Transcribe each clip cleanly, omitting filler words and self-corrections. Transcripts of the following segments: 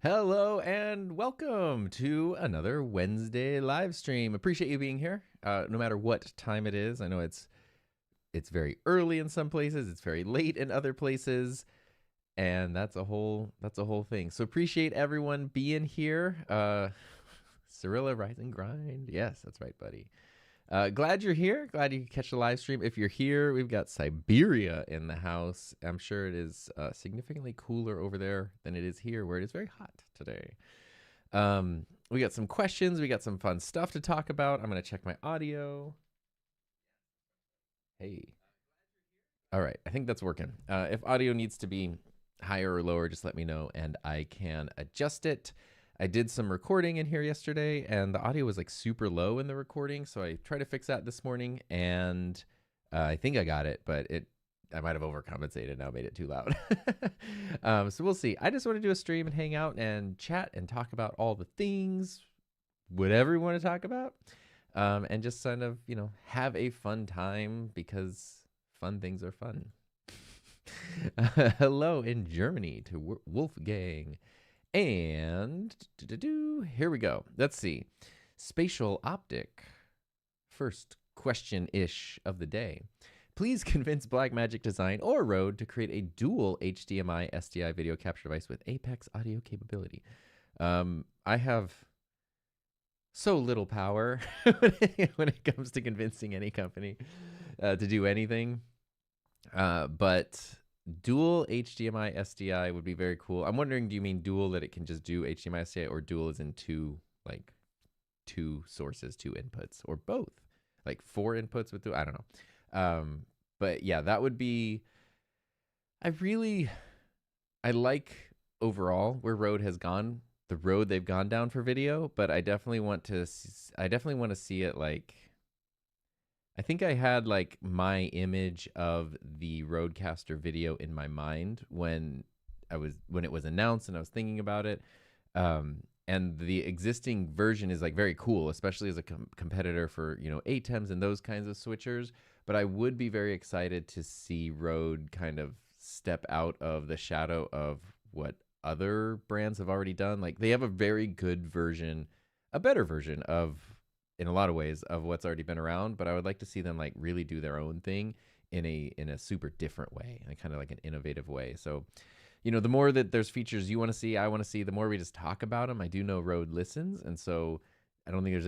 Hello and welcome to another Wednesday live stream. Appreciate you being here, no matter what time it is. I know it's very early in some places, it's very late in other places, and that's a whole thing. So appreciate everyone being here. Cirilla Rise and Grind. Yes, that's right, buddy. Glad you're here. Glad you could catch the live stream. If you're here, we've got Siberia in the house. I'm sure it is significantly cooler over there than it is here, where it is very hot today. We got some questions. We got some fun stuff to talk about. I'm going to check my audio. Hey. All right. I think that's working. If audio needs to be higher or lower, just let me know and I can adjust it. I did some recording in here yesterday and the audio was like super low in the recording. So I tried to fix that this morning and I think I got it, but I might have overcompensated now, made it too loud. So we'll see. I just want to do a stream and hang out and chat and talk about all the things, whatever we want to talk about, and just kind of, have a fun time because fun things are fun. Hello in Germany to Wolfgang. And here we go. Let's see. Spatial optic. First question-ish of the day. Please convince Blackmagic Design or Rode to create a dual HDMI SDI video capture device with Apex audio capability. I have so little power when it comes to convincing any company to do anything. But dual HDMI SDI would be very cool. I'm wondering, do you mean dual that it can just do HDMI SDI, or dual is in two sources, two inputs, or both? Like 4 inputs with I don't know. But yeah, that would be, I like overall where Rode has gone, the road they've gone down for video, but I definitely want to see it like, I think I had like my image of the Rodecaster video in my mind when it was announced and I was thinking about it. And the existing version is like very cool, especially as a competitor for, ATEMs and those kinds of switchers. But I would be very excited to see Rode kind of step out of the shadow of what other brands have already done. Like they have a very good version, a better version of, in a lot of ways, of what's already been around, but I would like to see them like really do their own thing in a super different way, and kind of like an innovative way. So, the more that there's features you want to see, I want to see, the more we just talk about them. I do know Rode listens, and so I don't think there's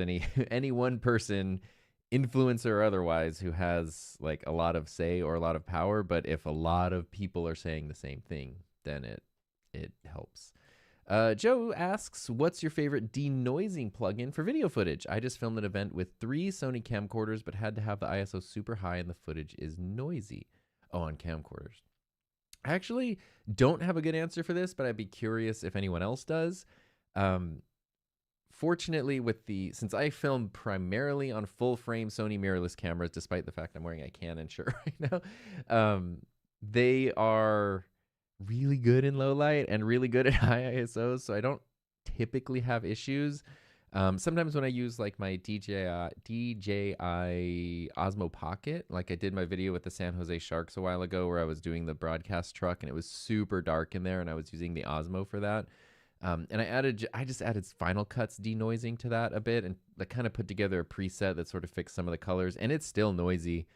any one person, influencer or otherwise, who has like a lot of say or a lot of power. But if a lot of people are saying the same thing, then it helps. Joe asks, what's your favorite denoising plugin for video footage? I just filmed an event with 3 Sony camcorders, but had to have the ISO super high and the footage is noisy. Oh, on camcorders. I actually don't have a good answer for this, but I'd be curious if anyone else does. Fortunately, since I film primarily on full frame Sony mirrorless cameras, despite the fact I'm wearing a Canon shirt right now, they are really good in low light and really good at high ISOs, so I don't typically have issues. Sometimes when I use like my DJI Osmo Pocket, like I did my video with the San Jose Sharks a while ago where I was doing the broadcast truck and it was super dark in there and I was using the Osmo for that. And I just added Final Cut's denoising to that a bit and I kind of put together a preset that sort of fixed some of the colors, and it's still noisy.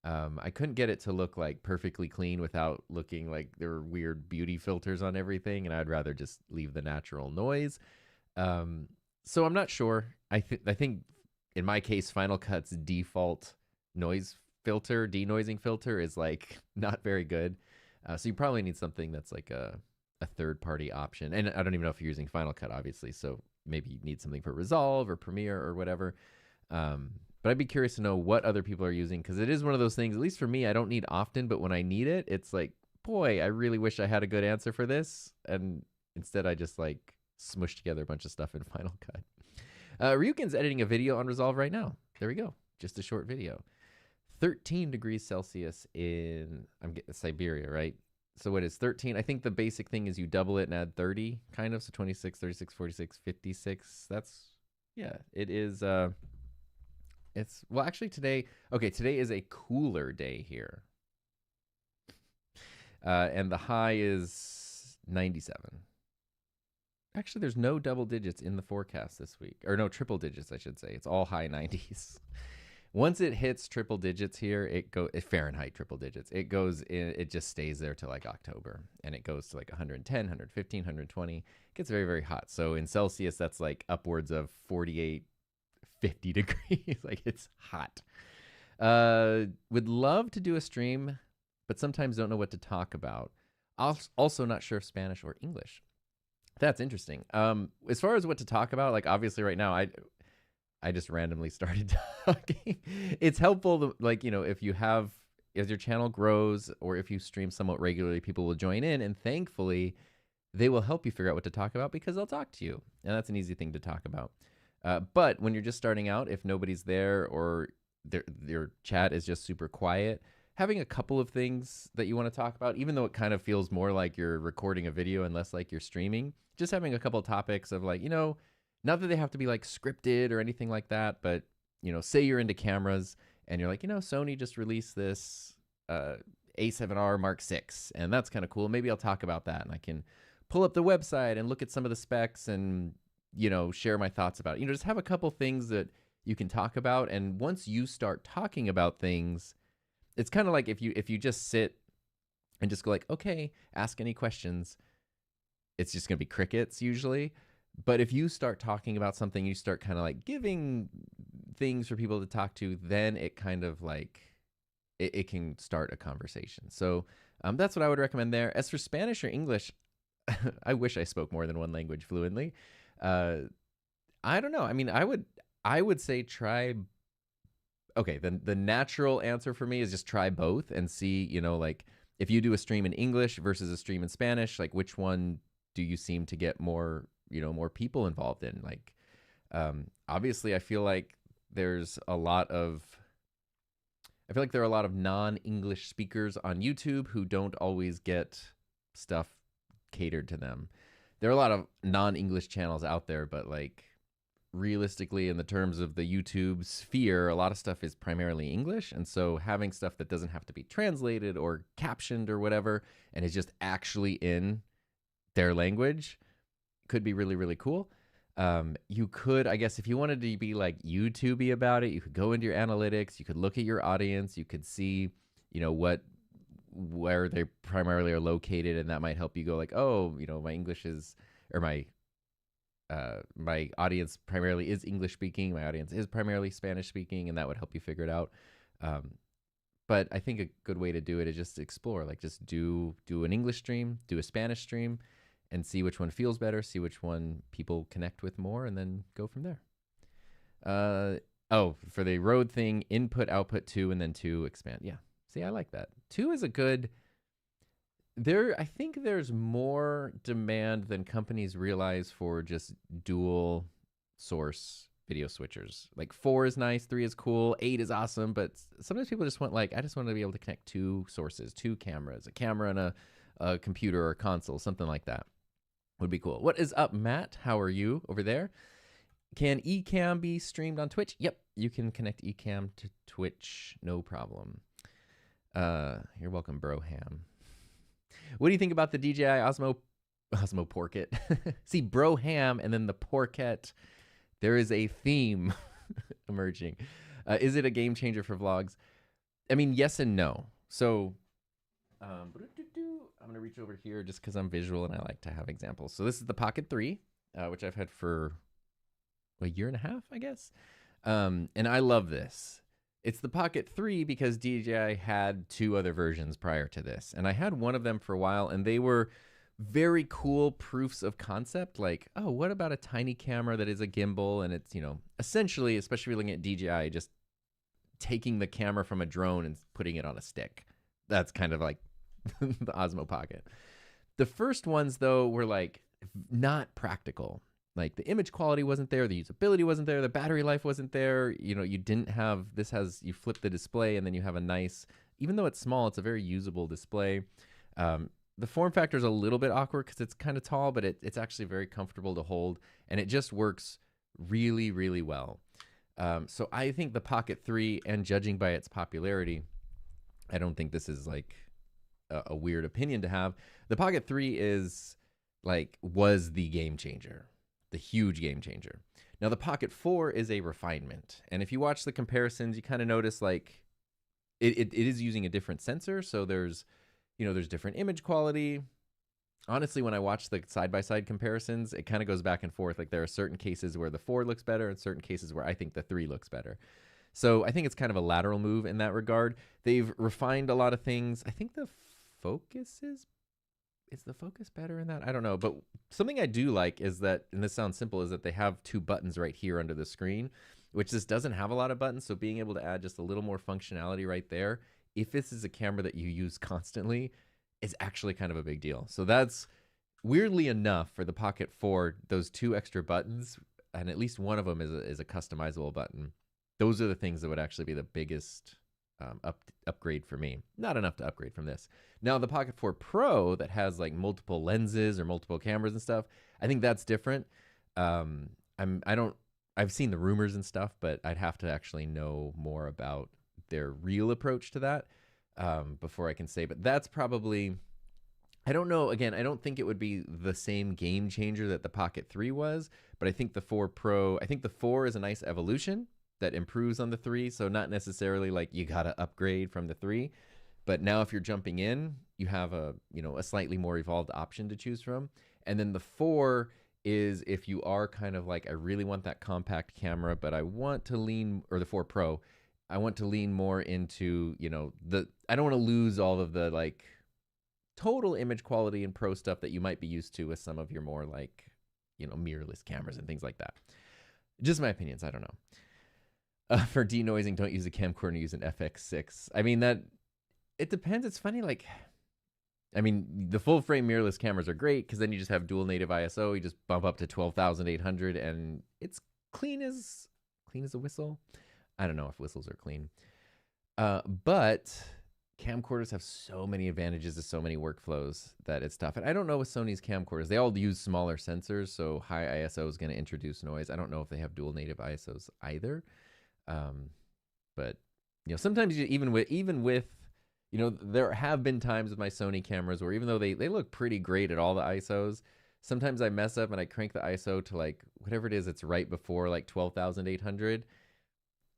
I couldn't get it to look like perfectly clean without looking like there were weird beauty filters on everything, and I'd rather just leave the natural noise. So I'm not sure. I think in my case, Final Cut's default noise filter, denoising filter, is like not very good. So you probably need something that's like a third-party option. And I don't even know if you're using Final Cut, obviously. So maybe you need something for Resolve or Premiere or whatever. But I'd be curious to know what other people are using, because it is one of those things, at least for me, I don't need often, but when I need it, it's like, boy, I really wish I had a good answer for this. And instead, I just like smushed together a bunch of stuff in Final Cut. Ryukin's editing a video on Resolve right now. There we go. Just a short video. 13 degrees Celsius in Siberia, right? So what is 13? I think the basic thing is you double it and add 30, kind of. So 26, 36, 46, 56. It is. Well, actually today is a cooler day here. And the high is 97. Actually, there's no double digits in the forecast this week, or no triple digits, I should say. It's all high 90s. Once it hits triple digits here, Fahrenheit triple digits. It goes in, it just stays there till like October, and it goes to like 110, 115, 120. It gets very, very hot. So in Celsius, that's like upwards of 48, 50 degrees. Like it's hot. Would love to do a stream, but sometimes don't know what to talk about. Also not sure if Spanish or English. That's interesting. As far as what to talk about, like obviously right now, I just randomly started talking. It's helpful to, like, if you have, as your channel grows or if you stream somewhat regularly, people will join in, and thankfully they will help you figure out what to talk about because they'll talk to you. And that's an easy thing to talk about. But when you're just starting out, if nobody's there or your chat is just super quiet, having a couple of things that you want to talk about, even though it kind of feels more like you're recording a video and less like you're streaming, just having a couple of topics of like, not that they have to be like scripted or anything like that, but say you're into cameras and you're like, Sony just released this A7R Mark VI, and that's kind of cool. Maybe I'll talk about that, and I can pull up the website and look at some of the specs and share my thoughts about it. Just have a couple things that you can talk about, and once you start talking about things, it's kind of like if you just sit and just go like, okay, ask any questions, it's just gonna be crickets usually. But if you start talking about something, you start kind of like giving things for people to talk to, then it kind of like, it can start a conversation. So that's what I would recommend there. As for Spanish or English, I wish I spoke more than one language fluently. I don't know. I mean, I would say try. Okay, then the natural answer for me is just try both and see, like if you do a stream in English versus a stream in Spanish, like which one do you seem to get more more people involved in? Like, obviously I feel like there are a lot of non-English speakers on YouTube who don't always get stuff catered to them. There are a lot of non-English channels out there, but like realistically, in the terms of the YouTube sphere, a lot of stuff is primarily English. And so having stuff that doesn't have to be translated or captioned or whatever, and is just actually in their language, could be really, really cool. You could, I guess, if you wanted to be like YouTubey about it, you could go into your analytics, you could look at your audience, you could see, where they primarily are located, and that might help you go like, oh, my English is, or my audience primarily is English speaking, my audience is primarily Spanish speaking, and that would help you figure it out. But I think a good way to do it is just to explore, like just do an English stream, do a Spanish stream, and see which one feels better, see which one people connect with more, and then go from there. For the road thing, input, output 2, and then 2, expand. Yeah, see, I like that. 2 is a good... I think there's more demand than companies realize for just dual source video switchers. Like 4 is nice, 3 is cool, 8 is awesome, but sometimes people just want like, I just want to be able to connect 2 sources, 2 cameras, a camera and a computer or a console, something like that would be cool. What is up, Matt? How are you over there? Can Ecamm be streamed on Twitch? Yep, you can connect Ecamm to Twitch, no problem. You're welcome, Broham. What do you think about the DJI Osmo Porket? See, Broham and then the Porket. There is a theme emerging. Is it a game changer for vlogs? I mean, yes and no. So I'm going to reach over here just because I'm visual and I like to have examples. So this is the Pocket 3, which I've had for a year and a half, I guess. And I love this. It's the Pocket 3 because DJI had 2 other versions prior to this. And I had one of them for a while, and they were very cool proofs of concept. Like, oh, what about a tiny camera that is a gimbal? And it's, essentially, especially looking at DJI, just taking the camera from a drone and putting it on a stick. That's kind of like the Osmo Pocket. The first ones, though, were like not practical. Like the image quality wasn't there, the usability wasn't there, the battery life wasn't there. You didn't have, you flip the display and then you have a nice, even though it's small, it's a very usable display. The form factor is a little bit awkward because it's kind of tall, but it's actually very comfortable to hold, and it just works really, really well. So I think the Pocket 3, and judging by its popularity, I don't think this is like a weird opinion to have. The Pocket 3 is like was the game changer, the huge game changer. Now the Pocket 4 is a refinement, and if you watch the comparisons, you kind of notice like it is using a different sensor. So there's there's different image quality. Honestly, when I watch the side-by-side comparisons, it kind of goes back and forth. Like there are certain cases where the 4 looks better and certain cases where I think the 3 looks better. So I think it's kind of a lateral move in that regard. They've refined a lot of things. I think the focus is the focus better in that? I don't know. But something I do like is that, and this sounds simple, is that they have 2 buttons right here under the screen, which this doesn't have a lot of buttons. So being able to add just a little more functionality right there, if this is a camera that you use constantly, is actually kind of a big deal. So that's, weirdly enough, for the Pocket 4, those 2 extra buttons, and at least one of them is a customizable button. Those are the things that would actually be the biggest upgrade for me. Not enough to upgrade from this. Now the Pocket 4 Pro that has like multiple lenses or multiple cameras and stuff, I think that's different. I've seen the rumors and stuff, but I'd have to actually know more about their real approach to that before I can say. But that's probably, I don't know. Again, I don't think it would be the same game changer that the Pocket 3 was, but I think the 4 Pro, I think the 4 is a nice evolution that improves on the 3. So not necessarily like you got to upgrade from the 3, but now if you're jumping in, you have a slightly more evolved option to choose from. And then the 4 is if you are kind of like, I really want that compact camera, but I want to lean, or the 4 Pro, I want to lean more into, I don't want to lose all of the like total image quality and pro stuff that you might be used to with some of your more like, mirrorless cameras and things like that. Just my opinions. I don't know. For denoising, don't use a camcorder, use an FX6. I mean, it depends. It's funny. Like, I mean, the full frame mirrorless cameras are great because then you just have dual native ISO. You just bump up to 12,800 and it's clean as a whistle. I don't know if whistles are clean. But camcorders have so many advantages to so many workflows that it's tough. And I don't know with Sony's camcorders. They all use smaller sensors, so high ISO is going to introduce noise. I don't know if they have dual native ISOs either. But sometimes even with there have been times with my Sony cameras where even though they look pretty great at all the ISOs, sometimes I mess up and I crank the ISO to like whatever it is, it's right before like 12,800,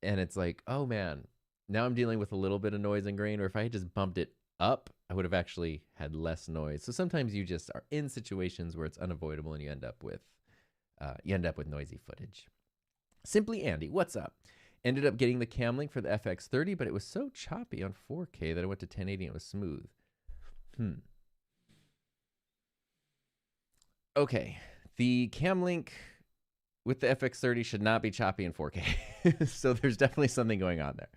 and it's like, oh man, now I'm dealing with a little bit of noise and grain. Or if I had just bumped it up, I would have actually had less noise. So sometimes you just are in situations where it's unavoidable and you end up with noisy footage. Simply Andy, what's up? Ended up getting the cam link for the FX30, but it was so choppy on 4K that I went to 1080 and it was smooth. Okay, the cam link with the FX30 should not be choppy in 4K. So there's definitely something going on there.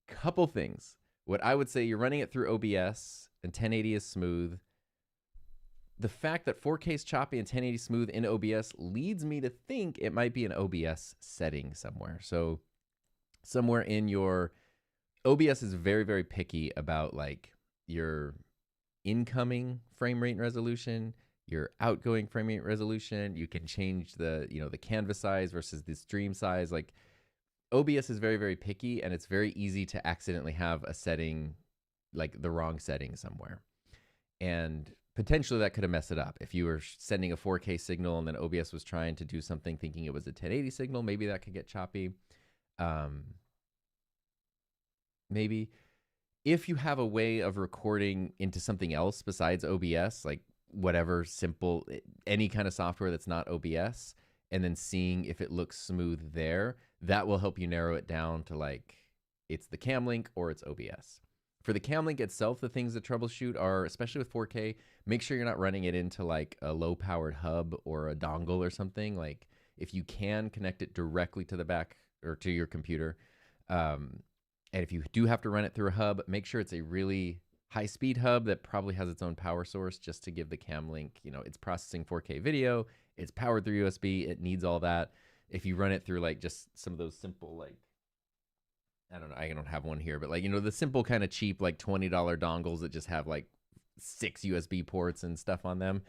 Couple things. What I would say, you're running it through OBS and 1080 is smooth. The fact that 4K is choppy and 1080 smooth in OBS leads me to think it might be an OBS setting somewhere. So somewhere in your OBS is very, very picky about like your incoming frame rate and resolution, your outgoing frame rate resolution. You can change the canvas size versus the stream size. Like OBS is very, very picky, and it's very easy to accidentally have a setting, like the wrong setting somewhere. And potentially that could have messed it up. If you were sending a 4K signal and then OBS was trying to do something thinking it was a 1080 signal, maybe that could get choppy. Maybe if you have a way of recording into something else besides OBS, like whatever simple, any kind of software that's not OBS, and then seeing if it looks smooth there, that will help you narrow it down to like, it's the cam link or it's OBS. For the cam link itself, the things to troubleshoot are, especially with 4K, make sure you're not running it into like a low powered hub or a dongle or something. Like if you can connect it directly to the back or to your computer. And if you do have to run it through a hub, make sure it's a really high speed hub that probably has its own power source just to give the cam link, it's processing 4K video, it's powered through USB, it needs all that. If you run it through like just some of those simple, like, I don't know, I don't have one here, but like, the simple kind of cheap, like $20 dongles that just have like 6 USB ports and stuff on them.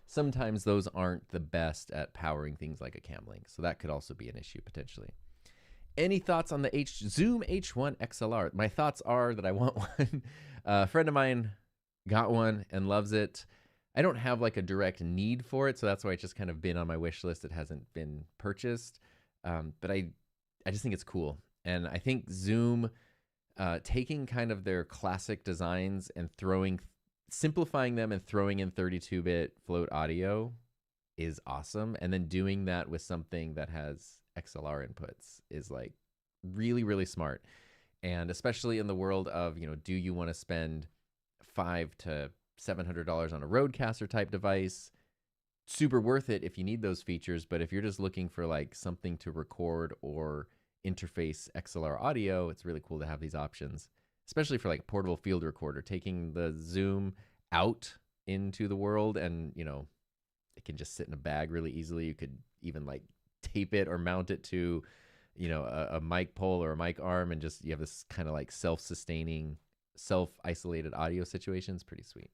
Sometimes those aren't the best at powering things like a cam link. So that could also be an issue potentially. Any thoughts on the Zoom H1 XLR? My thoughts are that I want one. A friend of mine got one and loves it. I don't have like a direct need for it, so that's why it's just kind of been on my wish list. It hasn't been purchased, but I just think it's cool, and I think Zoom taking kind of their classic designs and simplifying them and throwing in 32-bit float audio is awesome, and then doing that with something that has XLR inputs is like really, really smart. And especially in the world of, do you want to spend $500 to $700 on a Rodecaster type device? Super worth it if you need those features, but if you're just looking for like something to record or interface XLR audio, it's really cool to have these options, especially for like portable field recorder, taking the Zoom out into the world, and it can just sit in a bag really easily. You could even like tape it or mount it to a mic pole or a mic arm, and just you have this kind of like self-sustaining, self-isolated audio situation. It's pretty sweet.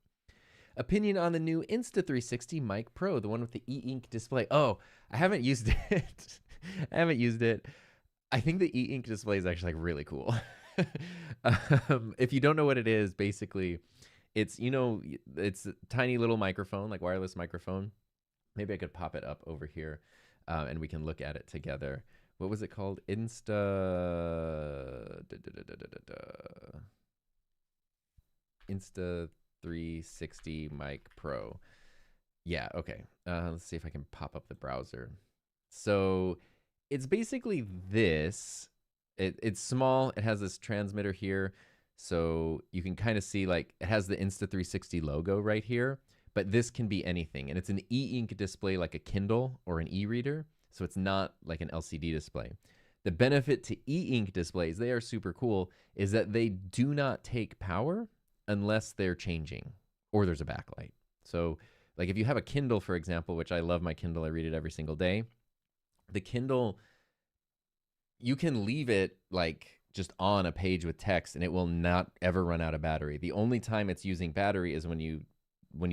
Opinion on the new Insta360 Mic Pro, the one with the e-ink display. Oh, I haven't used it. I haven't used it. I think the e-ink display is actually like really cool. If you don't know what it is, basically it's it's a tiny little microphone, like wireless microphone. Maybe I could pop it up over here, and we can look at it together. What was it called? Insta360 Mic Pro. Yeah, okay. Let's see if I can pop up the browser. So it's basically this. It's small. It has this transmitter here. So you can kind of see like it has the Insta360 logo right here. But this can be anything. And it's an e-ink display like a Kindle or an e-reader. So it's not like an LCD display. The benefit to e-ink displays, they are super cool, is that they do not take power unless they're changing or there's a backlight. So like if you have a Kindle, for example, which I love my Kindle, I read it every single day. The Kindle, you can leave it like just on a page with text and it will not ever run out of battery. The only time it's using battery is when you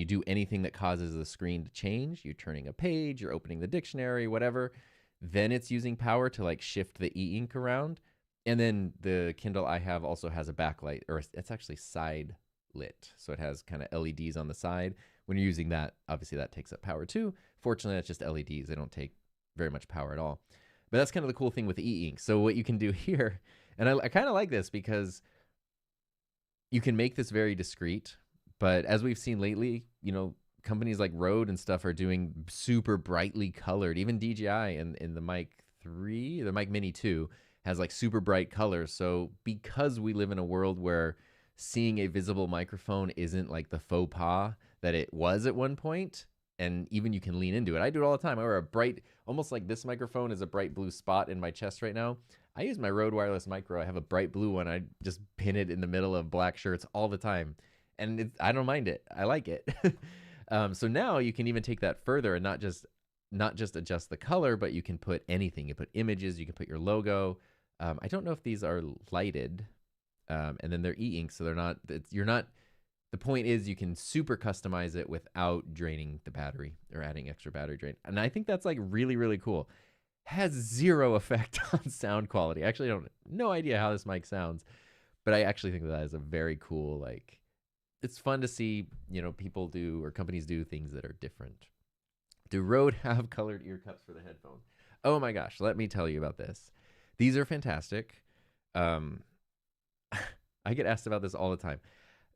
do anything that causes the screen to change. You're turning a page, you're opening the dictionary, whatever, then it's using power to like shift the e-ink around. And then the Kindle I have also has a backlight, or it's actually side lit. So it has kind of LEDs on the side. When you're using that, obviously that takes up power too. Fortunately, that's just LEDs. They don't take very much power at all. But that's kind of the cool thing with the e-ink. So what you can do here, and I kind of like this because you can make this very discreet. But as we've seen lately, companies like Rode and stuff are doing super brightly colored. Even DJI in the Mic 3, the Mic Mini 2 has like super bright colors. So because we live in a world where seeing a visible microphone isn't like the faux pas that it was at one point, and even you can lean into it. I do it all the time. I wear a bright, almost like this microphone is a bright blue spot in my chest right now. I use my Rode Wireless Micro. I have a bright blue one. I just pin it in the middle of black shirts all the time. And I don't mind it. I like it. So now you can even take that further and not just adjust the color, but you can put anything. You put images. You can put your logo. I don't know if these are lighted, and then they're e-ink, so they're not. You're not. The point is you can super customize it without draining the battery or adding extra battery drain. And I think that's like really, really cool. Has zero effect on sound quality. I actually no idea how this mic sounds, but I actually think that is a very cool, like, it's fun to see, people do or companies do things that are different. Do Rode have colored ear cups for the headphone? Oh my gosh, let me tell you about this. These are fantastic. I get asked about this all the time.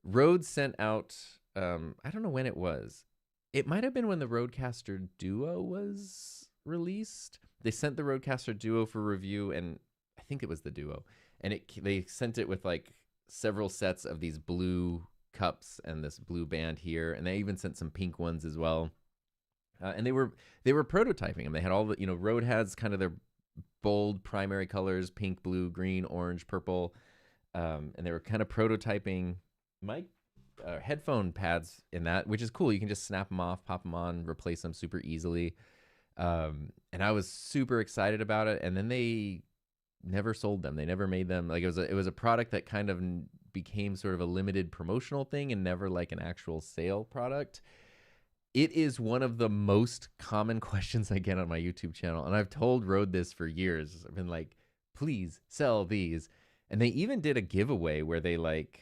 Rode sent out, I don't know when it was. It might have been when the Rodecaster Duo was released. They sent the Rodecaster Duo for review, and I think it was the Duo. And they sent it with like several sets of these blue cups and this blue band here, and they even sent some pink ones as well. And they were prototyping them. They had all the, Rode has kind of their bold primary colors: pink, blue, green, orange, purple, and they were kind of prototyping headphone pads in that, which is cool. You can just snap them off, pop them on, replace them super easily. And I was super excited about it. And then they never sold them. They never made them. Like it was a product that kind of became sort of a limited promotional thing and never like an actual sale product. It is one of the most common questions I get on my YouTube channel. And I've told Rode this for years. I've been like, please sell these. And they even did a giveaway where they like,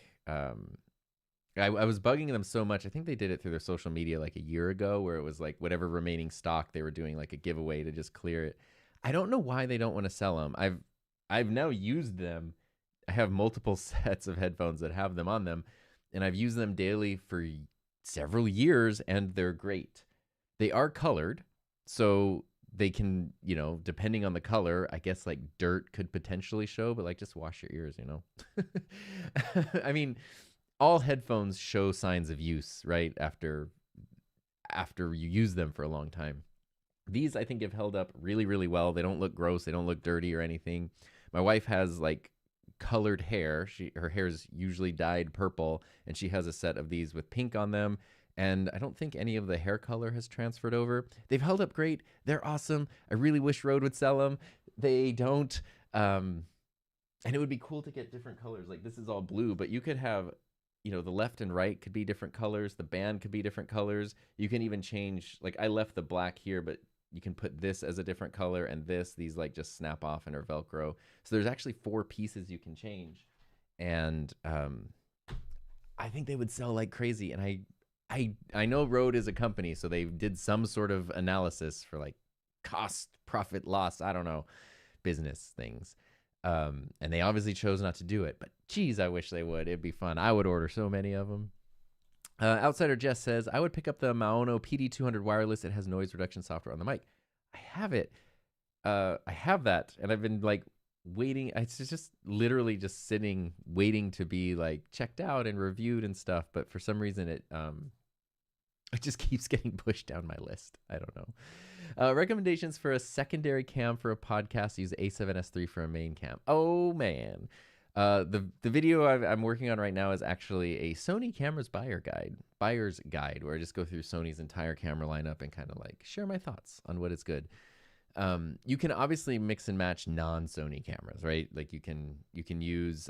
I was bugging them so much. I think they did it through their social media like a year ago, where it was like whatever remaining stock they were doing like a giveaway to just clear it. I don't know why they don't want to sell them. I've now used them. I have multiple sets of headphones that have them on them, and I've used them daily for several years, and they're great. They are colored, so they can, depending on the color, I guess like dirt could potentially show, but like just wash your ears, I mean, all headphones show signs of use, right? After you use them for a long time. These I think have held up really, really well. They don't look gross, they don't look dirty or anything. My wife has like colored hair. Her hair is usually dyed purple, and she has a set of these with pink on them. And I don't think any of the hair color has transferred over. They've held up great. They're awesome. I really wish Rode would sell them. They don't. And it would be cool to get different colors. Like this is all blue, but you could have, the left and right could be different colors. The band could be different colors. You can even change. Like I left the black here, but you can put this as a different color, and these like just snap off and are Velcro. So there's actually 4 pieces you can change, and I think they would sell like crazy. And I know Rode is a company, so they did some sort of analysis for like cost, profit, loss. I don't know, business things. And they obviously chose not to do it, but geez, I wish they would. It'd be fun. I would order so many of them. Outsider Jess says, I would pick up the Maono PD200 wireless. It has noise reduction software on the mic. I have it. I have that, and I've been like waiting. It's just literally just sitting, waiting to be like checked out and reviewed and stuff. But for some reason, it just keeps getting pushed down my list. I don't know. Recommendations for a secondary cam for a podcast. Use A7S III for a main cam. Oh man. The video I'm working on right now is actually a Sony cameras buyer's guide, where I just go through Sony's entire camera lineup and kind of like share my thoughts on what is good. You can obviously mix and match non-Sony cameras, right? Like you can use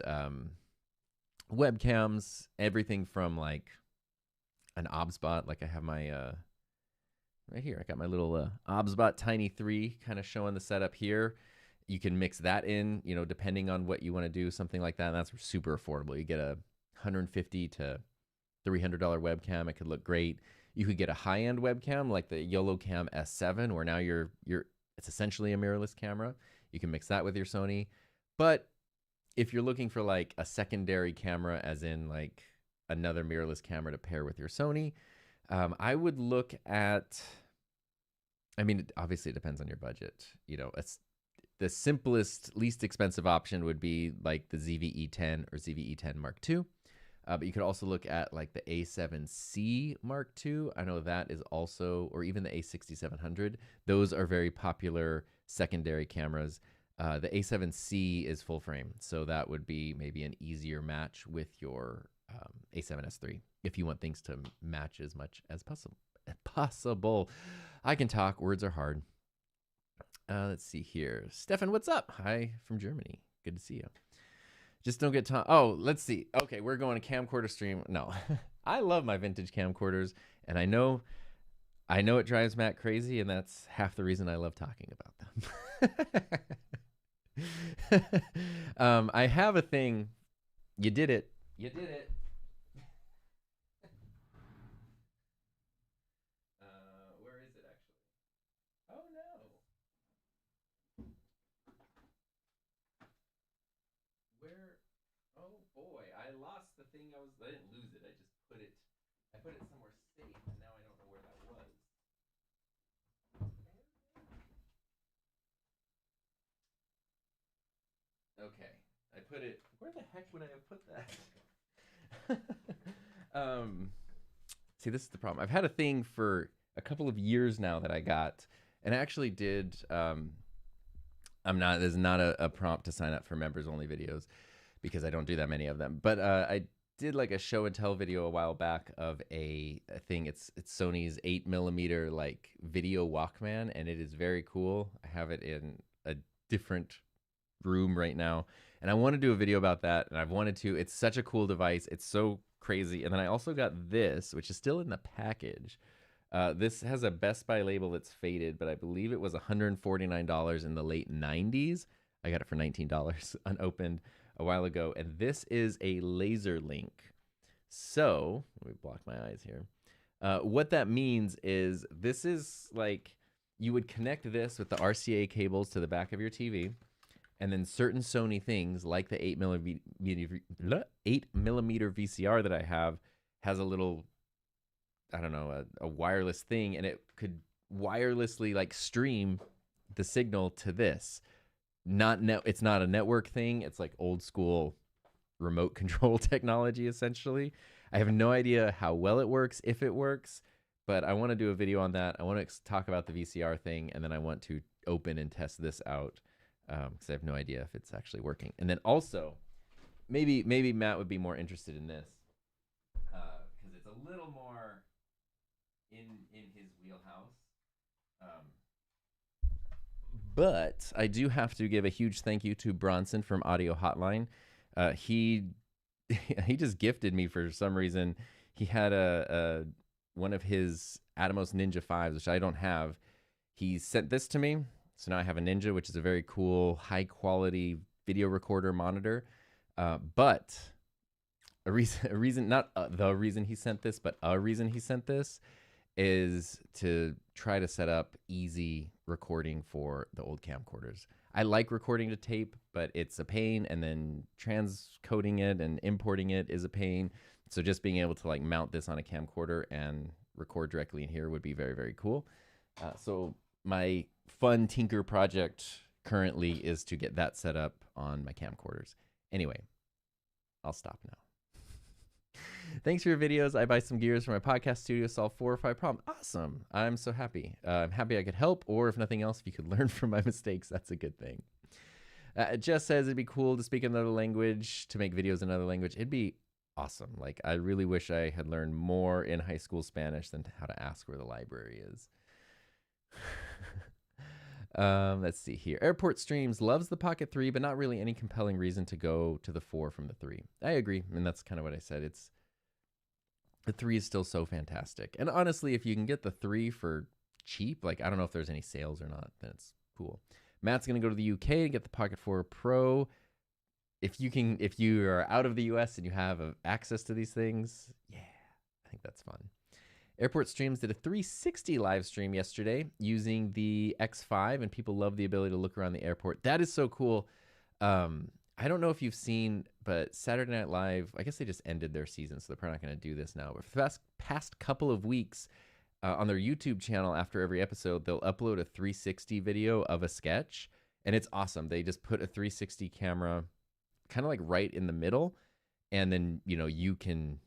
webcams, everything from like an OBSBot. Like I have my right here. I got my little OBSBot Tiny 3 kind of showing the setup here. You can mix that in, depending on what you want to do, something like that. And that's super affordable. You get a $150 to $300 webcam. It could look great. You could get a high-end webcam like the YoloCam S7, where now it's essentially a mirrorless camera. You can mix that with your Sony. But if you're looking for like a secondary camera, as in like another mirrorless camera to pair with your Sony, I would look at, obviously it depends on your budget. The simplest, least expensive option would be like the ZV-E10 or ZV-E10 Mark II. But you could also look at like the A7C Mark II. I know that is also, or even the A6700. Those are very popular secondary cameras. The A7C is full frame, so that would be maybe an easier match with your A7S III if you want things to match as much as possible. I can talk. Words are hard. Let's see here. Stefan, what's up? Hi from Germany. Good to see you. Just don't get time. Oh, let's see. Okay, we're going to camcorder stream. No, I love my vintage camcorders, and I know it drives Matt crazy, and that's half the reason I love talking about them. I have a thing. You did it. You did it. Where is it actually? Oh no. Where? Oh boy, I lost the thing. I didn't lose it. I put it somewhere safe, and now I don't know where that was. Okay, I put it. Where the heck would I have put that? See, this is the problem. I've had a thing for a couple of years now that I got, and I actually did. There's not a prompt to sign up for members only videos because I don't do that many of them. But I did like a show and tell video a while back of a thing. It's Sony's 8mm like video Walkman, and it is very cool. I have it in a different room right now, and I want to do a video about that, and I've wanted to. It's such a cool device. It's so crazy. And then I also got this, which is still in the package. This has a Best Buy label that's faded, but I believe it was $149 in the late 90s. I got it for $19 unopened a while ago. And this is a laser link. So let me block my eyes here. What that means is this is like you would connect this with the RCA cables to the back of your TV, and then certain Sony things like the 8mm VCR that I have has a little, I don't know, a wireless thing, and it could wirelessly like stream the signal to this. It's not a network thing. It's like old school remote control technology, essentially. I have no idea how well it works, if it works, but I want to do a video on that. I want to talk about the VCR thing, and then I want to open and test this out because I have no idea if it's actually working. And then also, maybe Matt would be more interested in this because it's a little more in his wheelhouse. But I do have to give a huge thank you to Bronson from Audio Hotline. He just gifted me for some reason. He had a one of his Atomos Ninja 5s, which I don't have. He sent this to me, so now I have a Ninja, which is a very cool, high quality video recorder monitor. But a reason, not the reason he sent this, but a reason he sent this is to try to set up easy recording for the old camcorders. I like recording to tape, but it's a pain, and then transcoding it and importing it is a pain. So just being able to like mount this on a camcorder and record directly in here would be very, very cool. So my fun tinker project currently is to get that set up on my camcorders. Anyway, I'll stop now. Thanks for your videos. I buy some gears for my podcast studio, solve 4 or 5 problems. Awesome. I'm so happy. I'm happy I could help, or if nothing else, if you could learn from my mistakes, that's a good thing. Jess says it'd be cool to speak another language, to make videos in another language. It'd be awesome. Like, I really wish I had learned more in high school Spanish than how to ask where the library is. Let's see here. Airport Streams loves the Pocket 3, but not really any compelling reason to go to the 4 from the 3. I agree, and that's kind of what I said. The 3 is still so fantastic. And honestly, if you can get the 3 for cheap, like I don't know if there's any sales or not, then it's cool. Matt's going to go to the UK and get the Pocket 4 Pro. If you are out of the US and you have access to these things, yeah, I think that's fun. Airport Streams did a 360 live stream yesterday using the X5, and people love the ability to look around the airport. That is so cool. I don't know if you've seen, but Saturday Night Live, I guess they just ended their season, so they're probably not going to do this now. But for the past couple of weeks, on their YouTube channel, after every episode, they'll upload a 360 video of a sketch, and it's awesome. They just put a 360 camera kind of like right in the middle, and then, you know, you can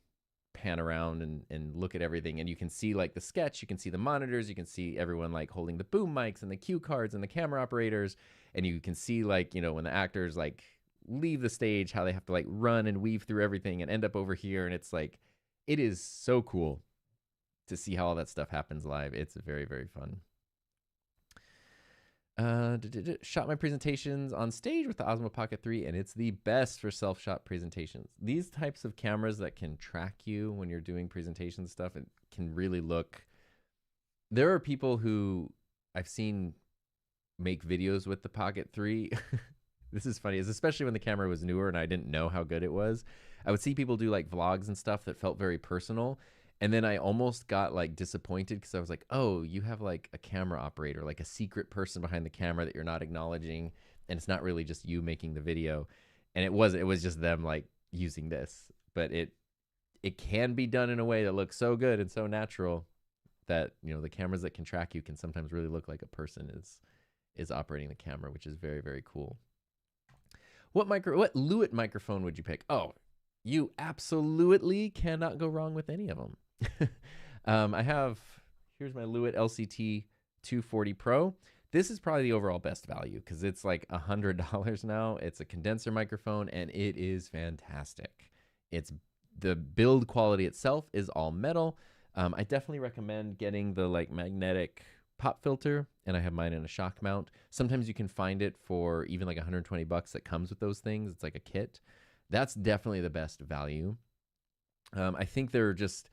pan around and look at everything, and you can see like the sketch, you can see the monitors, you can see everyone like holding the boom mics and the cue cards and the camera operators, and you can see like, you know, when the actors like leave the stage, how they have to like run and weave through everything and end up over here. And it's like, it is so cool to see how all that stuff happens live. It's very, very fun. Shot my presentations on stage with the Osmo Pocket 3, and it's the best for self-shot presentations. These types of cameras that can track you when you're doing presentations stuff, it can really look. There are people who I've seen make videos with the Pocket 3. This is funny, especially when the camera was newer and I didn't know how good it was. I would see people do like vlogs and stuff that felt very personal. And then I almost got like disappointed because I was like, oh, you have like a camera operator, like a secret person behind the camera that you're not acknowledging. And it's not really just you making the video. And it was just them like using this. But it can be done in a way that looks so good and so natural that, you know, the cameras that can track you can sometimes really look like a person is operating the camera, which is very, very cool. What Lewitt microphone would you pick? Oh, you absolutely cannot go wrong with any of them. Here's my Lewitt LCT 240 Pro. This is probably the overall best value because it's like $100 now. It's a condenser microphone and it is fantastic. It's the build quality itself is all metal. I definitely recommend getting the like magnetic pop filter, and I have mine in a shock mount. Sometimes you can find it for even like $120 that comes with those things. It's like a kit. That's definitely the best value. I think they're just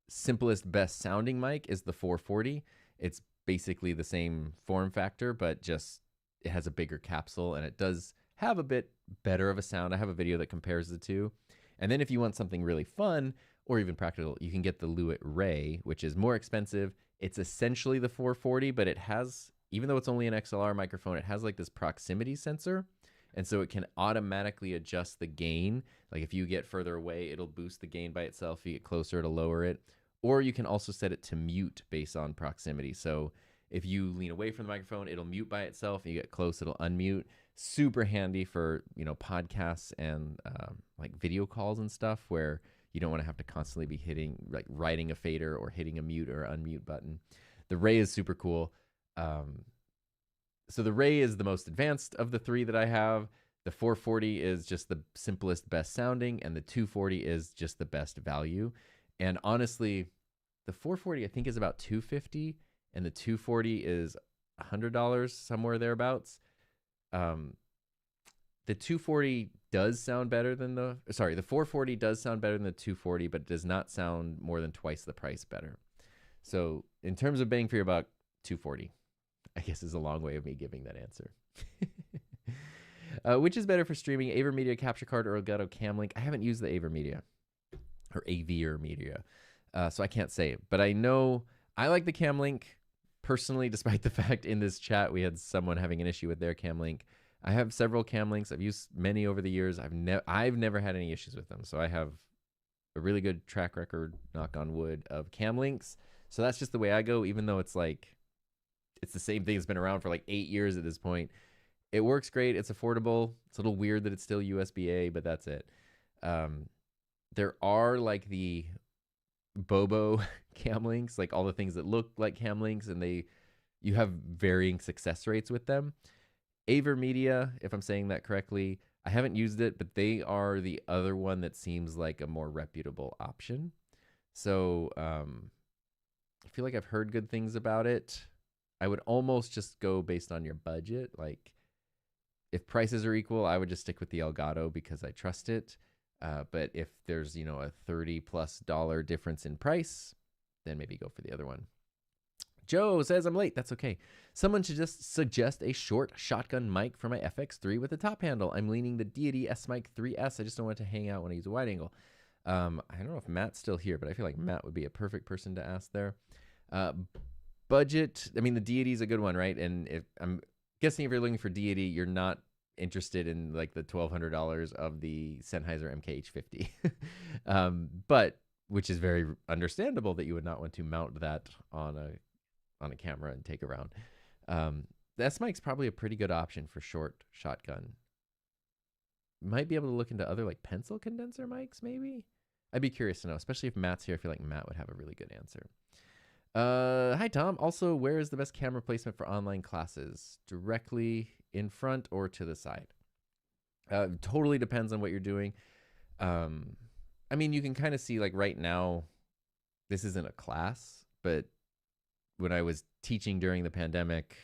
simplest, best sounding mic is the 440. It's basically the same form factor, but just it has a bigger capsule and it does have a bit better of a sound. I have a video that compares the two. And then if you want something really fun or even practical, you can get the Lewitt Ray, which is more expensive. It's essentially the 440, but it has, even though it's only an XLR microphone, it has like this proximity sensor. And so it can automatically adjust the gain. Like if you get further away, it'll boost the gain by itself. If you get closer, it'll lower it. Or you can also set it to mute based on proximity. So if you lean away from the microphone, it'll mute by itself. If you get close, it'll unmute. Super handy for, podcasts and like video calls and stuff where you don't want to have to constantly be hitting, like writing a fader or hitting a mute or unmute button. The Ray is super cool. So the Ray is the most advanced of the three that I have. The 440 is just the simplest, best sounding, and the 240 is just the best value. And honestly, the 440 I think is about $250, and the 240 is $100, somewhere thereabouts. The 240 does sound better than the 440 does sound better than the 240, but does not sound more than twice the price better. So in terms of bang for your buck, 240. I guess is a long way of me giving that answer. Which is better for streaming, AverMedia capture card or Elgato Camlink? I haven't used the AverMedia or AverMedia, so I can't say it. But I know I like the Camlink personally, despite the fact in this chat we had someone having an issue with their Camlink. I have several Camlinks. I've used many over the years. I've never had any issues with them. So I have a really good track record, knock on wood, of Camlinks. So that's just the way I go, even though it's like, it's the same thing that's been around for like 8 years at this point. It works great. It's affordable. It's a little weird that it's still USB-A, but that's it. There are like the Bobo Camlinks, like all the things that look like Camlinks, and you have varying success rates with them. AverMedia, if I'm saying that correctly, I haven't used it, but they are the other one that seems like a more reputable option. So I feel like I've heard good things about it. I would almost just go based on your budget. Like if prices are equal, I would just stick with the Elgato because I trust it. But if there's, a $30+ difference in price, then maybe go for the other one. Joe says I'm late. That's okay. Someone should just suggest a short shotgun mic for my FX3 with a top handle. I'm leaning the Deity S-Mic 3S. I just don't want it to hang out when I use a wide angle. I don't know if Matt's still here, but I feel like Matt would be a perfect person to ask there. Budget, I mean, the Deity is a good one, right? And if I'm guessing if you're looking for Deity, you're not interested in like the $1,200 of the Sennheiser MKH50, but which is very understandable that you would not want to mount that on a camera and take around. The S-Mic's probably a pretty good option for short shotgun. Might be able to look into other like pencil condenser mics, maybe. I'd be curious to know, especially if Matt's here. I feel like Matt would have a really good answer. Hi, Tom. Also, where is the best camera placement for online classes? Directly in front or to the side? Totally depends on what you're doing. I mean, you can kind of see like right now, this isn't a class, but when I was teaching during the pandemic,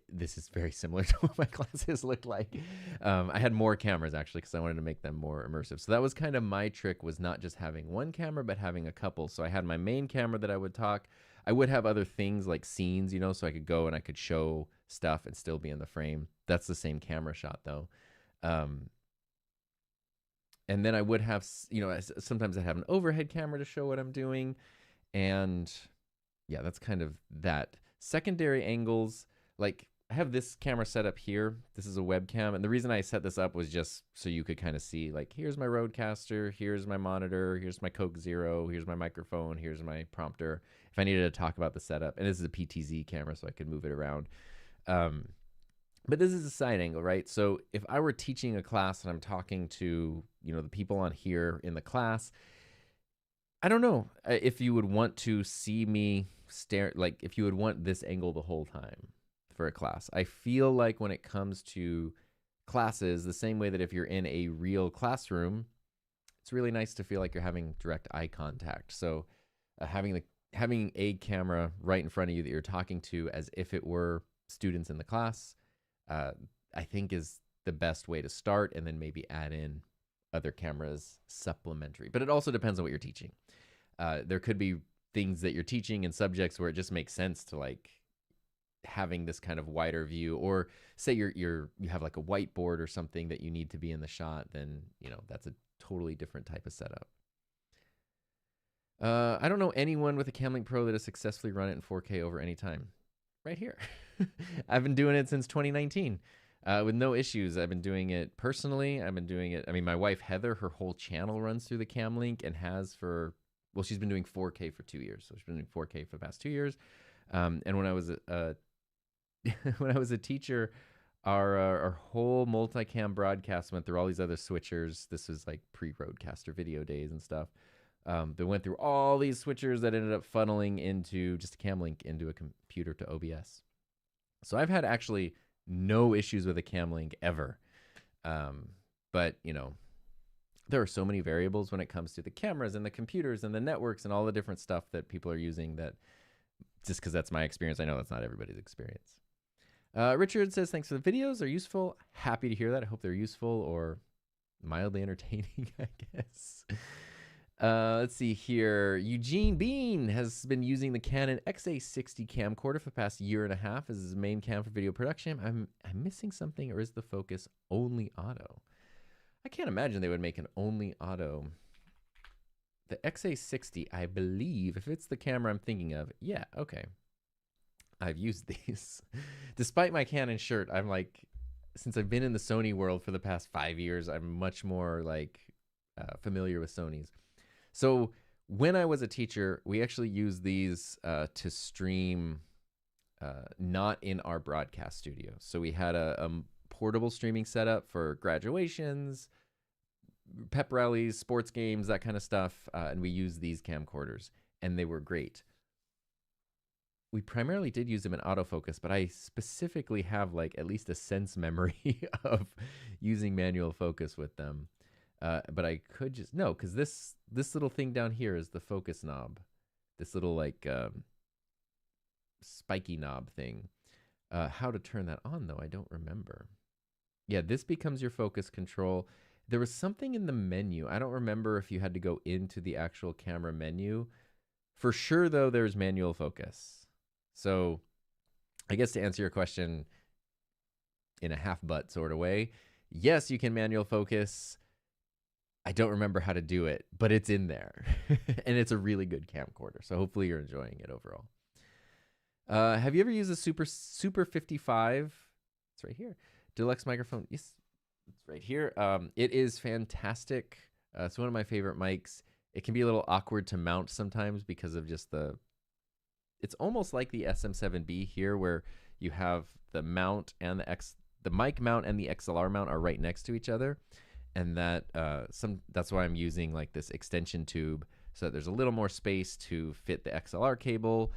this is very similar to what my classes looked like. I had more cameras actually because I wanted to make them more immersive. So that was kind of my trick, was not just having one camera, but having a couple. So I had my main camera that I would talk. I would have other things like scenes, so I could go and I could show stuff and still be in the frame. That's the same camera shot though. And then I would have, sometimes I have an overhead camera to show what I'm doing. And yeah, that's kind of that. Secondary angles, like I have this camera set up here. This is a webcam. And the reason I set this up was just so you could kind of see, like, here's my Rodecaster, here's my monitor, here's my Coke Zero, here's my microphone, here's my prompter. If I needed to talk about the setup, and this is a PTZ camera, so I could move it around. But this is a side angle, right? So if I were teaching a class and I'm talking to, the people on here in the class, I don't know if you would want to see me stare, like if you would want this angle the whole time for a class. I feel like when it comes to classes, the same way that if you're in a real classroom, it's really nice to feel like you're having direct eye contact. So having a camera right in front of you that you're talking to as if it were students in the class, I think is the best way to start, and then maybe add in other cameras supplementary. But it also depends on what you're teaching. There could be things that you're teaching and subjects where it just makes sense to like having this kind of wider view, or say you have like a whiteboard or something that you need to be in the shot, then that's a totally different type of setup. I don't know anyone with a Camlink Pro that has successfully run it in 4K over any time. Right here. I've been doing it since 2019 with no issues. I've been doing it personally. I've been doing it. I mean, my wife, Heather, her whole channel runs through the Camlink and has for, well, she's been doing 4K for 2 years. So she's been doing 4K for the past 2 years. And when I was when I was a teacher, our whole multicam broadcast went through all these other switchers. This was like pre-Roadcaster video days and stuff. They went through all these switchers that ended up funneling into just a Camlink into a computer to OBS. So I've had actually no issues with a Camlink ever. But, you know, there are so many variables when it comes to the cameras and the computers and the networks and all the different stuff that people are using that just because that's my experience, I know that's not everybody's experience. Richard says, thanks for the videos. They're useful. Happy to hear that. I hope they're useful or mildly entertaining, I guess. Let's see here. Eugene Bean has been using the Canon XA60 camcorder for the past year and a half as his main cam for video production. I'm missing something, or is the focus only auto? I can't imagine they would make an only auto. The XA60, I believe, if it's the camera I'm thinking of, yeah, okay. I've used these. Despite my Canon shirt, I'm like, since I've been in the Sony world for the past 5 years, I'm much more like familiar with Sony's. So when I was a teacher, we actually used these to stream not in our broadcast studio. So we had a portable streaming setup for graduations, pep rallies, sports games, that kind of stuff. And we used these camcorders, and they were great. We primarily did use them in autofocus, but I specifically have like at least a sense memory of using manual focus with them. But I could just, no, because this little thing down here is the focus knob. This little like spiky knob thing. How to turn that on though, I don't remember. Yeah, this becomes your focus control. There was something in the menu. I don't remember if you had to go into the actual camera menu. For sure though, there's manual focus. So I guess to answer your question in a half-butt sort of way, yes, you can manual focus. I don't remember how to do it, but it's in there. And it's a really good camcorder. So hopefully you're enjoying it overall. Have you ever used a Super 55? It's right here. Deluxe microphone. Yes, it's right here. It is fantastic. It's one of my favorite mics. It can be a little awkward to mount sometimes because of just it's almost like the SM7B here where you have the mount and the mic mount and the XLR mount are right next to each other. And that's why I'm using like this extension tube so that there's a little more space to fit the XLR cable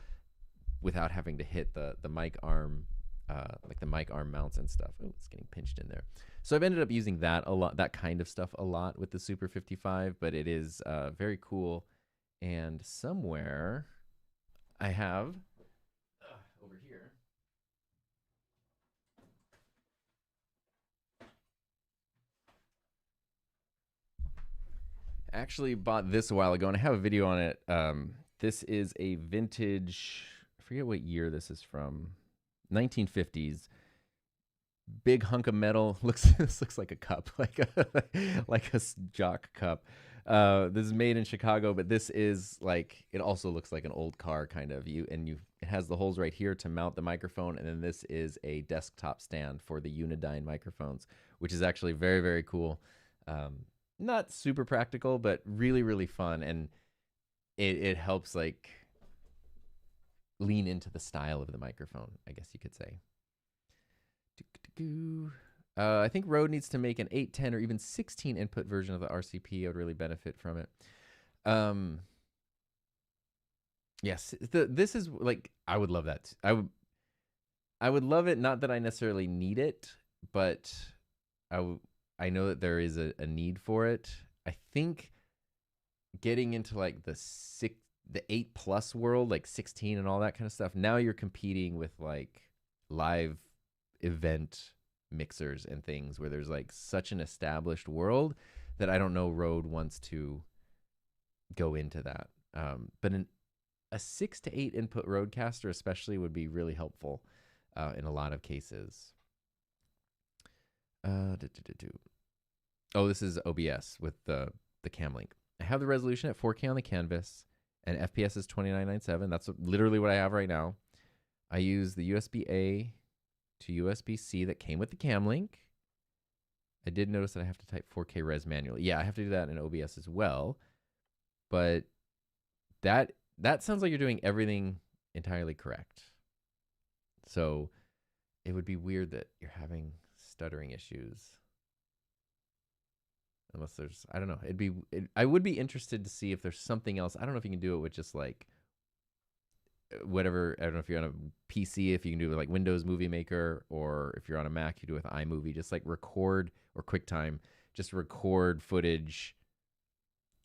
without having to hit the mic arm, like the mic arm mounts and stuff. Oh, it's getting pinched in there. So I've ended up using that a lot, that kind of stuff a lot with the Super 55, but it is very cool. And somewhere I have over here. Actually bought this a while ago and I have a video on it. This is a vintage, I forget what year this is from, 1950s. Big hunk of metal. This looks like a cup, like a jock cup. This is made in Chicago, but this is like, it also looks like an old car kind of. It has the holes right here to mount the microphone, and then this is a desktop stand for the Unidyne microphones, which is actually very, very cool. Not super practical, but really, really fun, and it helps like lean into the style of the microphone, I guess you could say. I think Rode needs to make an 8, 10, or even 16 input version of the RCP. I would really benefit from it. Yes, this is like, I would love that. I would love it. Not that I necessarily need it, but I know that there is a need for it. I think getting into like the 8+ world, like 16 and all that kind of stuff. Now you're competing with like live event mixers and things where there's like such an established world that I don't know Rode wants to go into that. But a 6 to 8 input Rodecaster especially would be really helpful in a lot of cases. Oh, this is OBS with the Camlink. I have the resolution at 4K on the canvas. and FPS is 2997. That's literally what I have right now. I use the USB-A to USB-C that came with the cam link. I did notice that I have to type 4K res manually. Yeah, I have to do that in OBS as well. But that sounds like you're doing everything entirely correct. So it would be weird that you're having stuttering issues. Unless there's, I don't know. I would be interested to see if there's something else. I don't know if you can do it with just like whatever. I don't know if you're on a PC, if you can do it with like Windows Movie Maker, or if you're on a Mac, you do it with iMovie. Just like record, or QuickTime, just record footage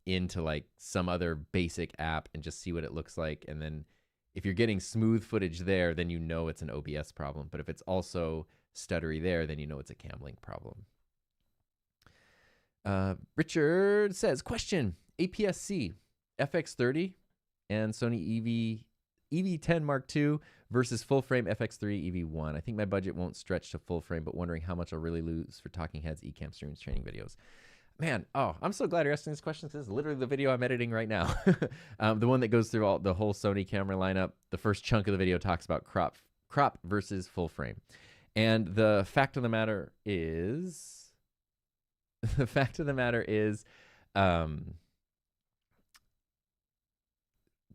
into like some other basic app and just see what it looks like. And then if you're getting smooth footage there, then you know it's an OBS problem. But if it's also stuttery there, then you know it's a cam link problem. Richard says, question, APS-C, FX30 and Sony EV10 Mark II versus full frame FX3 EV1. I think my budget won't stretch to full frame, but wondering how much I'll really lose for Talking Heads, Ecamm streams, training videos. Man, I'm so glad you're asking this question, because this is literally the video I'm editing right now. The one that goes through the whole Sony camera lineup. The first chunk of the video talks about crop versus full frame. And the fact of the matter is,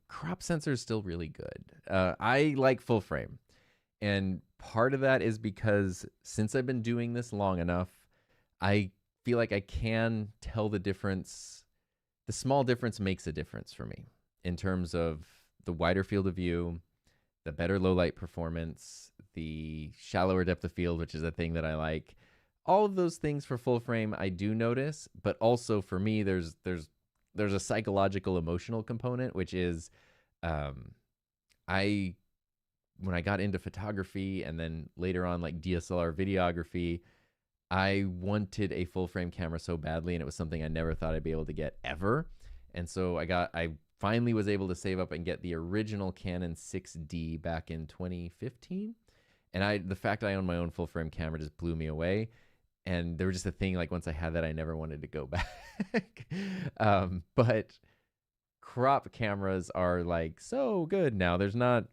crop sensor is still really good. I like full frame. And part of that is because since I've been doing this long enough, I feel like I can tell the difference. The small difference makes a difference for me in terms of the wider field of view, the better low light performance, the shallower depth of field, which is a thing that I like. All of those things for full frame I do notice, but also for me there's a psychological emotional component, which is when I got into photography and then later on like DSLR videography, I wanted a full frame camera so badly, and it was something I never thought I'd be able to get ever. And so I finally was able to save up and get the original Canon 6D back in 2015. And the fact I own my own full frame camera just blew me away. And there was just a thing, like once I had that, I never wanted to go back. But crop cameras are like so good now. There's not,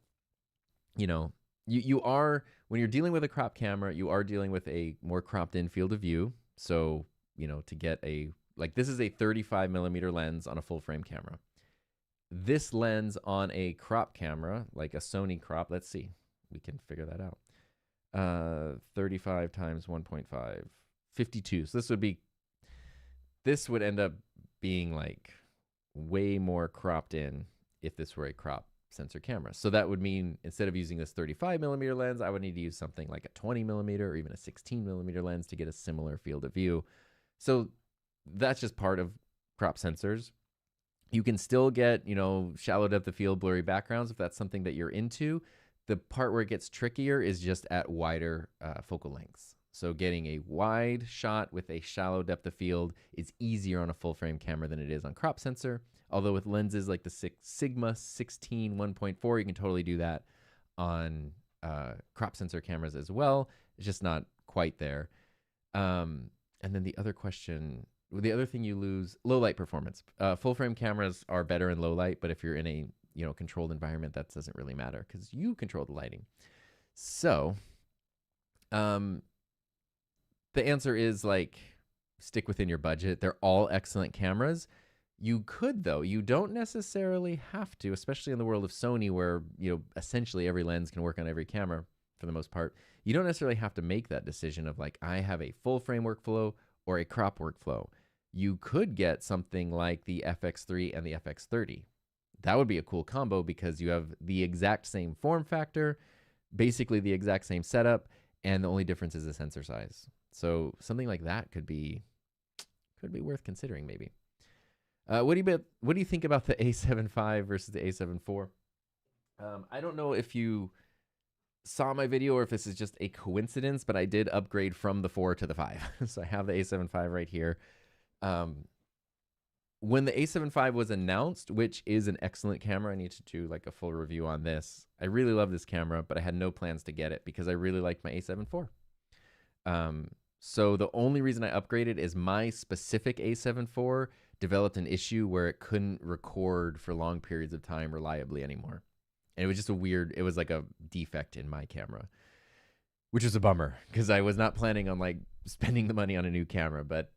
you are, when you're dealing with a crop camera, you are dealing with a more cropped in field of view. So, to get this is a 35 millimeter lens on a full frame camera. This lens on a crop camera, like a Sony crop, let's see, we can figure that out. 35 times 1.5, 52. So this would end up being like way more cropped in if this were a crop sensor camera. So that would mean instead of using this 35 millimeter lens, I would need to use something like a 20 millimeter or even a 16 millimeter lens to get a similar field of view. So that's just part of crop sensors. You can still get, shallow depth of field, blurry backgrounds if that's something that you're into. The part where it gets trickier is just at wider focal lengths. So getting a wide shot with a shallow depth of field is easier on a full frame camera than it is on crop sensor. Although with lenses like the Sigma 16 1.4, you can totally do that on crop sensor cameras as well. It's just not quite there. And then the other thing you lose, low light performance. Full frame cameras are better in low light, but if you're in a controlled environment, that doesn't really matter because you control the lighting. So, the answer is stick within your budget. They're all excellent cameras. You could, though, you don't necessarily have to, especially in the world of Sony where, essentially every lens can work on every camera for the most part. You don't necessarily have to make that decision of I have a full frame workflow or a crop workflow. You could get something like the FX3 and the FX30. That would be a cool combo because you have the exact same form factor, basically the exact same setup, and the only difference is the sensor size. So something like that could be worth considering maybe. What do you think about the A7 IV versus the A7 IV? I don't know if you saw my video or if this is just a coincidence, but I did upgrade from the 4 to the 5. So I have the A7 IV right here. When the A7 V was announced, which is an excellent camera, I need to do a full review on this. I really love this camera, but I had no plans to get it because I really liked my A7 IV. So the only reason I upgraded is my specific A7 IV developed an issue where it couldn't record for long periods of time reliably anymore. And it was just it was like a defect in my camera, which was a bummer because I was not planning on like spending the money on a new camera, but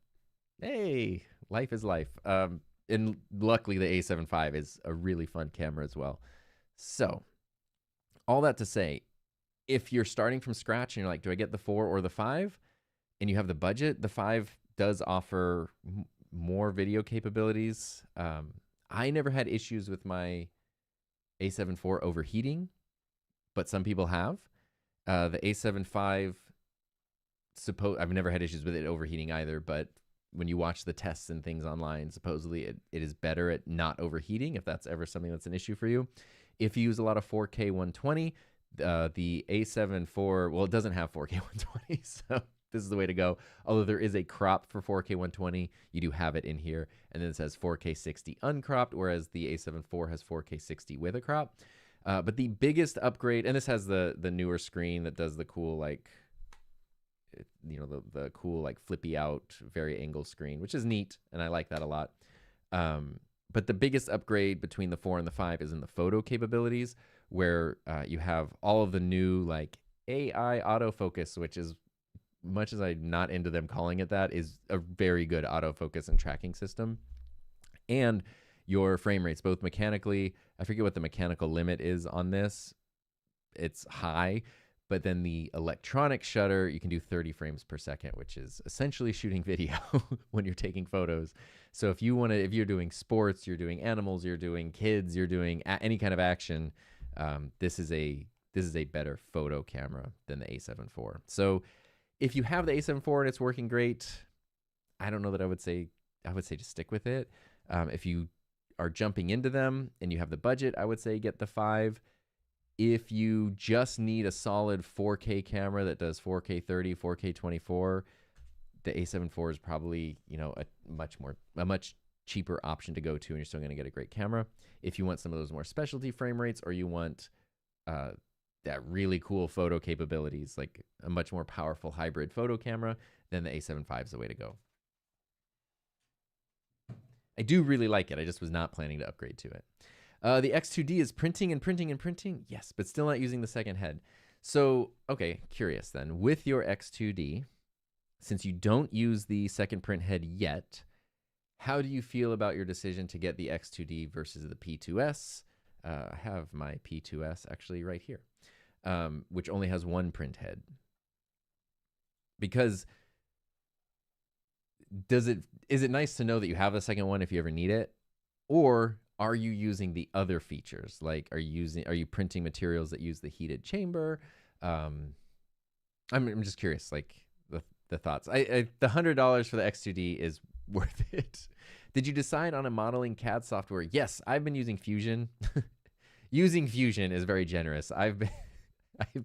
hey, life is life. And luckily the A7 IV is a really fun camera as well. So all that to say, if you're starting from scratch and you're like, do I get the 4 or the 5? And you have the budget, the 5 does offer more video capabilities. I never had issues with my A7 IV overheating, but some people have. The A7 V, I've never had issues with it overheating either, but when you watch the tests and things online, supposedly it is better at not overheating, if that's ever something that's an issue for you. If you use a lot of 4K 120, the A7 IV, well, it doesn't have 4K 120, so this is the way to go. Although there is a crop for 4K 120, you do have it in here, and then it says 4K 60 uncropped, whereas the A7 IV has 4K 60 with a crop. But the biggest upgrade, and this has the newer screen that does the cool, like, the cool, like, flippy out, very angled screen, which is neat, and I like that a lot. But the biggest upgrade between the 4 and the 5 is in the photo capabilities, where you have all of the new, like, AI autofocus, which is, much as I'm not into them calling it that, is a very good autofocus and tracking system. And your frame rates, both mechanically, I forget what the mechanical limit is on this. It's high, but then the electronic shutter, you can do 30 frames per second, which is essentially shooting video when you're taking photos. So if you're doing sports, you're doing animals, you're doing kids, you're doing any kind of action, this is a better photo camera than the A7 IV. So if you have the A7 IV and it's working great, I don't know that I would say just stick with it. If you are jumping into them and you have the budget, I would say get the 5. If you just need a solid 4K camera that does 4K 30, 4K 24, the A7 IV is probably, a much cheaper option to go to, and you're still going to get a great camera. If you want some of those more specialty frame rates, or you want that really cool photo capabilities, like a much more powerful hybrid photo camera, then the A7 V is the way to go. I do really like it. I just was not planning to upgrade to it. The X2D is printing and printing and printing. Yes, but still not using the second head. So, okay, curious then. With your X2D, since you don't use the second print head yet, how do you feel about your decision to get the X2D versus the P2S? I have my P2S actually right here, which only has one print head. Because is it nice to know that you have a second one if you ever need it? Or are you using the other features? Like, are you printing materials that use the heated chamber? I'm just curious, like the thoughts. The $100 for the X2D is worth it. Did you decide on a modeling CAD software? Yes, I've been using Fusion. Using Fusion is very generous. I've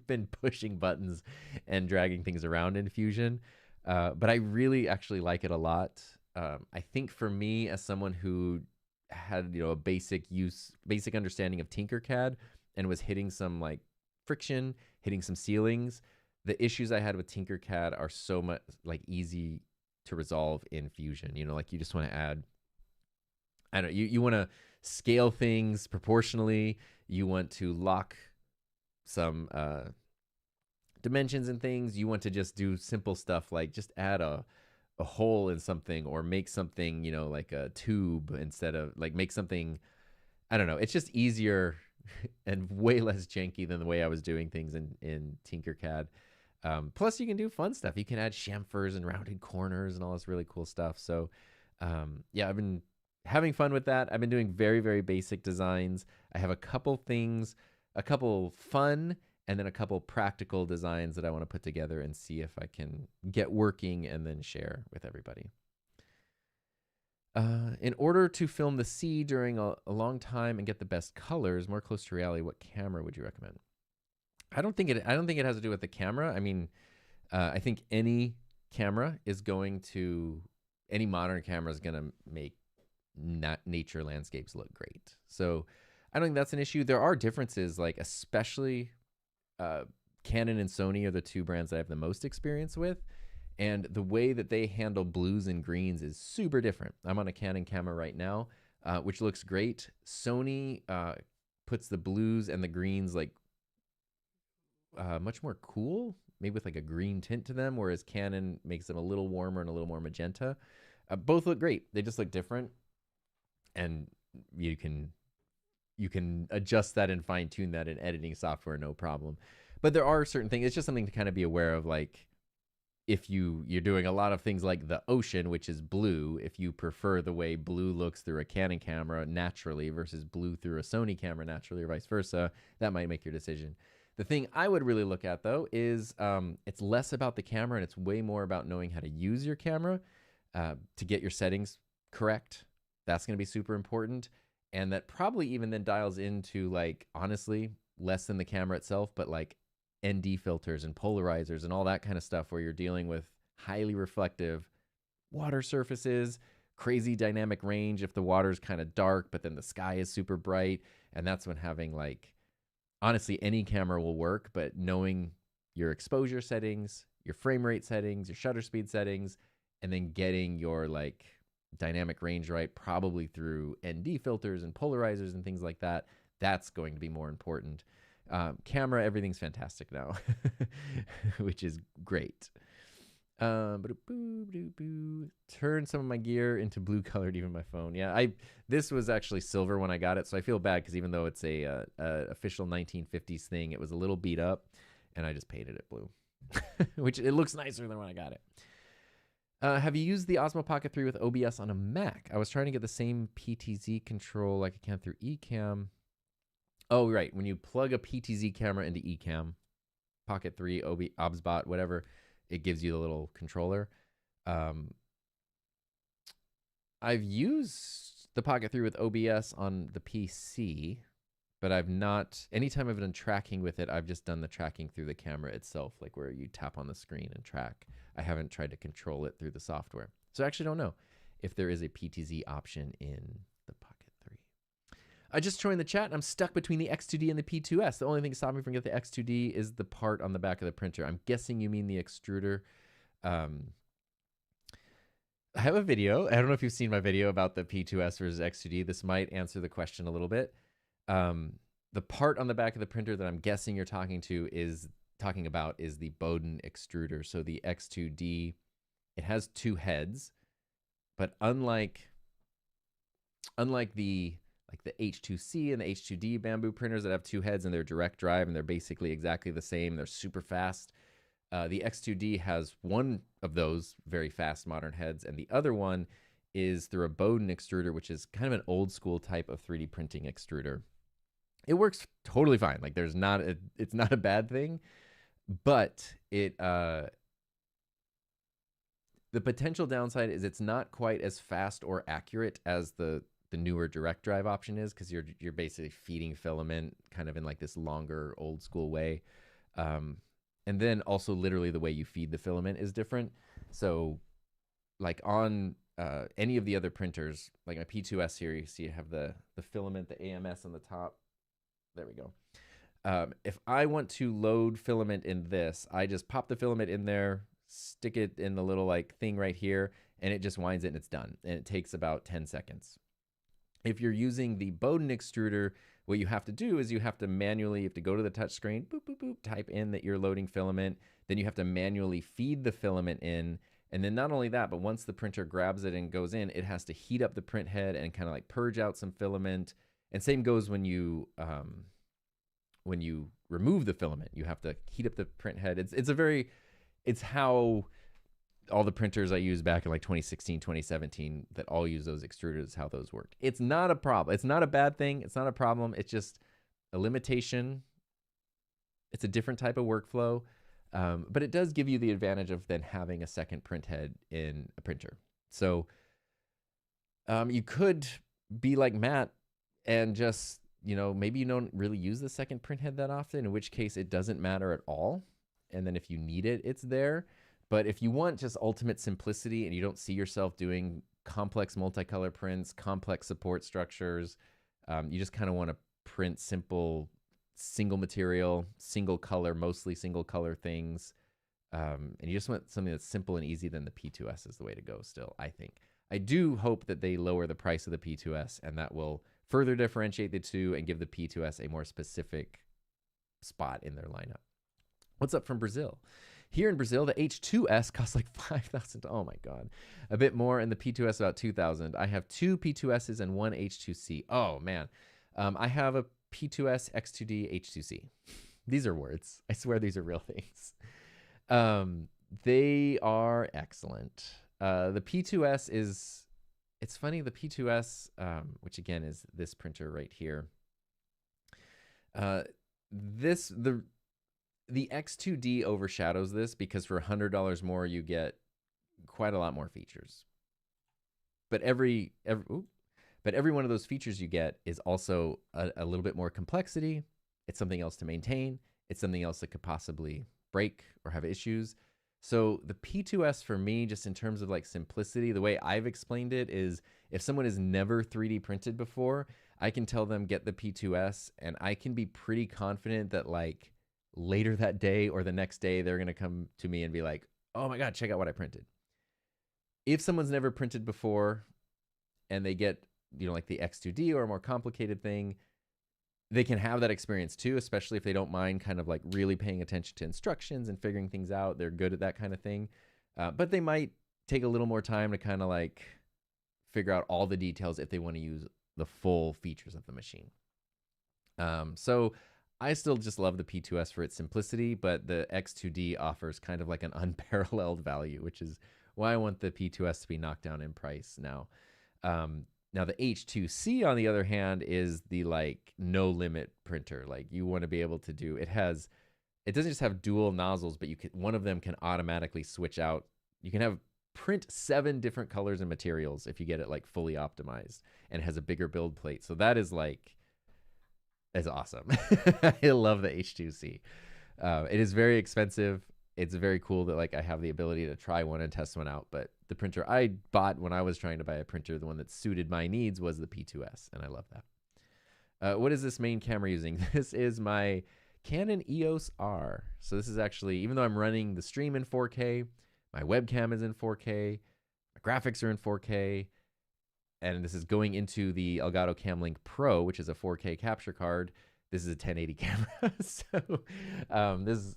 been pushing buttons and dragging things around in Fusion, but I really actually like it a lot. I think for me, as someone who had a basic understanding of Tinkercad and was hitting some like friction, hitting some ceilings, the issues I had with Tinkercad are so much like easy to resolve in Fusion. Like you just want to add, I don't know, you want to scale things proportionally. You want to lock some dimensions and things. You want to just do simple stuff like just add a hole in something, or make something, like a tube instead of like make something, I don't know. It's just easier and way less janky than the way I was doing things in Tinkercad. Plus you can do fun stuff. You can add chamfers and rounded corners and all this really cool stuff. So yeah, I've been having fun with that. I've been doing very, very basic designs. I have a couple fun and then a couple practical designs that I want to put together and see if I can get working and then share with everybody. In order to film the sea during a long time and get the best colors, more close to reality, what camera would you recommend? I don't think it has to do with the camera. I mean, I think any modern camera is going to make nature landscapes look great. So I don't think that's an issue. There are differences, like especially Canon and Sony are the two brands that I have the most experience with. And the way that they handle blues and greens is super different. I'm on a Canon camera right now, which looks great. Sony puts the blues and the greens like much more cool, maybe with like a green tint to them, whereas Canon makes them a little warmer and a little more magenta. Both look great. They just look different, and you can adjust that and fine tune that in editing software, no problem. But there are certain things. It's just something to kind of be aware of, like if you're doing a lot of things like the ocean, which is blue, if you prefer the way blue looks through a Canon camera naturally versus blue through a Sony camera naturally, or vice versa, that might make your decision. The thing I would really look at, though, is it's less about the camera and it's way more about knowing how to use your camera to get your settings correct. That's going to be super important. And that probably even then dials into, like, honestly, less than the camera itself, but like ND filters and polarizers and all that kind of stuff where you're dealing with highly reflective water surfaces, crazy dynamic range if the water's kind of dark, but then the sky is super bright. And that's when having, like, honestly, any camera will work, but knowing your exposure settings, your frame rate settings, your shutter speed settings, and then getting your like dynamic range right, probably through ND filters and polarizers and things like that, that's going to be more important. Camera, everything's fantastic now, which is great. Turn some of my gear into blue colored, even my phone. Yeah, this was actually silver when I got it, so I feel bad because even though it's a official 1950s thing, it was a little beat up, and I just painted it blue, which it looks nicer than when I got it. Have you used the Osmo Pocket 3 with OBS on a Mac? I was trying to get the same PTZ control like I can through Ecamm. Oh, right. When you plug a PTZ camera into Ecamm, Pocket 3, OBSBot, whatever, it gives you the little controller. I've used the Pocket 3 with OBS on the PC, but I've not, anytime I've done tracking with it, I've just done the tracking through the camera itself, like where you tap on the screen and track. I haven't tried to control it through the software. So I actually don't know if there is a PTZ option in the Pocket 3. I just joined the chat and I'm stuck between the X2D and the P2S. The only thing stopping me from getting the X2D is the part on the back of the printer. I'm guessing you mean the extruder. I have a video. I don't know if you've seen my video about the P2S versus X2D. This might answer the question a little bit. The part on the back of the printer that I'm guessing you're talking about is the Bowden extruder. So the X2D, it has two heads, but unlike the H2C and the H2D bamboo printers that have two heads and they're direct drive and they're basically exactly the same, they're super fast. The X2D has one of those very fast modern heads, and the other one is through a Bowden extruder, which is kind of an old school type of 3D printing extruder. It works totally fine. Like it's not a bad thing, but the potential downside is it's not quite as fast or accurate as the newer direct drive option is, because you're basically feeding filament kind of in like this longer old school way. And then also literally the way you feed the filament is different. So like on any of the other printers, like my P2S here, you see you have the filament, the AMS on the top. There we go. If I want to load filament in this, I just pop the filament in there, stick it in the little like thing right here, and it just winds it and it's done. And it takes about 10 seconds. If you're using the Bowden extruder, what you have to do is you have to go to the touch screen, boop, boop, boop, type in that you're loading filament. Then you have to manually feed the filament in. And then not only that, but once the printer grabs it and goes in, it has to heat up the print head and kind of like purge out some filament. And same goes when you remove the filament. You have to heat up the print head. It's how all the printers I used back in like 2016, 2017 that all use those extruders, how those work. It's not a problem. It's not a bad thing. It's not a problem. It's just a limitation. It's a different type of workflow. But it does give you the advantage of then having a second print head in a printer. So you could be like Matt and just, maybe you don't really use the second print head that often, in which case it doesn't matter at all. And then if you need it, it's there. But if you want just ultimate simplicity and you don't see yourself doing complex multicolor prints, complex support structures, you just kind of want to print simple, single material, single color, mostly single color things, And you just want something that's simple and easy, then the P2S is the way to go still, I think. I do hope that they lower the price of the P2S, and that will further differentiate the two and give the P2S a more specific spot in their lineup. What's up from Brazil? Here in Brazil, the H2S costs like $5,000. Oh my God. A bit more, and the P2S about $2,000. I have two P2Ss and one H2C. Oh man. I have a P2S, X2D, H2C. These are words. I swear these are real things. They are excellent. The P2S is, it's funny, the P2S, which again is this printer right here. The X2D overshadows this because for $100 more, you get quite a lot more features. But every one of those features you get is also a little bit more complexity. It's something else to maintain. It's something else that could possibly break or have issues. So the P2S for me, just in terms of like simplicity, the way I've explained it is if someone has never 3D printed before, I can tell them get the P2S, and I can be pretty confident that like later that day or the next day, they're going to come to me and be like, oh my God, check out what I printed. If someone's never printed before and they get, like the X2D or a more complicated thing, they can have that experience too, especially if they don't mind kind of like really paying attention to instructions and figuring things out. They're good at that kind of thing. But they might take a little more time to kind of like figure out all the details if they want to use the full features of the machine. So I still just love the P2S for its simplicity, but the X2D offers kind of like an unparalleled value, which is why I want the P2S to be knocked down in price now. Now the H2C, on the other hand, is the like no limit printer. Like you want to be able to do, it doesn't just have dual nozzles, but one of them can automatically switch out. You can have print 7 different colors and materials if you get it like fully optimized, and it has a bigger build plate. So that is awesome. I love the H2C. It is very expensive. It's very cool that like I have the ability to try one and test one out. But the printer I bought when I was trying to buy a printer, the one that suited my needs, was the P2S, and I love that. What is this main camera using? This is my Canon EOS R. So this is actually, even though I'm running the stream in 4K, my webcam is in 4K, my graphics are in 4K, and this is going into the Elgato Camlink Pro, which is a 4K capture card. This is a 1080 camera. So this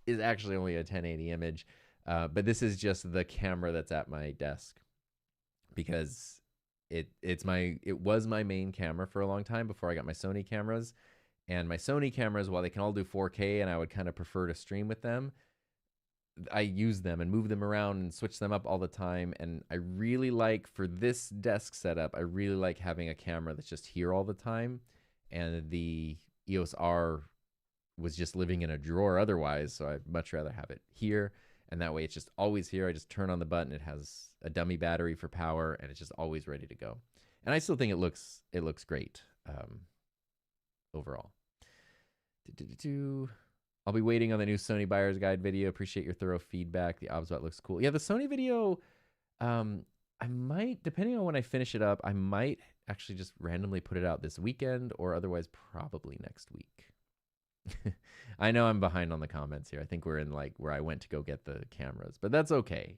is actually only a 1080 image, but this is just the camera that's at my desk because it was my main camera for a long time before I got my Sony cameras. And my Sony cameras, while they can all do 4K and I would kind of prefer to stream with them, I use them and move them around and switch them up all the time. And I really like, for this desk setup, I really like having a camera that's just here all the time. And the EOS R was just living in a drawer otherwise, so I'd much rather have it here. And that way it's just always here. I just turn on the button. It has a dummy battery for power, and it's just always ready to go. And I still think it looks great overall. I'll be waiting on the new Sony Buyer's Guide video. Appreciate your thorough feedback. The OBSBot looks cool. Yeah, the Sony video, I might, depending on when I finish it up, I might actually just randomly put it out this weekend, or otherwise probably next week. I know I'm behind on the comments here. I think we're in like where I went to go get the cameras, but that's okay.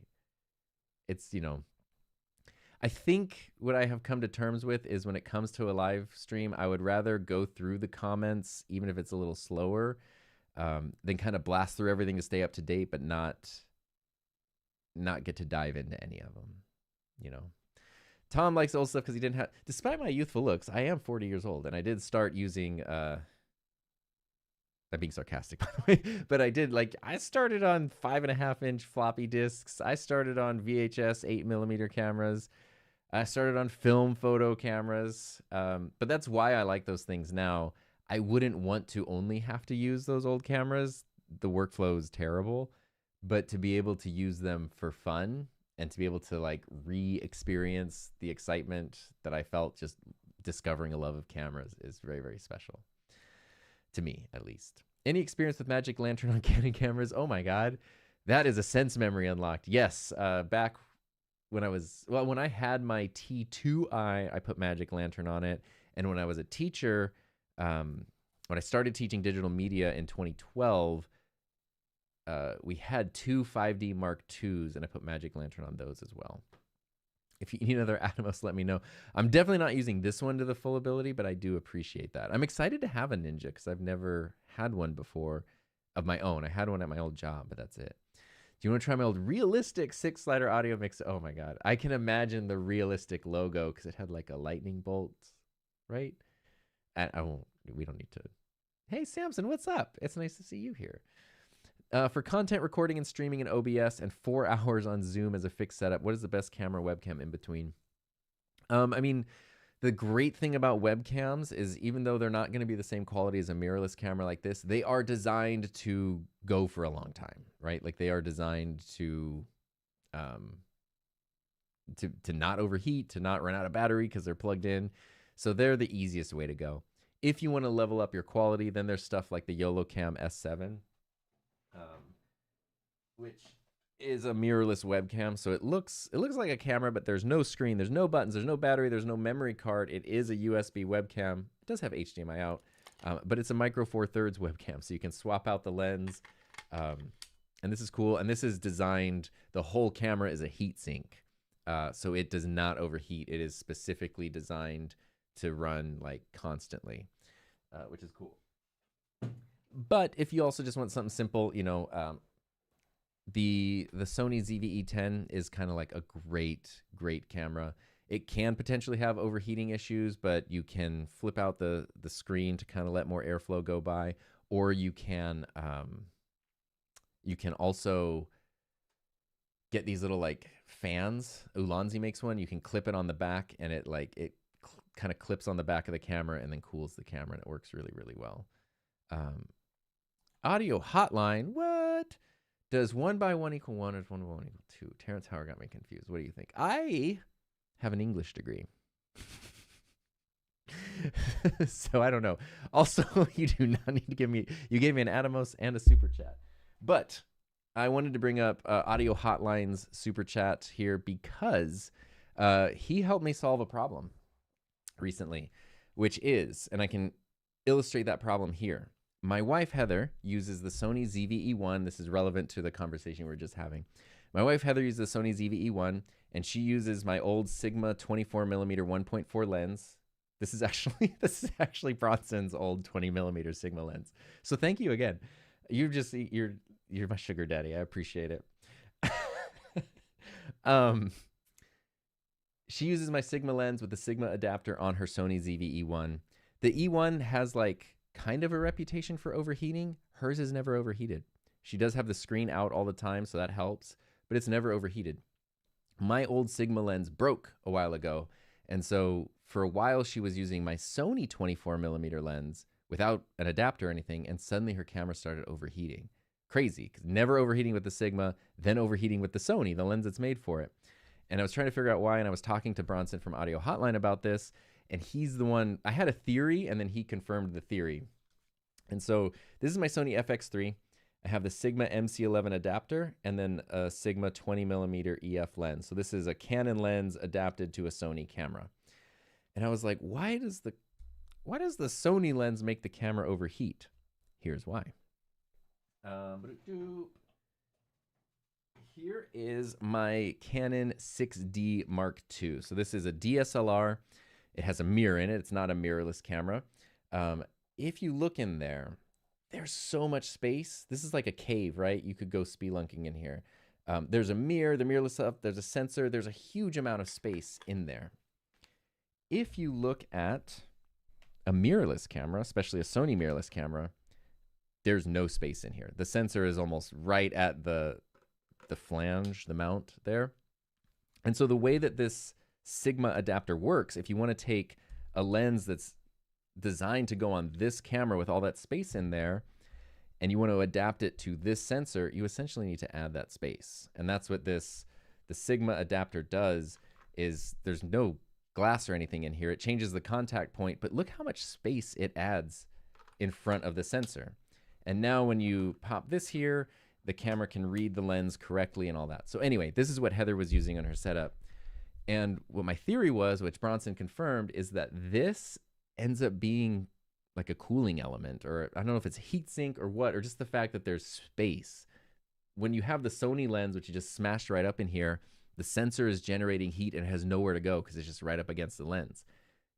It's, I think what I have come to terms with is when it comes to a live stream, I would rather go through the comments, even if it's a little slower, than kind of blast through everything to stay up to date, but not get to dive into any of them. Tom likes old stuff because he didn't have, despite my youthful looks, I am 40 years old, and I did start using, I'm being sarcastic, by the way, but I started on 5.5-inch floppy disks. I started on VHS 8mm cameras. I started on film photo cameras. But that's why I like those things now. I wouldn't want to only have to use those old cameras. The workflow is terrible, but to be able to use them for fun and to be able to like re-experience the excitement that I felt just discovering a love of cameras is very, very special. To me, at least. Any experience with Magic Lantern on Canon cameras? Oh my God. That is a sense memory unlocked. Yes. Back when when I had my T2i, I put Magic Lantern on it. And when I was a teacher, when I started teaching digital media in 2012, we had 2 5D Mark IIs, and I put Magic Lantern on those as well. If you need another Atomos, let me know. I'm definitely not using this one to the full ability, but I do appreciate that. I'm excited to have a Ninja because I've never had one before of my own. I had one at my old job, but that's it. Do you want to try my old realistic 6-slider audio mix? Oh my God. I can imagine the realistic logo because it had like a lightning bolt, right? And we don't need to. Hey, Samson, what's up? It's nice to see you here. For content recording and streaming in OBS and 4 hours on Zoom as a fixed setup, what is the best camera webcam in between? I mean, the great thing about webcams is even though they're not going to be the same quality as a mirrorless camera like this, they are designed to go for a long time, right? Like they are designed to not overheat, to not run out of battery because they're plugged in. So they're the easiest way to go. If you want to level up your quality, then there's stuff like the YoloCam S7. Which is a mirrorless webcam. So it looks like a camera, but there's no screen, there's no buttons, there's no battery, there's no memory card. It is a USB webcam. It does have HDMI out, but it's a micro 4/3 webcam. So you can swap out the lens. And this is cool. And this is designed, the whole camera is a heat sink. So it does not overheat. It is specifically designed to run like constantly, which is cool. But if you also just want something simple, you know, the Sony ZV-E10 is kind of like a great camera. It can potentially have overheating issues, but you can flip out the screen to kind of let more airflow go by, or you can also get these little like fans. Ulanzi makes one. You can clip it on the back, and it kind of clips on the back of the camera and then cools the camera, and it works really well. Audio hotline, what? Does 1 by 1 equal 1 or 1 by 1 equal 2? Terrence Howard got me confused. What do you think? I have an English degree. So I don't know. Also, you do not need to give me, you gave me an Atomos and a super chat. But I wanted to bring up Audio Hotline's super chat here because he helped me solve a problem recently, which is, and I can illustrate that problem here. My wife, Heather, uses the Sony ZV-E1. This is relevant to the conversation we were just having. My wife, Heather, uses the Sony ZV-E1, and she uses my old Sigma 24mm 1.4 lens. This is actually Bronson's old 20mm Sigma lens. So thank you again. You're my sugar daddy. I appreciate it. She uses my Sigma lens with the Sigma adapter on her Sony ZV-E1. The E1 has like kind of a reputation for overheating. Hers is never overheated. She does have the screen out all the time, so that helps, but it's never overheated. My old Sigma lens broke a while ago, and so for a while she was using my Sony 24mm lens without an adapter or anything, and suddenly her camera started overheating. Crazy, because never overheating with the Sigma, then overheating with the Sony, the lens that's made for it. And I was trying to figure out why, and I was talking to Bronson from Audio Hotline about this, and he's the one, I had a theory, and then he confirmed the theory. And so this is my Sony FX3. I have the Sigma MC11 adapter, and then a Sigma 20mm EF lens. So this is a Canon lens adapted to a Sony camera. And I was like, why does the Sony lens make the camera overheat? Here's why. Here is my Canon 6D Mark II. So this is a DSLR. It has a mirror in it. It's not a mirrorless camera. If you look in there, there's so much space. This is like a cave, right? You could go spelunking in here. There's a mirror, the mirrorless up, there's a sensor. There's a huge amount of space in there. If you look at a mirrorless camera, especially a Sony mirrorless camera, there's no space in here. The sensor is almost right at the flange, the mount there. And so the way that this Sigma adapter works, if you want to take a lens that's designed to go on this camera with all that space in there, and you want to adapt it to this sensor, you essentially need to add that space. And that's what the Sigma adapter does, is there's no glass or anything in here. It changes the contact point, but look how much space it adds in front of the sensor. And now when you pop this here, the camera can read the lens correctly and all that. So anyway, this is what Heather was using on her setup. And what my theory was, which Bronson confirmed, is that this ends up being like a cooling element, or I don't know if it's heat sink or what, or just the fact that there's space when you have the Sony lens, which you just smashed right up in here, the sensor is generating heat and has nowhere to go because it's just right up against the lens.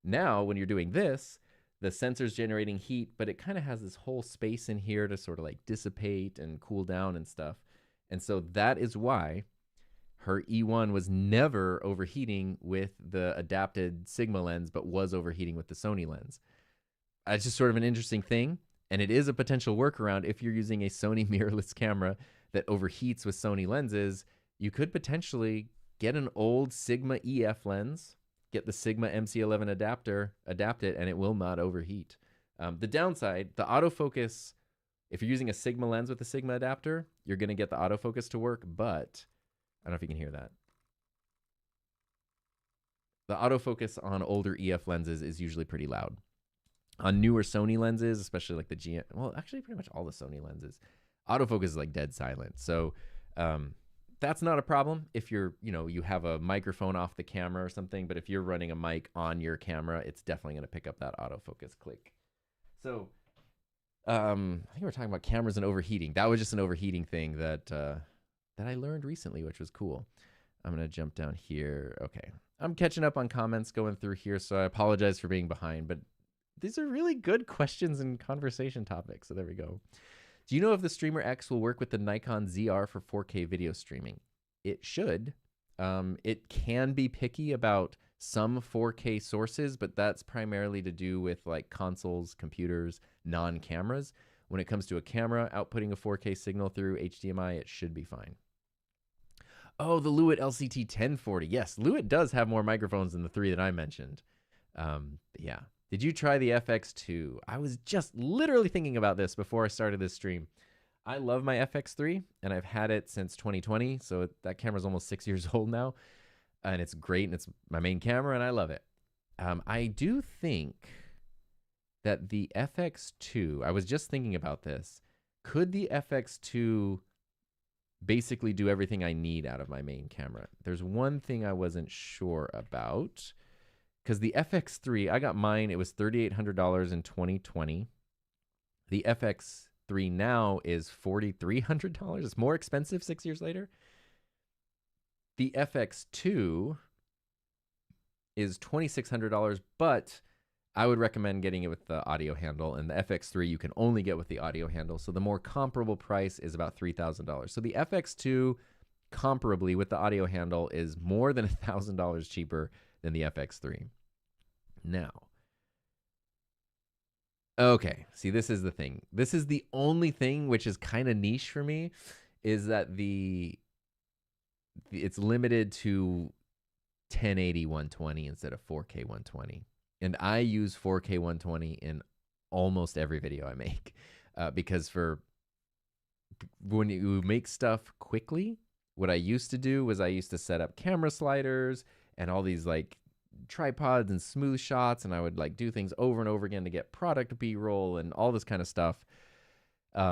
Now, when you're doing this, the sensor's generating heat, but it kind of has this whole space in here to sort of like dissipate and cool down and stuff. And so that is why her E1 was never overheating with the adapted Sigma lens, but was overheating with the Sony lens. It's just sort of an interesting thing. And it is a potential workaround if you're using a Sony mirrorless camera that overheats with Sony lenses. You could potentially get an old Sigma EF lens, get the Sigma MC11 adapter, adapt it, and it will not overheat. The downside, the autofocus, if you're using a Sigma lens with a Sigma adapter, you're going to get the autofocus to work, but I don't know if you can hear that. The autofocus on older EF lenses is usually pretty loud. On newer Sony lenses, especially like the GM, well, actually pretty much all the Sony lenses, autofocus is like dead silent. So that's not a problem if you're, you have a microphone off the camera or something, but if you're running a mic on your camera, it's definitely going to pick up that autofocus click. So I think we're talking about cameras and overheating. That was just an overheating thing that I learned recently, which was cool. I'm going to jump down here. Okay. I'm catching up on comments going through here, so I apologize for being behind, but these are really good questions and conversation topics. So there we go. Do you know if the Streamer X will work with the Nikon ZR for 4K video streaming? It should. It can be picky about some 4K sources, but that's primarily to do with like consoles, computers, non-cameras. When it comes to a camera outputting a 4K signal through HDMI, it should be fine. Oh, the Lewitt LCT 1040. Yes, Lewitt does have more microphones than the three that I mentioned. Yeah. Did you try the FX2? I was just literally thinking about this before I started this stream. I love my FX3, and I've had it since 2020, so that camera's almost 6 years old now, and it's great, and it's my main camera, and I love it. I do think that the FX2, I was just thinking about this, could the FX2 basically do everything I need out of my main camera? There's one thing I wasn't sure about. Because the FX3, I got mine, it was $3,800 in 2020. The FX3 now is $4,300. It's more expensive 6 years later. The FX2 is $2,600, but I would recommend getting it with the audio handle. And the FX3 you can only get with the audio handle. So the more comparable price is about $3,000. So the FX2 comparably with the audio handle is more than $1,000 cheaper than the FX3. Now, okay, see, this is the thing. This is the only thing which is kind of niche for me, is that it's limited to 1080 120 instead of 4K 120. And I use 4K 120 in almost every video I make because when you make stuff quickly, what I used to do was I used to set up camera sliders and all these like tripods and smooth shots, and I would like do things over and over again to get product B-roll and all this kind of stuff,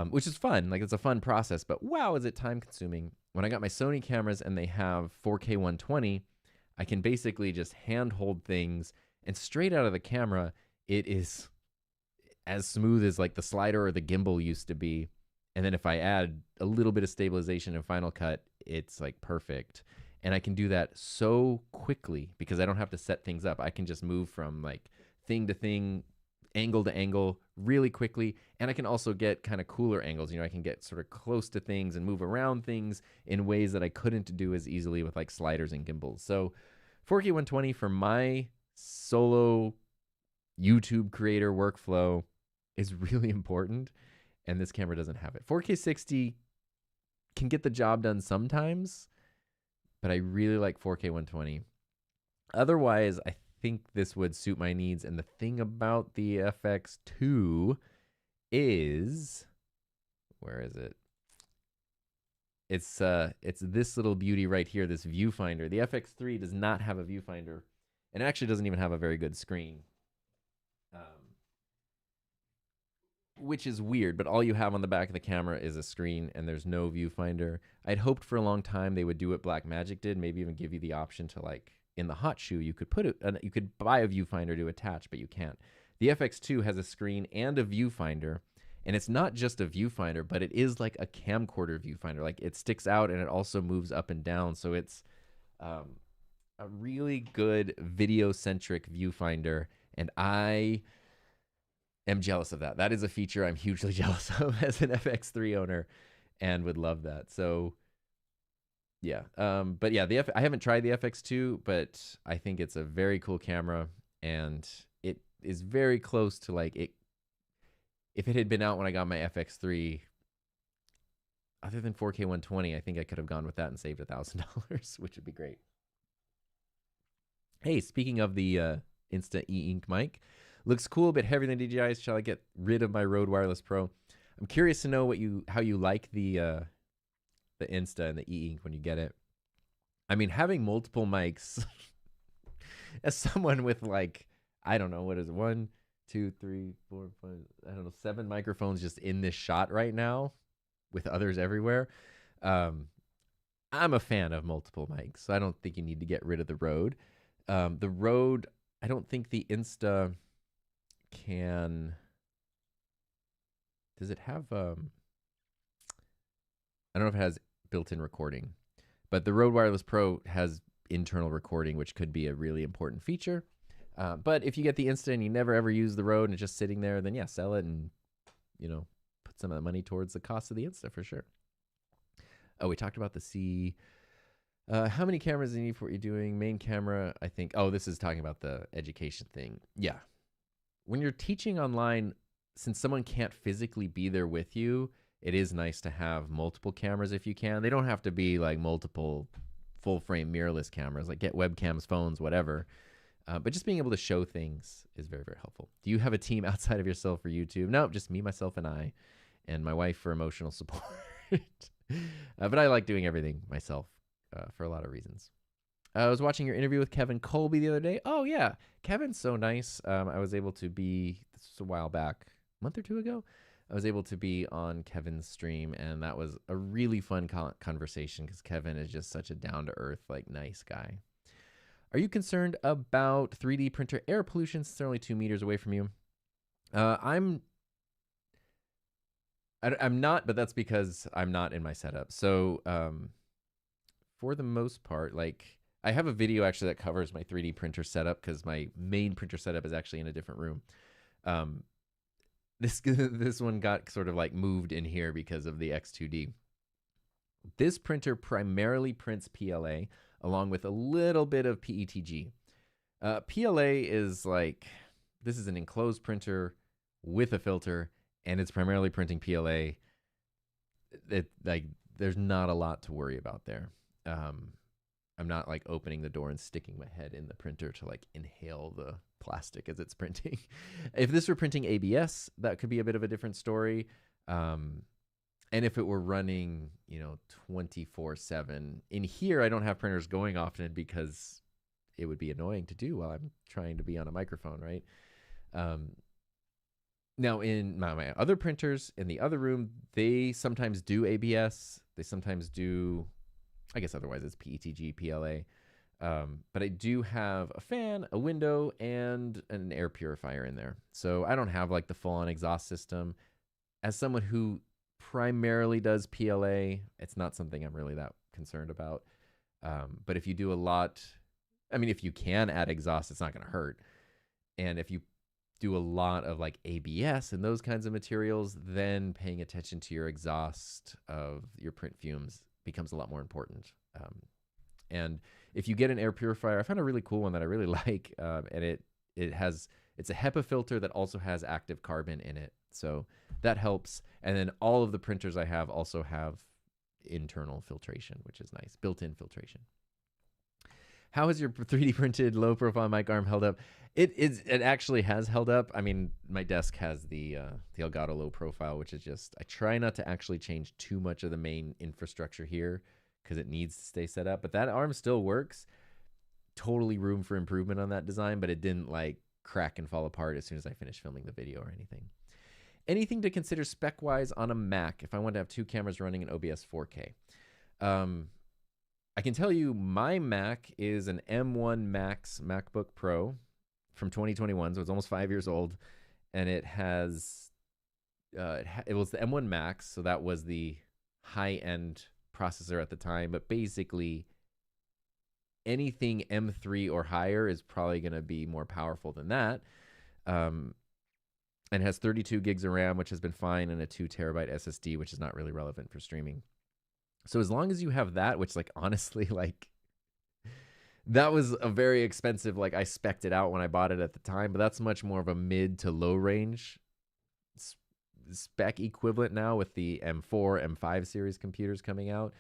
which is fun. Like, it's a fun process, but wow, is it time consuming. When I got my Sony cameras and they have 4K 120, I can basically just handhold things, and straight out of the camera, it is as smooth as like the slider or the gimbal used to be. And then if I add a little bit of stabilization in Final Cut, it's like perfect. And I can do that so quickly because I don't have to set things up. I can just move from like thing to thing, angle to angle really quickly. And I can also get kind of cooler angles. I can get sort of close to things and move around things in ways that I couldn't do as easily with like sliders and gimbals. So 4K 120 for my solo YouTube creator workflow is really important. And this camera doesn't have it. 4K 60 can get the job done sometimes, but I really like 4K 120. Otherwise, I think this would suit my needs. And the thing about the FX2 is, where is it? It's this little beauty right here, this viewfinder. The FX3 does not have a viewfinder, and it actually doesn't even have a very good screen, which is weird, but all you have on the back of the camera is a screen, and there's no viewfinder. I'd hoped for a long time they would do what Blackmagic did, maybe even give you the option to, like, in the hot shoe, you could you could buy a viewfinder to attach, but you can't. The FX2 has a screen and a viewfinder, And it's not just a viewfinder, but it is like a camcorder viewfinder. Like it sticks out and it also moves up and down. So it's um, a really good video centric viewfinder. And I am jealous of that. That is a feature I'm hugely jealous of as an FX3 owner and would love that. So yeah. But yeah, I haven't tried the FX2, but I think it's a very cool camera and it is very close to like it. If it had been out when I got my FX3, other than 4K 120, I think I could have gone with that and saved $1,000, which would be great. Hey, speaking of the Insta e-ink mic, looks cool, a bit heavier than DJI's. Shall I get rid of my Rode Wireless Pro? I'm curious to know how you like the Insta and the e-ink when you get it. I mean, having multiple mics, as someone with like, I don't know, what is it, 1, 2, 3, 4, 5, I don't know, 7 microphones just in this shot right now with others everywhere. I'm a fan of multiple mics, so I don't think you need to get rid of the Rode. The Rode, I don't think the Insta can. Does it have? I don't know if it has built-in recording, but the Rode Wireless Pro has internal recording, which could be a really important feature. But if you get the Insta and you never ever use the Rode and it's just sitting there, then yeah, sell it and put some of the money towards the cost of the Insta for sure. Oh, we talked about the C. How many cameras do you need for what you're doing? Main camera, I think. Oh, this is talking about the education thing. Yeah. When you're teaching online, since someone can't physically be there with you, it is nice to have multiple cameras if you can. They don't have to be like multiple full frame mirrorless cameras, like get webcams, phones, whatever. But just being able to show things is very, very helpful. Do you have a team outside of yourself for YouTube? No, just me, myself, and I, and my wife for emotional support. But I like doing everything myself for a lot of reasons. I was watching your interview with Kevin Colby the other day. Oh, yeah. Kevin's so nice. I was able to be, this was a while back, a month or two ago, I was able to be on Kevin's stream, and that was a really fun conversation because Kevin is just such a down-to-earth, like, nice guy. Are you concerned about 3D printer air pollution since they're only 2 meters away from you? I'm not, but that's because I'm not in my setup. So for the most part, like I have a video actually that covers my 3D printer setup because my main printer setup is actually in a different room. This one got sort of like moved in here because of the X2D. This printer primarily prints PLA along with a little bit of PETG. PLA is like, this is an enclosed printer with a filter, and it's primarily printing PLA. There's not a lot to worry about there. I'm not like opening the door and sticking my head in the printer to like inhale the plastic as it's printing. If this were printing ABS, that could be a bit of a different story. And if it were running, 24/7 in here, I don't have printers going often because it would be annoying to do while I'm trying to be on a microphone, right? Now in my other printers in the other room, they sometimes do ABS. They sometimes do, I guess otherwise it's PETG, PLA. But I do have a fan, a window, and an air purifier in there. So I don't have like the full-on exhaust system. As someone who primarily does PLA, it's not something I'm really that concerned about. But if you do a lot, if you can add exhaust, it's not going to hurt. And if you do a lot of like ABS and those kinds of materials, then paying attention to your exhaust of your print fumes becomes a lot more important. And if you get an air purifier, I found a really cool one that I really like, and it's a HEPA filter that also has active carbon in it, so that helps. And then all of the printers I have also have internal filtration, which is nice, built-in filtration. How has your 3D printed low profile mic arm held up? It actually has held up. My desk has the Elgato low profile, which is just, I try not to actually change too much of the main infrastructure here because it needs to stay set up. But that arm still works. Totally room for improvement on that design, but it didn't like crack and fall apart as soon as I finished filming the video or anything. Anything to consider spec-wise on a Mac if I want to have 2 cameras running in OBS 4K? I can tell you my Mac is an M1 Max MacBook Pro from 2021, so it's almost 5 years old, and it has it was the M1 Max, so that was the high-end processor at the time. But basically, anything M3 or higher is probably going to be more powerful than that. And has 32 gigs of RAM, which has been fine, and a 2 terabyte SSD, which is not really relevant for streaming. So as long as you have that, which like honestly, like that was a very expensive, like I spec'd it out when I bought it at the time, but that's much more of a mid to low range spec equivalent now with the M4, M5 series computers coming out.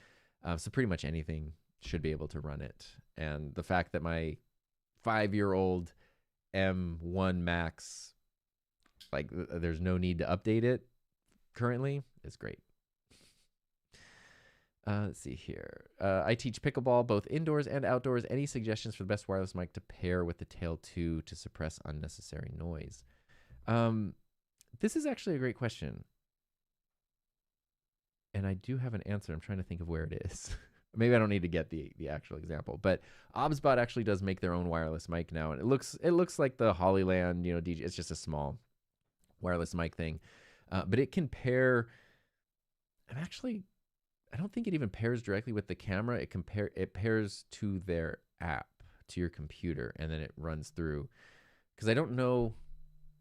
So pretty much anything should be able to run it. And the fact that my 5-year-old M1 Max, like there's no need to update it currently, is great. Let's see here. I teach pickleball both indoors and outdoors. Any suggestions for the best wireless mic to pair with the Tail 2 to suppress unnecessary noise? This is actually a great question. And I do have an answer. I'm trying to think of where it is. Maybe I don't need to get the actual example. But OBSBot actually does make their own wireless mic now. And it looks like the Hollyland, DJ. It's just a small wireless mic thing. But it can pair... I don't think it even pairs directly with the camera. It pairs to their app, to your computer, and then it runs through. Because I don't know,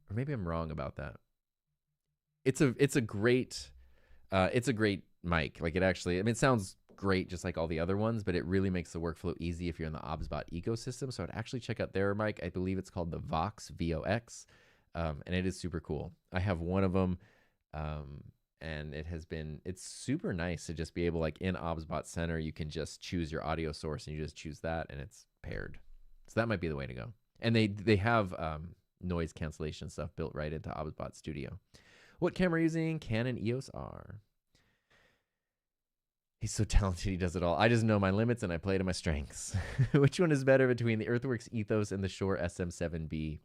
or maybe I'm wrong about that. It's a great mic. Like it sounds great just like all the other ones, but it really makes the workflow easy if you're in the OBSBot ecosystem. So I'd actually check out their mic. I believe it's called the Vox, VOX, and it is super cool. I have one of them. And it's super nice to just be able, like in OBSBot Center, you can just choose your audio source and you just choose that and it's paired. So that might be the way to go. And they have noise cancellation stuff built right into OBSBot Studio. What camera are you using? Canon EOS R. He's so talented, he does it all. I just know my limits and I play to my strengths. Which one is better between the Earthworks Ethos and the Shure SM7B?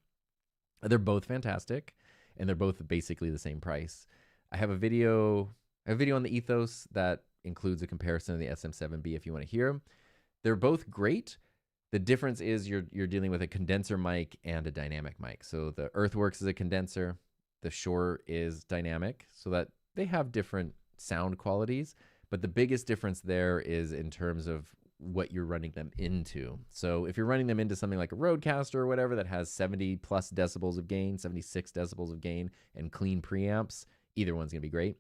They're both fantastic and they're both basically the same price. I have a video on the Ethos that includes a comparison of the SM7B if you want to hear them. They're both great. The difference is you're dealing with a condenser mic and a dynamic mic. So the Earthworks is a condenser, the Shure is dynamic, so that they have different sound qualities. But the biggest difference there is in terms of what you're running them into. So if you're running them into something like a Rodecaster or whatever that has 70 plus decibels of gain, 76 decibels of gain, and clean preamps, either one's going to be great.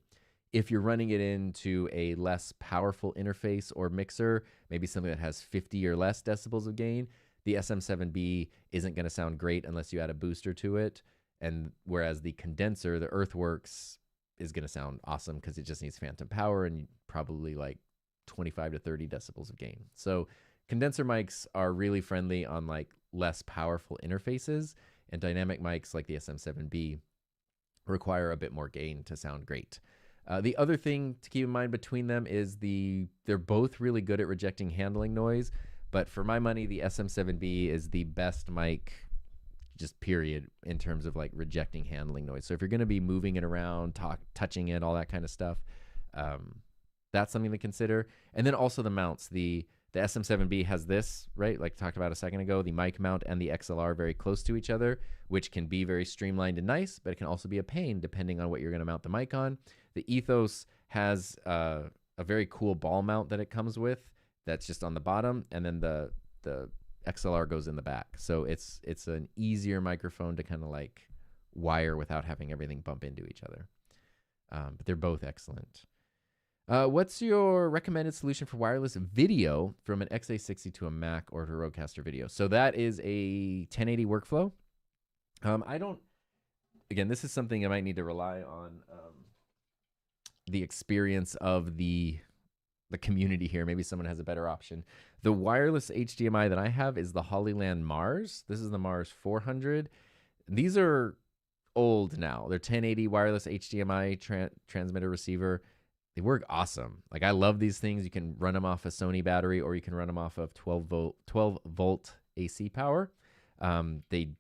If you're running it into a less powerful interface or mixer, maybe something that has 50 or less decibels of gain, the SM7B isn't going to sound great unless you add a booster to it. And whereas the condenser, the Earthworks, is going to sound awesome because it just needs phantom power and probably like 25 to 30 decibels of gain. So condenser mics are really friendly on like less powerful interfaces, and dynamic mics like the SM7B require a bit more gain to sound great. The other thing to keep in mind between them is they're both really good at rejecting handling noise, but for my money, the SM7B is the best mic, just period, in terms of like rejecting handling noise. So if you're going to be moving it around, touching it, all that kind of stuff, that's something to consider. And then also the mounts. The SM7B has this, right? Like talked about a second ago, the mic mount and the XLR very close to each other, which can be very streamlined and nice, but it can also be a pain depending on what you're going to mount the mic on. The Ethos has a very cool ball mount that it comes with that's just on the bottom, and then the XLR goes in the back. So it's an easier microphone to kind of like wire without having everything bump into each other. But they're both excellent. What's your recommended solution for wireless video from an XA60 to a Mac or to a Rodecaster video? So that is a 1080 workflow. Again, this is something I might need to rely on the experience of the community here. Maybe someone has a better option. The wireless HDMI that I have is the Hollyland Mars. This is the Mars 400. These are old now. They're 1080 wireless HDMI transmitter receiver. They work awesome. Like I love these things. You can run them off a Sony battery or you can run them off of 12 volt AC power. They've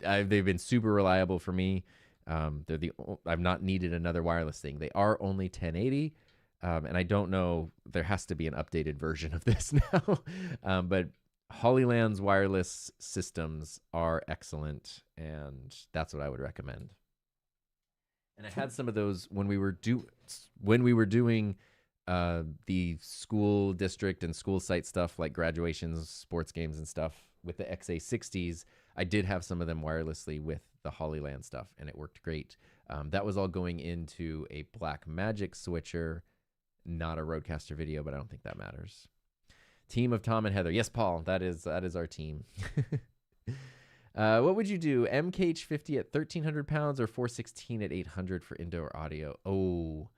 been super reliable for me. I've not needed another wireless thing. They are only 1080. And I don't know, there has to be an updated version of this now. But Hollyland's wireless systems are excellent, and that's what I would recommend. And I had some of those when we were doing the school district and school site stuff like graduations, sports games, and stuff with the XA60s. I did have some of them wirelessly with the Hollyland stuff, and it worked great. That was all going into a Black Magic switcher, not a Rodecaster Video, but I don't think that matters. Team of Tom and Heather. Yes, Paul, that is our team. What would you do? MKH50 at 1,300 pounds or 416 at 800 for indoor audio? Oh,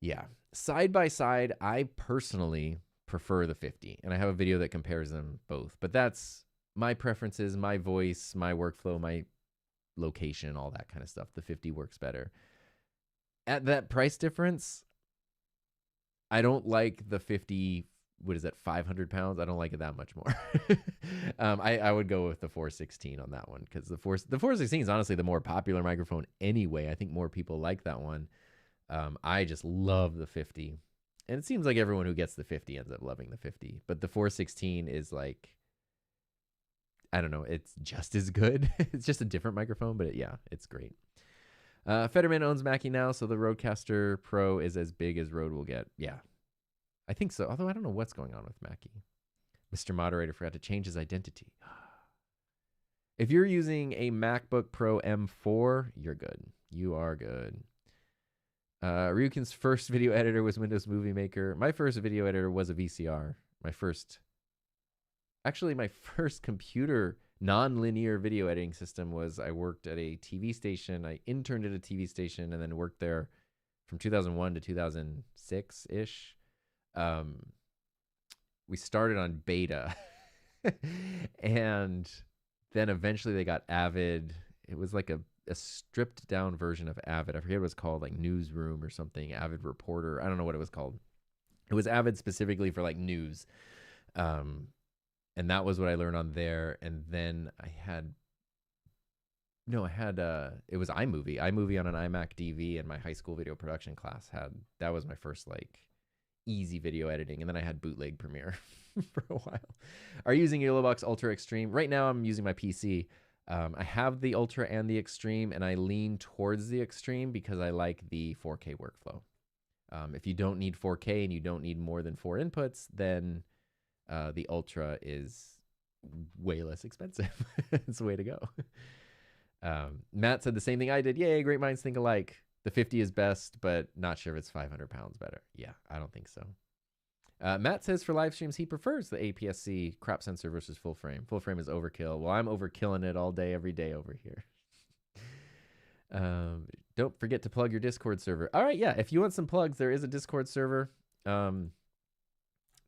yeah. Side by side, I personally prefer the 50, and I have a video that compares them both. But that's my preferences, my voice, my workflow, my location, all that kind of stuff. The 50 works better. At that price difference, I don't like the 50. What is that, 500 pounds? I don't like it that much more. I would go with the 416 on that one because the 416 is honestly the more popular microphone anyway. I think more people like that one. I just love the 50. And it seems like everyone who gets the 50 ends up loving the 50. But the 416 is like, I don't know, it's just as good. It's just a different microphone, but yeah, it's great. Fetterman owns Mackie now, so the Rodecaster Pro is as big as Rode will get. Yeah, I think so. Although I don't know what's going on with Mackie. Mr. Moderator forgot to change his identity. If you're using a MacBook Pro M4, you're good. You are good. Ryukin's first video editor was Windows Movie Maker. My first video editor was a VCR. My first computer non-linear video editing system was I worked at a TV station. I interned at a TV station and then worked there from 2001 to 2006-ish. We started on beta and then eventually they got Avid. It was like a stripped down version of Avid. I forget what it was called, like Newsroom or something, Avid Reporter. I don't know what it was called. It was Avid specifically for like news. And that was what I learned on there. And then it was iMovie on an iMac DV, and my high school video production class that was my first like easy video editing. And then I had bootleg Premiere for a while. Are you using Yellowbox Ultra Extreme? Right now I'm using my PC. I have the Ultra and the Extreme, and I lean towards the Extreme because I like the 4K workflow. If you don't need 4K and you don't need more than 4 inputs, then the Ultra is way less expensive. It's the way to go. Matt said the same thing I did. Yay, great minds think alike. The 50 is best, but not sure if it's 500 pounds better. Yeah, I don't think so. Matt says for live streams, he prefers the APS-C crop sensor versus full frame. Full frame is overkill. Well, I'm overkilling it all day, every day over here. Don't forget to plug your Discord server. All right, yeah, if you want some plugs, there is a Discord server.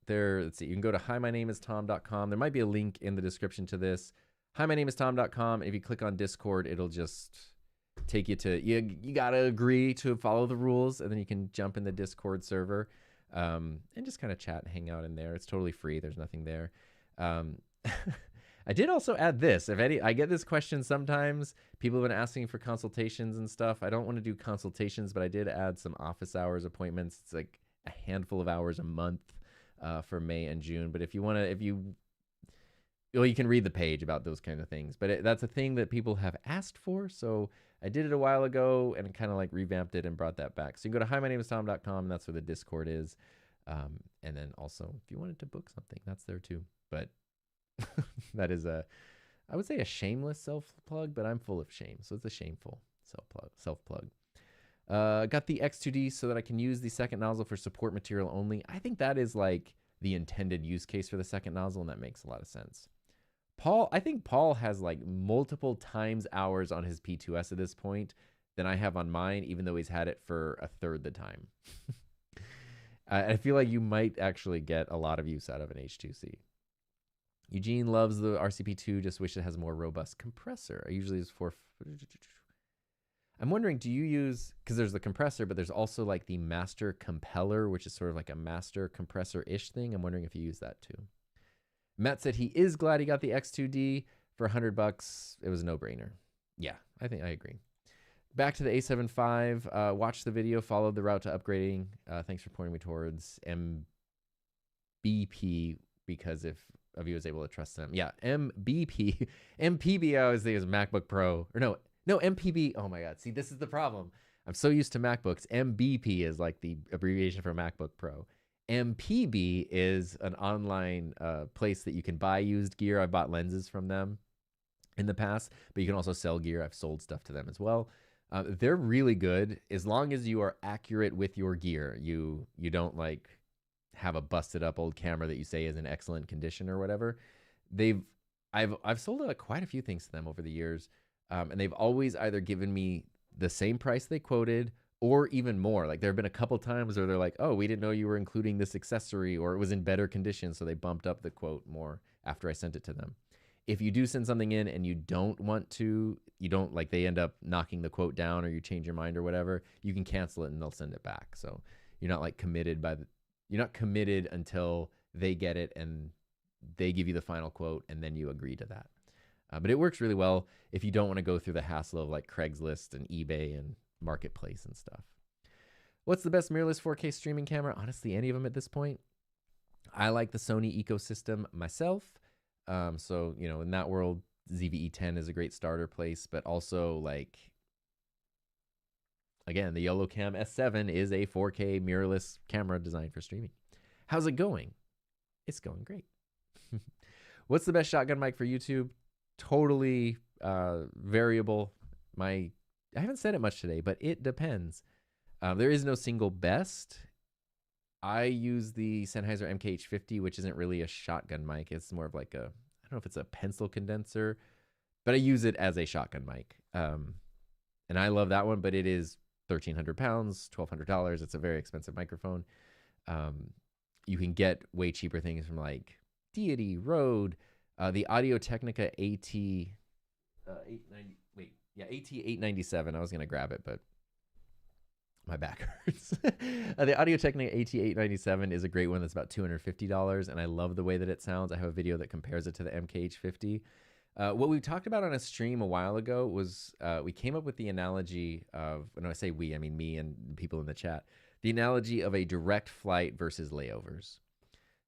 Let's see, you can go to himynameistom.com. There might be a link in the description to this. Himynameistom.com. If you click on Discord, it'll just take you to, you got to agree to follow the rules, and then you can jump in the Discord server and just kind of chat and hang out in there. It's totally free. There's nothing there. I did also add this. I get this question sometimes. People have been asking for consultations and stuff. I don't want to do consultations, but I did add some office hours appointments. It's like a handful of hours a month for May and June. But if you want to, you can read the page about those kind of things. But that's a thing that people have asked for. So I did it a while ago and kind of like revamped it and brought that back. So you can go to himynameistom.com. That's where the Discord is. And then also, if you wanted to book something, that's there too. But that is I would say a shameless self-plug, but I'm full of shame. So it's a shameful self-plug. Got the X2D so that I can use the second nozzle for support material only. I think that is like the intended use case for the second nozzle, and that makes a lot of sense. I think Paul has like multiple times hours on his P2S at this point than I have on mine, even though he's had it for a third the time. I feel like you might actually get a lot of use out of an H2C. Eugene loves the RCP2, just wish it has a more robust compressor. I usually use I'm wondering, do you use, because there's the compressor, but there's also like the master compeller, which is sort of like a master compressor-ish thing. I'm wondering if you use that too. Matt said he is glad he got the X2D for $100. It was a no-brainer. Yeah, I think I agree. Back to the A7 IV. Watched the video, followed the route to upgrading. Thanks for pointing me towards MBP, because if Avi was able to trust them. Yeah, MBP. MPB I always think is MacBook Pro. Or no, No, MPB. Oh my God. See, this is the problem. I'm so used to MacBooks. MBP is like the abbreviation for MacBook Pro. MPB is an online place that you can buy used gear. I bought lenses from them in the past, but you can also sell gear. I've sold stuff to them as well. They're really good as long as you are accurate with your gear. You don't like have a busted up old camera that you say is in excellent condition or whatever. They've I've sold quite a few things to them over the years, and they've always either given me the same price they quoted or even more. Like there have been a couple times where they're like, "Oh, we didn't know you were including this accessory," or it was in better condition, so they bumped up the quote more after I sent it to them. If you do send something in and you don't want to, you don't like they end up knocking the quote down or you change your mind or whatever, you can cancel it and they'll send it back. So you're not like committed by the you're not committed until they get it and they give you the final quote and then you agree to that. But it works really well if you don't want to go through the hassle of like Craigslist and eBay and Marketplace and stuff. What's the best mirrorless 4K streaming camera? Honestly, any of them at this point. I like the Sony ecosystem myself. So, you know, in that world, ZVE 10 is a great starter place, but also like, again, the YOLOCAM S7 is a 4K mirrorless camera designed for streaming. How's it going? It's going great. What's the best shotgun mic for YouTube? Totally variable. I haven't said it much today, but it depends. There is no single best. I use the Sennheiser MKH50, which isn't really a shotgun mic. It's more of like I don't know if it's a pencil condenser, but I use it as a shotgun mic. And I love that one, but it is 1,300 pounds, $1,200. It's a very expensive microphone. You can get way cheaper things from like Deity, Rode, the Audio-Technica AT 890. Wait, yeah, AT897. I was gonna grab it, but my back hurts. The Audio-Technica AT897 is a great one that's about $250, and I love the way that it sounds. I have a video that compares it to the MKH50. What we talked about on a stream a while ago was we came up with the analogy of, when I say we, I mean me and people in the chat, the analogy of a direct flight versus layovers.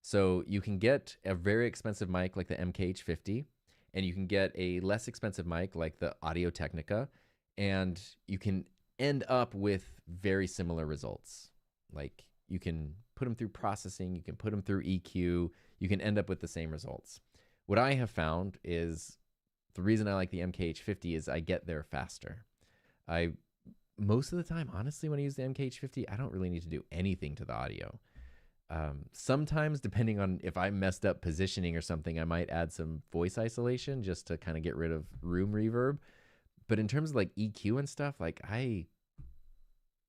So you can get a very expensive mic like the MKH50, and you can get a less expensive mic like the Audio-Technica, and you can end up with very similar results. Like you can put them through processing, you can put them through EQ, you can end up with the same results. What I have found is the reason I like the MKH50 is I get there faster. Most of the time, honestly, when I use the MKH50, I don't really need to do anything to the audio. Sometimes, depending on if I messed up positioning or something, I might add some voice isolation just to kind of get rid of room reverb. But in terms of like EQ and stuff, like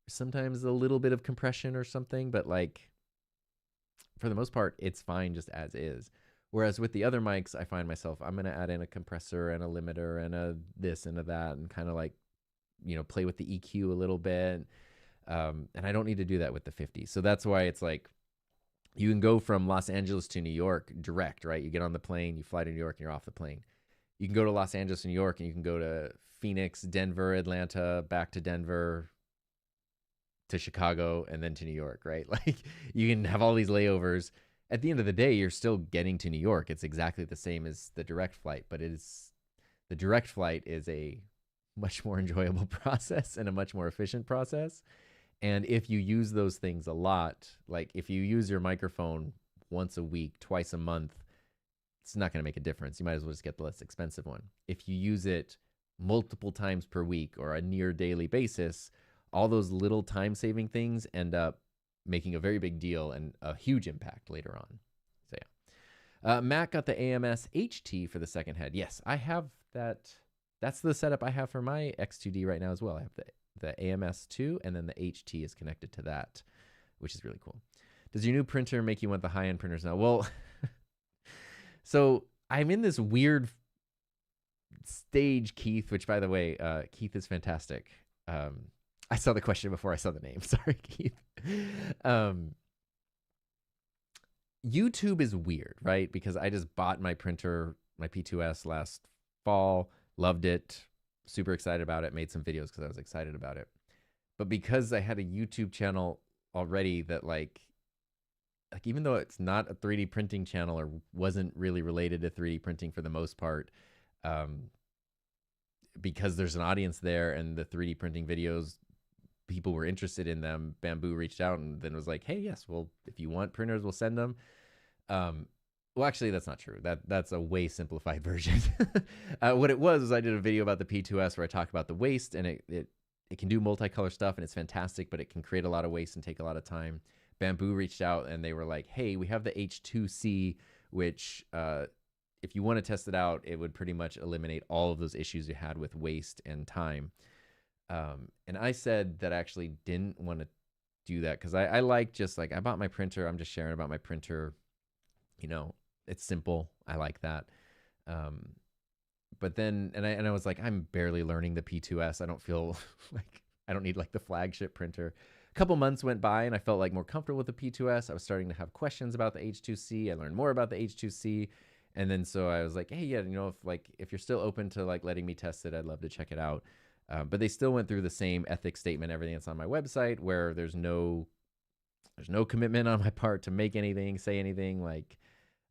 sometimes a little bit of compression or something, but like for the most part, it's fine just as is. Whereas with the other mics, I find myself, I'm going to add in a compressor and a limiter and a this and a that and kind of like, you know, play with the EQ a little bit. And I don't need to do that with the 50. So that's why it's like, you can go from Los Angeles to New York direct, right? You get on the plane, you fly to New York, and you're off the plane. You can go to Los Angeles, New York, and you can go to Phoenix, Denver, Atlanta, back to Denver, to Chicago, and then to New York, right? Like you can have all these layovers. At the end of the day, you're still getting to New York. It's exactly the same as the direct flight, but the direct flight is a much more enjoyable process and a much more efficient process. And if you use those things a lot, like if you use your microphone once a week, twice a month, it's not going to make a difference. You might as well just get the less expensive one. If you use it multiple times per week or a near daily basis, all those little time-saving things end up making a very big deal and a huge impact later on. So yeah. Matt got the AMS HT for the second head. Yes, I have that. That's the setup I have for my X2D right now as well. I have the AMS2, and then the HT is connected to that, which is really cool. Does your new printer make you want the high-end printers now? Well, so I'm in this weird stage, Keith, which, by the way, Keith is fantastic. I saw the question before I saw the name. Sorry, Keith. YouTube is weird, right? Because I just bought my printer, my P2S last fall, loved it, super excited about it, made some videos because I was excited about it. But because I had a YouTube channel already that like even though it's not a 3D printing channel or wasn't really related to 3D printing for the most part, because there's an audience there and the 3D printing videos, people were interested in them, Bamboo reached out and then was like, hey, yes, well, if you want printers, we'll send them. Well, actually, that's not true. That's a way simplified version. What it was I did a video about the P2S where I talked about the waste, and it can do multicolor stuff, and it's fantastic, but it can create a lot of waste and take a lot of time. Bamboo reached out, and they were like, hey, we have the H2C, which if you want to test it out, it would pretty much eliminate all of those issues you had with waste and time. And I said that I actually didn't want to do that because I like just like I bought my printer. I'm just sharing about my printer. You know, it's simple. I like that. But then, and I was like, I'm barely learning the P2S. I don't feel like I don't need like the flagship printer. A couple months went by and I felt like more comfortable with the P2S. I was starting to have questions about the H2C. I learned more about the H2C. And then so I was like, hey, yeah, you know, if you're still open to like letting me test it, I'd love to check it out. But they still went through the same ethics statement, everything that's on my website, where there's no commitment on my part to make anything, say anything, like,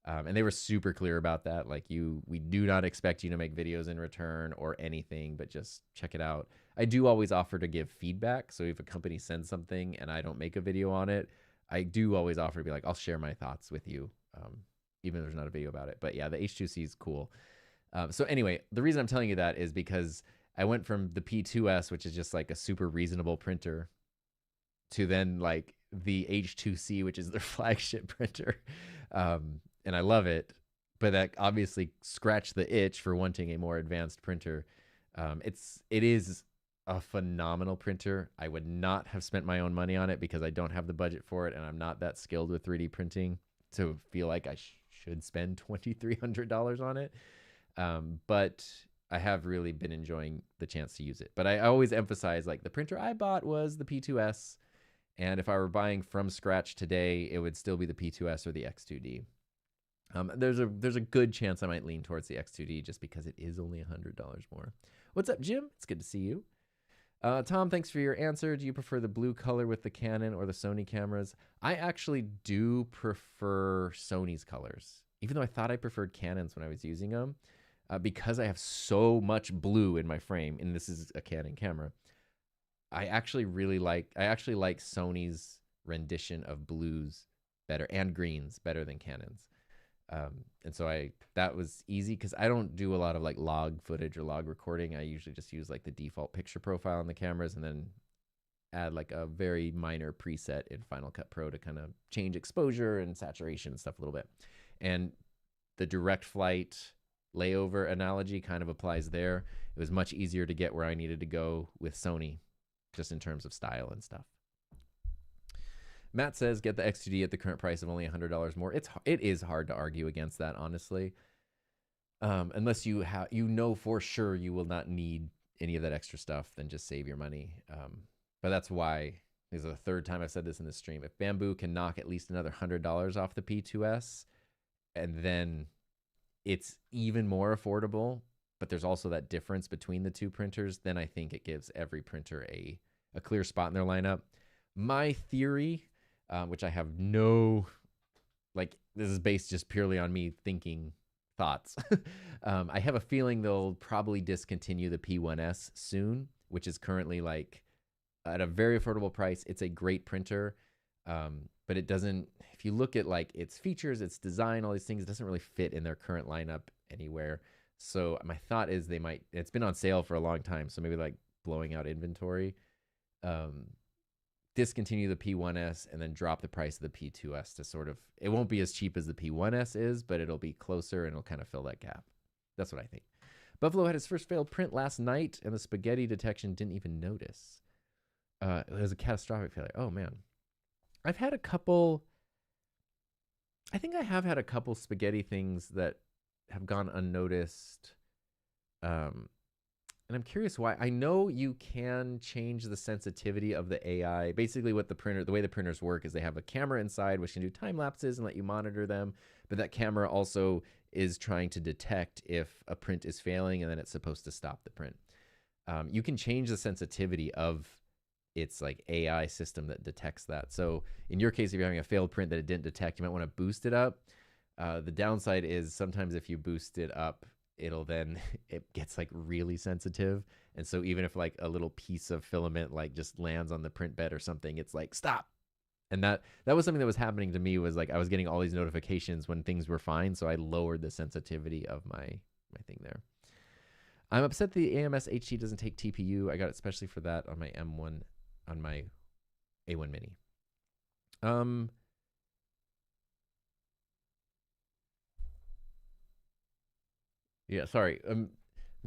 and they were super clear about that. Like, we do not expect you to make videos in return or anything, but just check it out. I do always offer to give feedback. So if a company sends something and I don't make a video on it, I do always offer to be like, I'll share my thoughts with you, even if there's not a video about it. But yeah, the H2C is cool. So anyway, the reason I'm telling you that is because I went from the P2S, which is just like a super reasonable printer, to then like the H2C, which is their flagship printer. And I love it, but that obviously scratched the itch for wanting a more advanced printer. It is a phenomenal printer. I would not have spent my own money on it because I don't have the budget for it, and I'm not that skilled with 3D printing to feel like I should spend $2,300 on it. But I have really been enjoying the chance to use it. But I always emphasize, like, the printer I bought was the P2S, and if I were buying from scratch today, it would still be the P2S or the X2D. There's a good chance I might lean towards the X2D just because it is only $100 more. What's up, Jim? It's good to see you. Tom, thanks for your answer. Do you prefer the blue color with the Canon or the Sony cameras? I actually do prefer Sony's colors, even though I thought I preferred Canon's when I was using them. Because I have so much blue in my frame, and this is a Canon camera, I actually like Sony's rendition of blues better, and greens better than Canon's. And so that was easy because I don't do a lot of like log footage or log recording. I usually just use like the default picture profile on the cameras and then add like a very minor preset in Final Cut Pro to kind of change exposure and saturation and stuff a little bit. And the direct flight layover analogy kind of applies there. It was much easier to get where I needed to go with Sony, just in terms of style and stuff. Matt says, get the X2D at the current price of only $100 more. It is hard to argue against that, honestly. Unless you know for sure you will not need any of that extra stuff, then just save your money. But that's why, this is the third time I've said this in this stream, if Bamboo can knock at least another $100 off the P2S, and then it's even more affordable, but there's also that difference between the two printers, then I think it gives every printer a clear spot in their lineup. My theory, which I have no, like, this is based just purely on me thinking thoughts. I have a feeling they'll probably discontinue the P1S soon, which is currently like at a very affordable price. It's a great printer, but it doesn't, if you look at like its features, its design, all these things, it doesn't really fit in their current lineup anywhere. So my thought is they might, it's been on sale for a long time, so maybe like blowing out inventory, discontinue the P1S and then drop the price of the P2S to sort of, it won't be as cheap as the P1S is, but it'll be closer and it'll kind of fill that gap. That's what I think. Buffalo had his first failed print last night and the spaghetti detection didn't even notice. It was a catastrophic failure. Oh man. I've had a couple, I think I have had a couple spaghetti things that have gone unnoticed. And I'm curious why. I know you can change the sensitivity of the AI. Basically what the way the printers work is they have a camera inside which can do time lapses and let you monitor them. But that camera also is trying to detect if a print is failing and then it's supposed to stop the print. You can change the sensitivity of its like AI system that detects that. So in your case, if you're having a failed print that it didn't detect, you might want to boost it up. The downside is sometimes if you boost it up, it'll then it gets like really sensitive. And so even if like a little piece of filament like just lands on the print bed or something, it's like stop. And that was something that was happening to me, was like I was getting all these notifications when things were fine, so I lowered the sensitivity of my thing there. I'm upset the AMS HT doesn't take TPU. I got it especially for that on my M1, on my A1 Mini. Yeah, sorry. I'm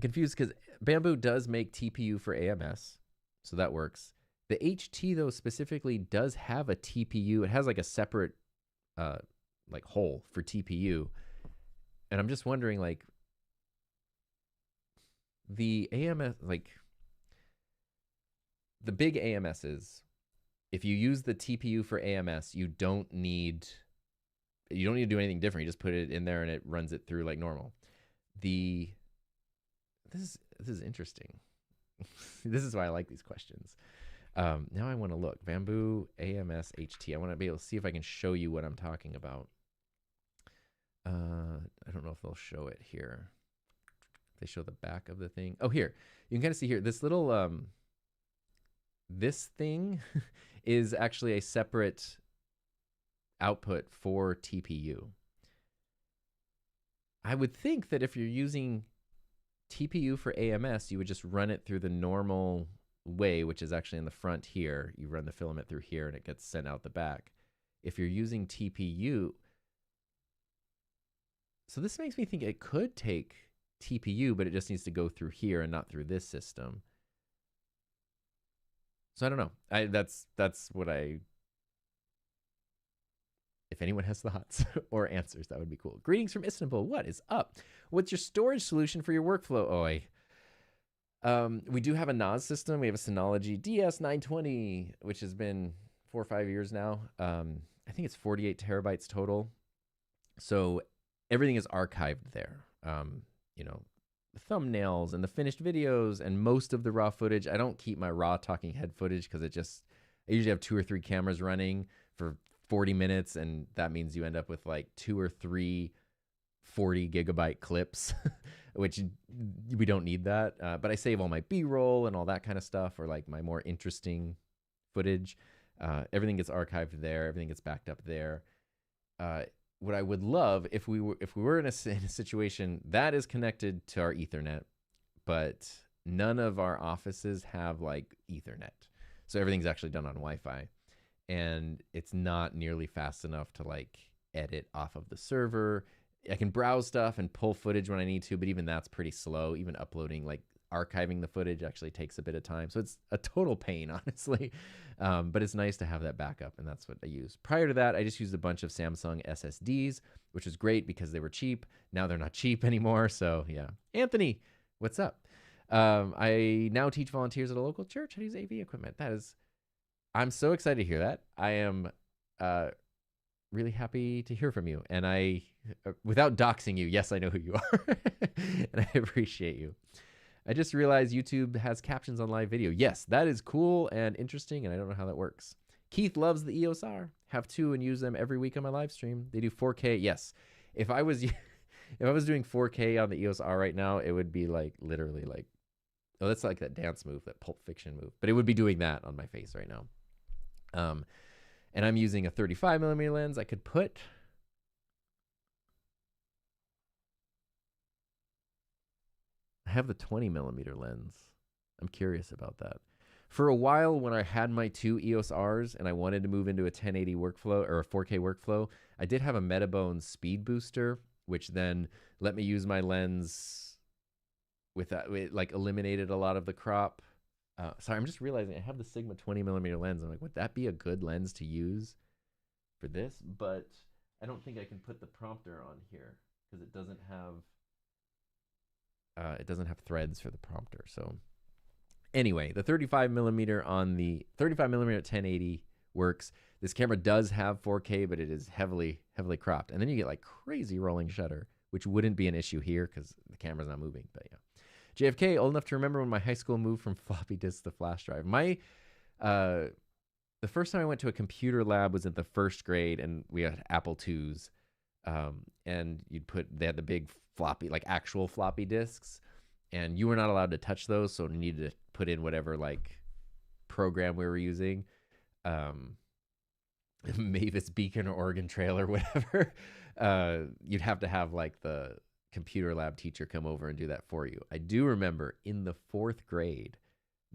confused because Bamboo does make TPU for AMS, so that works. The HT though specifically does have a TPU. It has like a separate like hole for TPU. And I'm just wondering, like, the AMS, like the big AMSs, if you use the TPU for AMS, you don't need to do anything different. You just put it in there and it runs it through like normal. This is interesting. This is why I like these questions. Now I want to look. Bamboo AMS HT. I want to be able to see if I can show you what I'm talking about. I don't know if they'll show it here. They show the back of the thing. Oh, here. You can kind of see here. This little, this thing is actually a separate output for TPU. I would think that if you're using TPU for AMS, you would just run it through the normal way, which is actually in the front here. You run the filament through here and it gets sent out the back. If you're using TPU, so this makes me think it could take TPU, but it just needs to go through here and not through this system. So I don't know. That's what I, if anyone has thoughts or answers, that would be cool. Greetings from Istanbul. What is up? What's your storage solution for your workflow? We do have a NAS system. We have a Synology DS920, which has been 4 or 5 years now. I think it's 48 terabytes total. So everything is archived there. You know, the thumbnails and the finished videos and most of the raw footage. I don't keep my raw talking head footage because I usually have 2 or 3 cameras running for 40 minutes, and that means you end up with like 2 or 3 40 gigabyte clips, which we don't need that. But I save all my B-roll and all that kind of stuff, or like my more interesting footage. Everything gets archived there. Everything gets backed up there. What I would love if we were in a situation that is connected to our Ethernet, but none of our offices have like Ethernet. So everything's actually done on Wi-Fi, and it's not nearly fast enough to like edit off of the server. I can browse stuff and pull footage when I need to, but even that's pretty slow. Even uploading, like archiving the footage actually takes a bit of time. So it's a total pain, honestly. But it's nice to have that backup, and that's what I use. Prior to that, I just used a bunch of Samsung SSDs, which was great because they were cheap. Now they're not cheap anymore. So yeah. Anthony, what's up? I now teach volunteers at a local church how to use AV equipment. I'm so excited to hear that. I am really happy to hear from you. And I, without doxing you, yes, I know who you are. And I appreciate you. I just realized YouTube has captions on live video. Yes, that is cool and interesting, and I don't know how that works. Keith loves the EOS R. Have 2 and use them every week on my live stream. They do 4K. Yes. If I was doing 4K on the EOS R right now, it would be like literally like, oh, that's like that dance move, that Pulp Fiction move. But it would be doing that on my face right now. And I'm using a 35 millimeter lens. I could put, I have the 20 millimeter lens. I'm curious about that. For a while, when I had my 2 EOS Rs and I wanted to move into a 1080 workflow or a 4K workflow, I did have a Metabone speed booster, which then let me use my lens with that. It like eliminated a lot of the crop. Sorry, I'm just realizing I have the Sigma 20 millimeter lens. I'm like, would that be a good lens to use for this? But I don't think I can put the prompter on here because it doesn't have threads for the prompter. So anyway, the 35 millimeter on the 35 millimeter 1080 works. This camera does have 4K, but it is heavily cropped. And then you get like crazy rolling shutter, which wouldn't be an issue here because the camera's not moving. But yeah. JFK, old enough to remember when my high school moved from floppy disk to flash drive. The first time I went to a computer lab was in the 1st grade, and we had Apple IIs. And they had the big floppy, like actual floppy disks, and you were not allowed to touch those, so you needed to put in whatever like program we were using, Mavis Beacon or Oregon Trail or whatever. You'd have to have like the computer lab teacher come over and do that for you. I do remember in the 4th grade,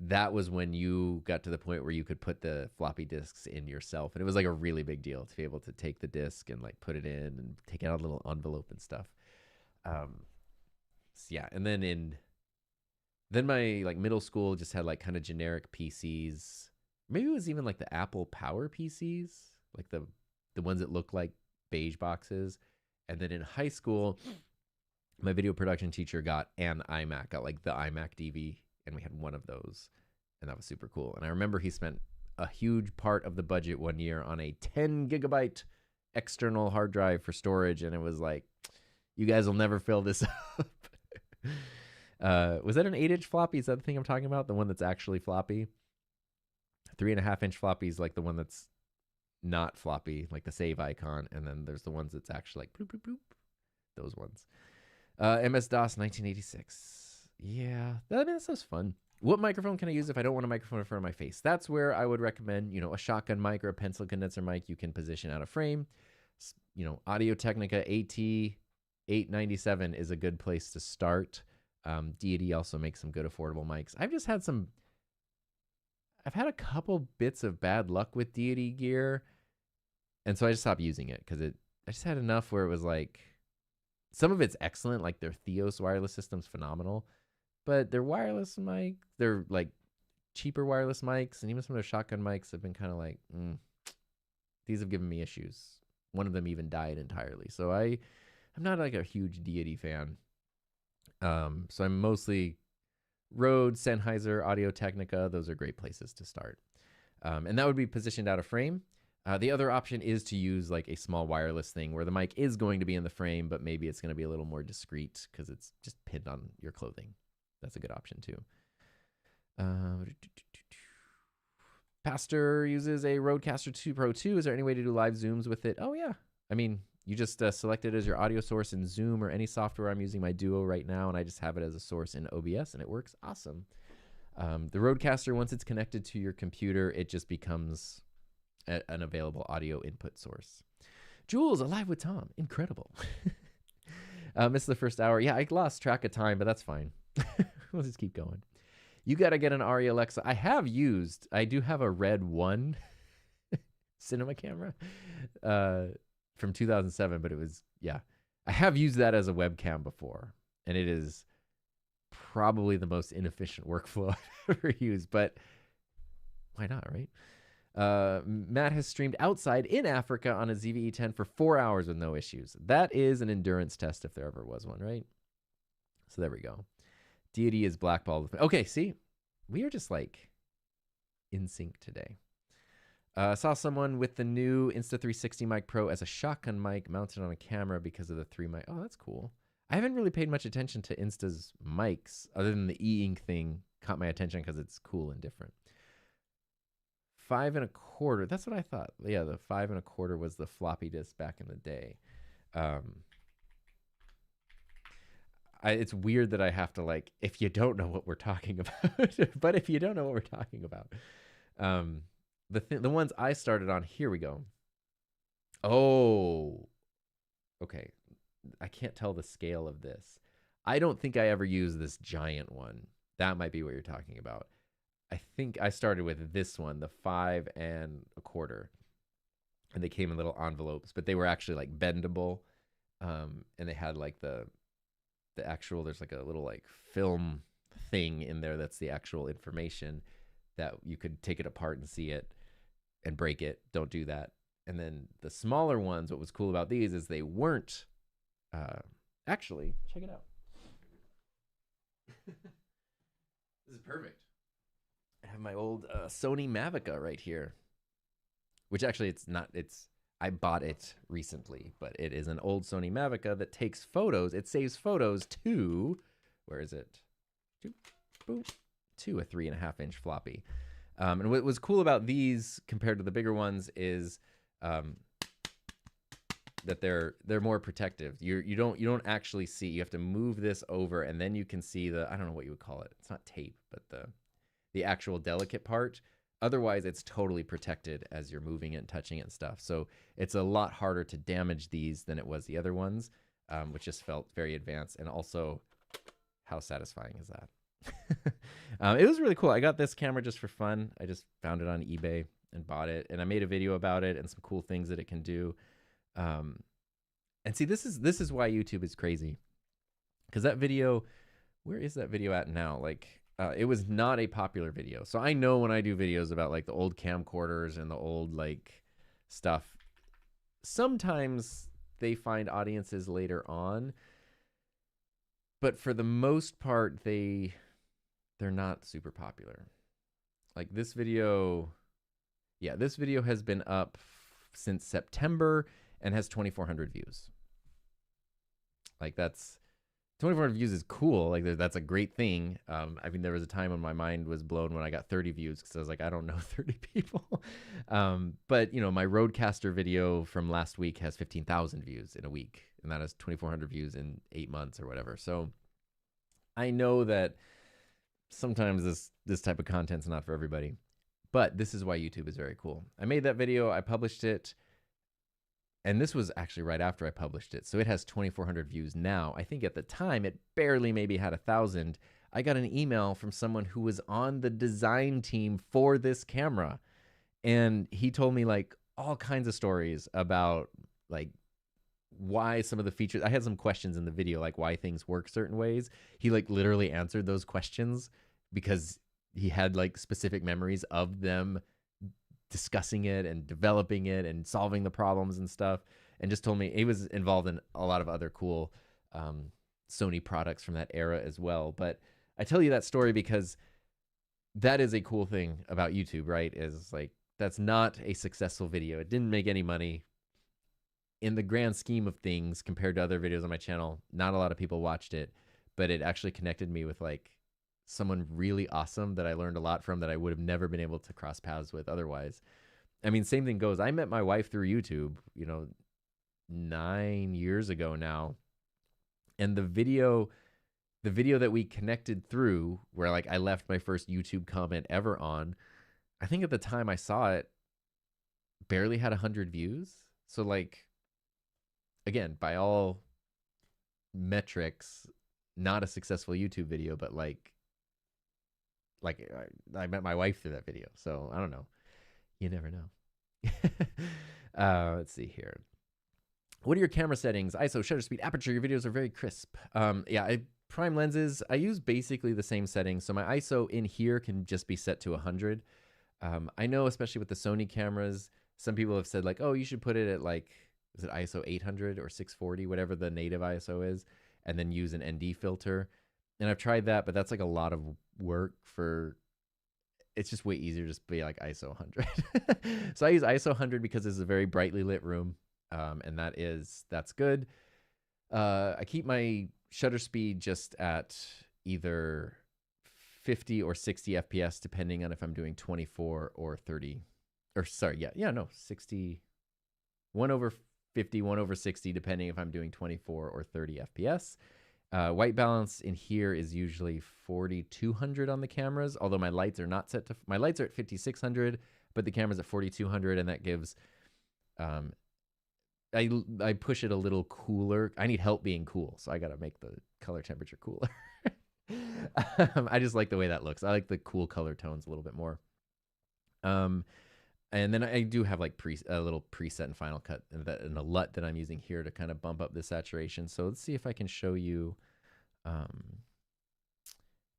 that was when you got to the point where you could put the floppy disks in yourself. And it was like a really big deal to be able to take the disk and like put it in and take out a little envelope and stuff. So yeah. And then my like middle school just had like kind of generic PCs. Maybe it was even like the Apple Power PCs, like the ones that look like beige boxes. And then in high school, my video production teacher got an iMac, got like the iMac DV, and we had one of those, and that was super cool. And I remember he spent a huge part of the budget one year on a 10 gigabyte external hard drive for storage, and it was like, you guys will never fill this up. Was that an 8-inch floppy? Is that the thing I'm talking about? The one that's actually floppy? 3.5-inch floppy is like the one that's not floppy, like the save icon, and then there's the ones that's actually like bloop, bloop, bloop. Those ones. MS-DOS 1986. Yeah, that sounds fun. What microphone can I use if I don't want a microphone in front of my face? That's where I would recommend, a shotgun mic or a pencil condenser mic you can position out of frame. Audio-Technica AT897 is a good place to start. Deity also makes some good affordable mics. I've had a couple bits of bad luck with Deity gear, and so I just stopped using it because I just had enough where it was like, some of it's excellent, like their Theos wireless system's phenomenal, but their wireless mic, they're like cheaper wireless mics, and even some of their shotgun mics have been kind of like, these have given me issues. One of them even died entirely. So I'm not like a huge Deity fan. So I'm mostly Rode, Sennheiser, Audio-Technica. Those are great places to start. And that would be positioned out of frame. The other option is to use like a small wireless thing where the mic is going to be in the frame, but maybe it's going to be a little more discreet because it's just pinned on your clothing. That's a good option too. Pastor uses a Rodecaster 2 Pro 2. Is there any way to do live Zooms with it? Oh, yeah. I mean, you just select it as your audio source in Zoom or any software. I'm using my Duo right now, and I just have it as a source in OBS, and it works awesome. The Rodecaster, once it's connected to your computer, it just becomes an available audio input source. Jules, Alive with Tom. Incredible. Missed the first hour. Yeah, I lost track of time, but that's fine. We'll just keep going. You got to get an Arri Alexa. I do have a Red 1 cinema camera from 2007, but I have used that as a webcam before, and it is probably the most inefficient workflow I've ever used, but why not, right? Matt has streamed outside in Africa on a ZVE10 for 4 hours with no issues. That is an endurance test if there ever was one, right? So there we go. Deity is blackballed. Okay, see? We are just like in sync today. Saw someone with the new Insta360 Mic Pro as a shotgun mic mounted on a camera because of the 3 mic. Oh, that's cool. I haven't really paid much attention to Insta's mics other than the e-ink thing caught my attention because it's cool and different. 5 1/4. That's what I thought. Yeah, the 5 1/4 was the floppy disk back in the day. It's weird that I have to if you don't know what we're talking about, but if you don't know what we're talking about, the ones I started on, here we go. Oh, okay. I can't tell the scale of this. I don't think I ever used this giant one. That might be what you're talking about. I think I started with this one, the 5 1/4, and they came in little envelopes, but they were actually bendable, and they had the actual, there's a little film thing in there that's the actual information that you could take it apart and see it and break it. Don't do that. And then the smaller ones, what was cool about these is they weren't actually, check it out. This is perfect. I have my old Sony Mavica right here, which actually I bought it recently, but it is an old Sony Mavica that takes photos. It saves photos to, where is it? To a 3.5-inch floppy. And what was cool about these compared to the bigger ones is that they're more protective. You don't actually see. You have to move this over, and then you can see the, I don't know what you would call it. It's not tape, but the actual delicate part. Otherwise, it's totally protected as you're moving it and touching it and stuff. So it's a lot harder to damage these than it was the other ones, which just felt very advanced. And also, how satisfying is that? It was really cool. I got this camera just for fun. I just found it on eBay and bought it, and I made a video about it and some cool things that it can do. And see, this is why YouTube is crazy, because that video, where is that video at now? Like, it was not a popular video. So I know when I do videos about like the old camcorders and the old like stuff, sometimes they find audiences later on, but for the most part, they're not super popular. Like this video, yeah, this video has been up since September and has 2,400 views. Like that's 2,400 views is cool. Like that's a great thing. I mean, there was a time when my mind was blown when I got 30 views because I was like, I don't know 30 people. But you know, my Roadcaster video from last week has 15,000 views in a week, and that has 2,400 views in 8 months or whatever. So I know that sometimes this type of content's not for everybody, but this is why YouTube is very cool. I made that video, I published it, and this was actually right after I published it. So it has 2,400 views now. I think at the time it barely maybe had 1,000. I got an email from someone who was on the design team for this camera. And he told me like all kinds of stories about like why some of the features, I had some questions in the video, like why things work certain ways. He like literally answered those questions because he had like specific memories of them discussing it and developing it and solving the problems and stuff, and just told me he was involved in a lot of other cool Sony products from that era as well. But I tell you that story because that is a cool thing about YouTube, right? Is like, that's not a successful video. It didn't make any money in the grand scheme of things compared to other videos on my channel. Not a lot of people watched it, but it actually connected me with like someone really awesome that I learned a lot from, that I would have never been able to cross paths with otherwise. I mean, same thing goes. I met my wife through YouTube, you know, 9 years ago now. And the video that we connected through, where like I left my first YouTube comment ever on, I think at the time I saw it, barely had 100 views. So like, again, by all metrics, not a successful YouTube video, but like I met my wife through that video. So I don't know. You never know. Let's see here. What are your camera settings? ISO, shutter speed, aperture. Your videos are very crisp. Yeah, prime lenses. I use basically the same settings. So my ISO in here can just be set to 100. I know, especially with the Sony cameras, some people have said like, oh, you should put it at like, is it ISO 800 or 640, whatever the native ISO is, and then use an ND filter. And I've tried that, but that's like a lot of work for, it's just way easier to just be like ISO 100. So I use ISO 100 because it's a very brightly lit room. And that's good. I keep my shutter speed just at either 50 or 60 FPS, depending on if I'm doing 24 or 30, or sorry, no, 60, 1/50, 1/60, depending if I'm doing 24 or 30 FPS. White balance in here is usually 4200 on the cameras, although my lights are not set to, my lights are at 5600, but the camera's at 4200, and that gives, I push it a little cooler. I need help being cool, so I got to make the color temperature cooler. I just like the way that looks. I like the cool color tones a little bit more. And then I do have like a little preset in Final Cut and a LUT that I'm using here to kind of bump up the saturation. So let's see if I can show you.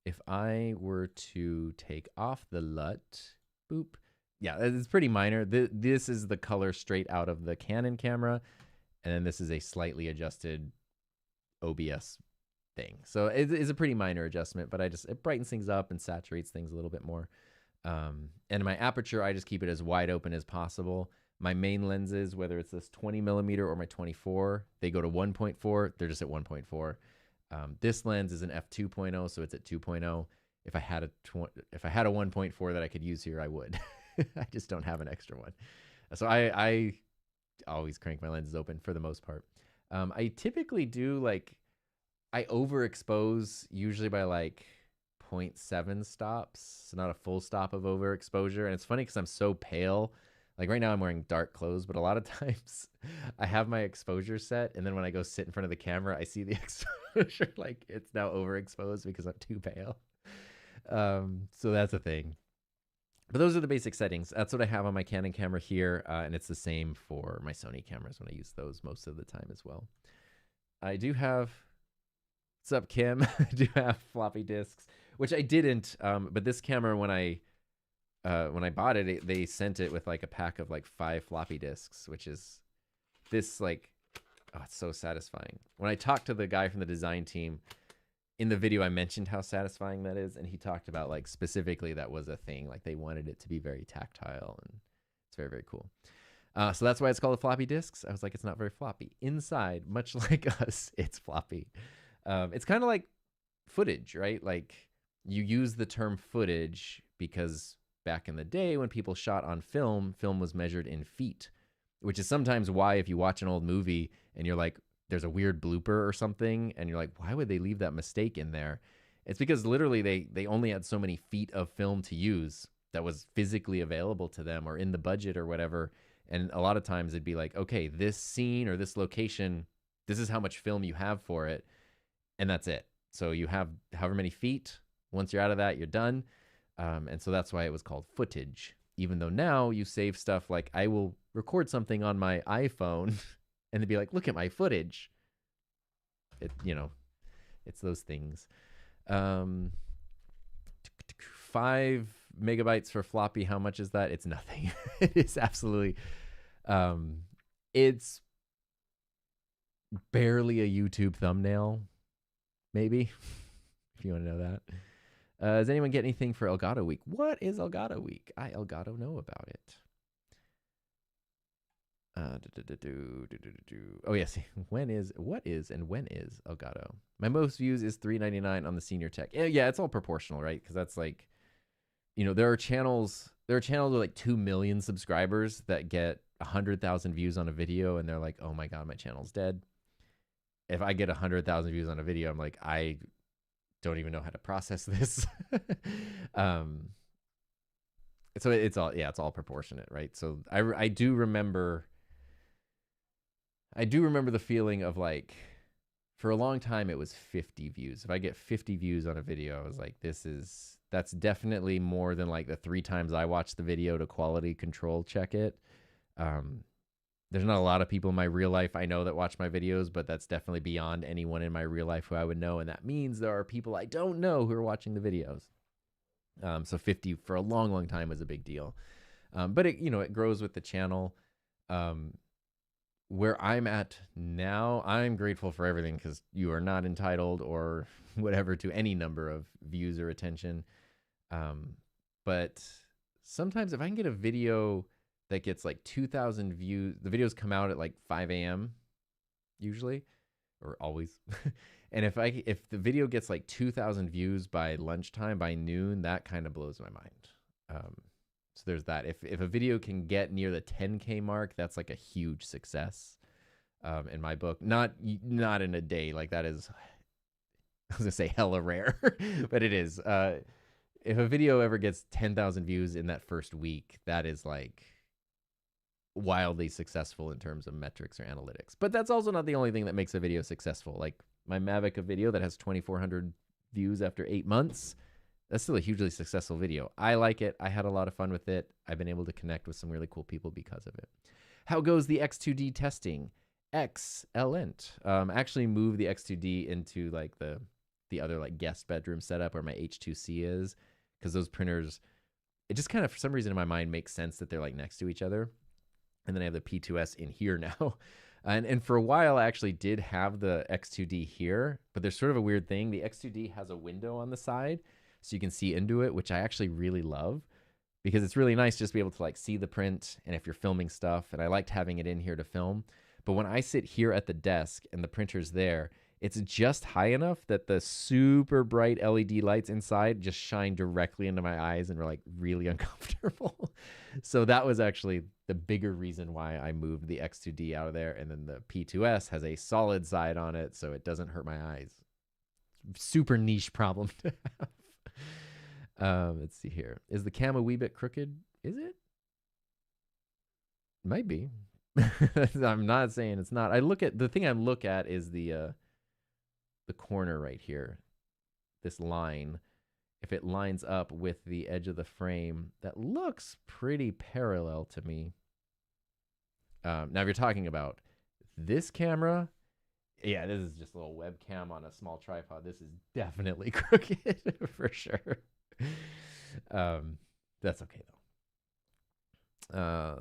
If I were to take off the LUT, boop. Yeah, it's pretty minor. This is the color straight out of the Canon camera. And then this is a slightly adjusted OBS thing. So it is a pretty minor adjustment, but it brightens things up and saturates things a little bit more. And my aperture, I just keep it as wide open as possible. My main lenses, whether it's this 20 millimeter or my 24, they go to 1.4. They're just at 1.4. This lens is an f2.0, so it's at 2.0. If I had a 1.4 that I could use here, I would. I just don't have an extra one. So I always crank my lenses open for the most part. I typically do like I overexpose usually by like 0.7 stops, so not a full stop of overexposure. And it's funny because I'm so pale. Like right now I'm wearing dark clothes, but a lot of times I have my exposure set, and then when I go sit in front of the camera, I see the exposure like it's now overexposed because I'm too pale. So that's a thing. But those are the basic settings. That's what I have on my Canon camera here, and it's the same for my Sony cameras when I use those most of the time as well. I do have, what's up, Kim? I do have floppy disks, which I didn't. But this camera, when I bought it, they sent it with like a pack of like 5 floppy disks, which is this like, oh, it's so satisfying. When I talked to the guy from the design team, in the video I mentioned how satisfying that is, and he talked about like specifically that was a thing, like they wanted it to be very tactile, and it's very, very cool. So that's why it's called a floppy disks. I was like, it's not very floppy. Inside, much like us, it's floppy. It's kind of like footage, right? Like you use the term footage because back in the day when people shot on film, film was measured in feet, which is sometimes why if you watch an old movie and you're like, there's a weird blooper or something, and you're like, why would they leave that mistake in there? It's because literally they only had so many feet of film to use that was physically available to them or in the budget or whatever. And a lot of times it'd be like, okay, this scene or this location, this is how much film you have for it, and that's it. So you have however many feet. Once you're out of that, you're done. And so that's why it was called footage. Even though now you save stuff like I will record something on my iPhone and they'd be like, look at my footage. It, you know, it's those things. 5 megabytes for floppy. How much is that? It's nothing. It is absolutely, it's barely a YouTube thumbnail, maybe, if you want to know that. Does anyone get anything for Elgato Week? What is Elgato Week? I Elgato know about it. Oh yes, when is Elgato? My most views is $3.99 on the senior tech. Yeah, it's all proportional, right? Because that's like, you know, there are channels with like 2 million subscribers that get 100,000 views on a video, and they're like, oh my god, my channel's dead. If I get 100,000 views on a video, I'm like, I don't even know how to process this. So it's all proportionate, right? So I do remember the feeling of like, for a long time it was 50 views. If I get 50 views on a video, I was like, that's definitely more than like the 3 times I watched the video to quality control check it. There's not a lot of people in my real life I know that watch my videos, but that's definitely beyond anyone in my real life who I would know. And that means there are people I don't know who are watching the videos. So 50 for a long, long time was a big deal. But it grows with the channel. Where I'm at now, I'm grateful for everything because you are not entitled or whatever to any number of views or attention. But sometimes if I can get a video that gets like 2,000 views, the videos come out at like 5 a.m. usually, or always. And if the video gets like 2,000 views by lunchtime, by noon, that kind of blows my mind. So there's that. If a video can get near the 10K mark, that's like a huge success in my book. Not in a day. Like that is, I was gonna say hella rare, but it is. If a video ever gets 10,000 views in that first week, that is like wildly successful in terms of metrics or analytics. But that's also not the only thing that makes a video successful. Like my Mavic video that has 2,400 views after 8 months, that's still a hugely successful video. I like it. I had a lot of fun with it. I've been able to connect with some really cool people because of it. How goes the X2D testing? Excellent. Actually moved the X2D into like the other like guest bedroom setup where my H2C is, because those printers, it just kind of for some reason in my mind makes sense that they're like next to each other. And then I have the P2S in here now. And for a while, I actually did have the X2D here, but there's sort of a weird thing. The X2D has a window on the side, so you can see into it, which I actually really love, because it's really nice just to be able to like see the print, and if you're filming stuff, and I liked having it in here to film. But when I sit here at the desk and the printer's there, It's just high enough that the super bright LED lights inside just shine directly into my eyes and are like really uncomfortable. So that was actually the bigger reason why I moved the X2D out of there. And then the P2S has a solid side on it, so it doesn't hurt my eyes. Super niche problem to have. Let's see here. Is the cam a wee bit crooked? Is it? Might be. I'm not saying it's not. The thing I look at is the corner right here, this line. If it lines up with the edge of the frame, that looks pretty parallel to me. Now, if you're talking about this camera, yeah, this is just a little webcam on a small tripod. This is definitely crooked for sure. That's okay though.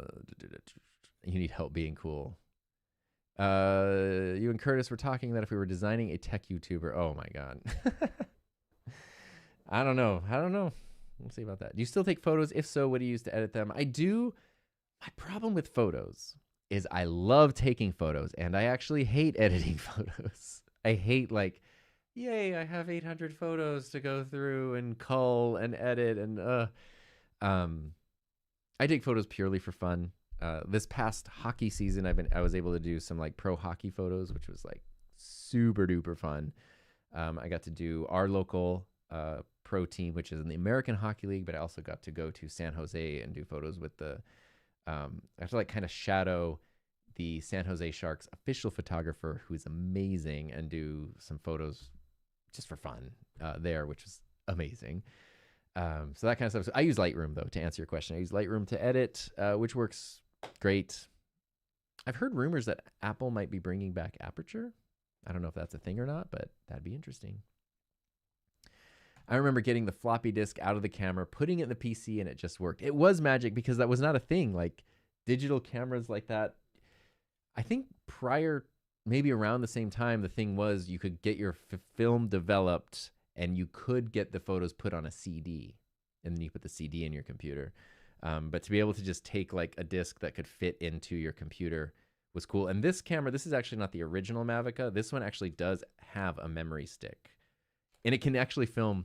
You need help being cool. You and Curtis were talking that if we were designing a tech YouTuber, oh my god. I don't know. We'll see about that. Do you still take photos? If so, what do you use to edit them? I do. My problem with photos is I love taking photos and I actually hate editing photos. I hate like, yay, I have 800 photos to go through and cull and edit and I take photos purely for fun. This past hockey season, I was able to do some like pro hockey photos, which was like super duper fun. I got to do our local pro team, which is in the American Hockey League, but I also got to go to San Jose and do photos with the. I have to like kind of shadow the San Jose Sharks official photographer, who is amazing, and do some photos just for fun there, which was amazing. So that kind of stuff. So I use Lightroom though to answer your question. I use Lightroom to edit, which works great. I've heard rumors that Apple might be bringing back Aperture. I don't know if that's a thing or not, but that'd be interesting. I remember getting the floppy disk out of the camera, putting it in the PC, and it just worked. It was magic because that was not a thing. Like digital cameras like that, I think prior, maybe around the same time, the thing was you could get your film developed and you could get the photos put on a CD, and then you put the CD in your computer. But to be able to just take like a disc that could fit into your computer was cool. And this camera, this is actually not the original Mavica. This one actually does have a memory stick. And it can actually film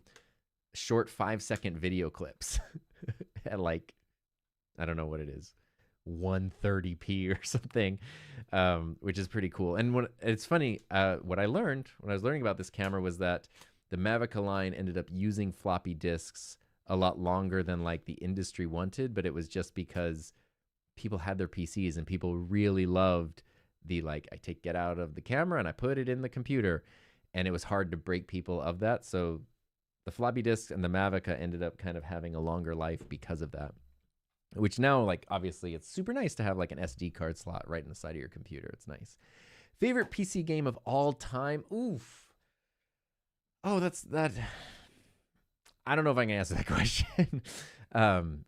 short 5-second video clips at like, I don't know what it is, 130p or something, which is pretty cool. And it's funny, what I learned when I was learning about this camera was that the Mavica line ended up using floppy disks a lot longer than like the industry wanted, but it was just because people had their PCs and people really loved the like, I get out of the camera and I put it in the computer. And it was hard to break people of that. So the floppy disks and the Mavica ended up kind of having a longer life because of that. Which now, like, obviously, it's super nice to have like an SD card slot right in the side of your computer. It's nice. Favorite PC game of all time? Oof. Oh, that's that. I don't know if I can answer that question.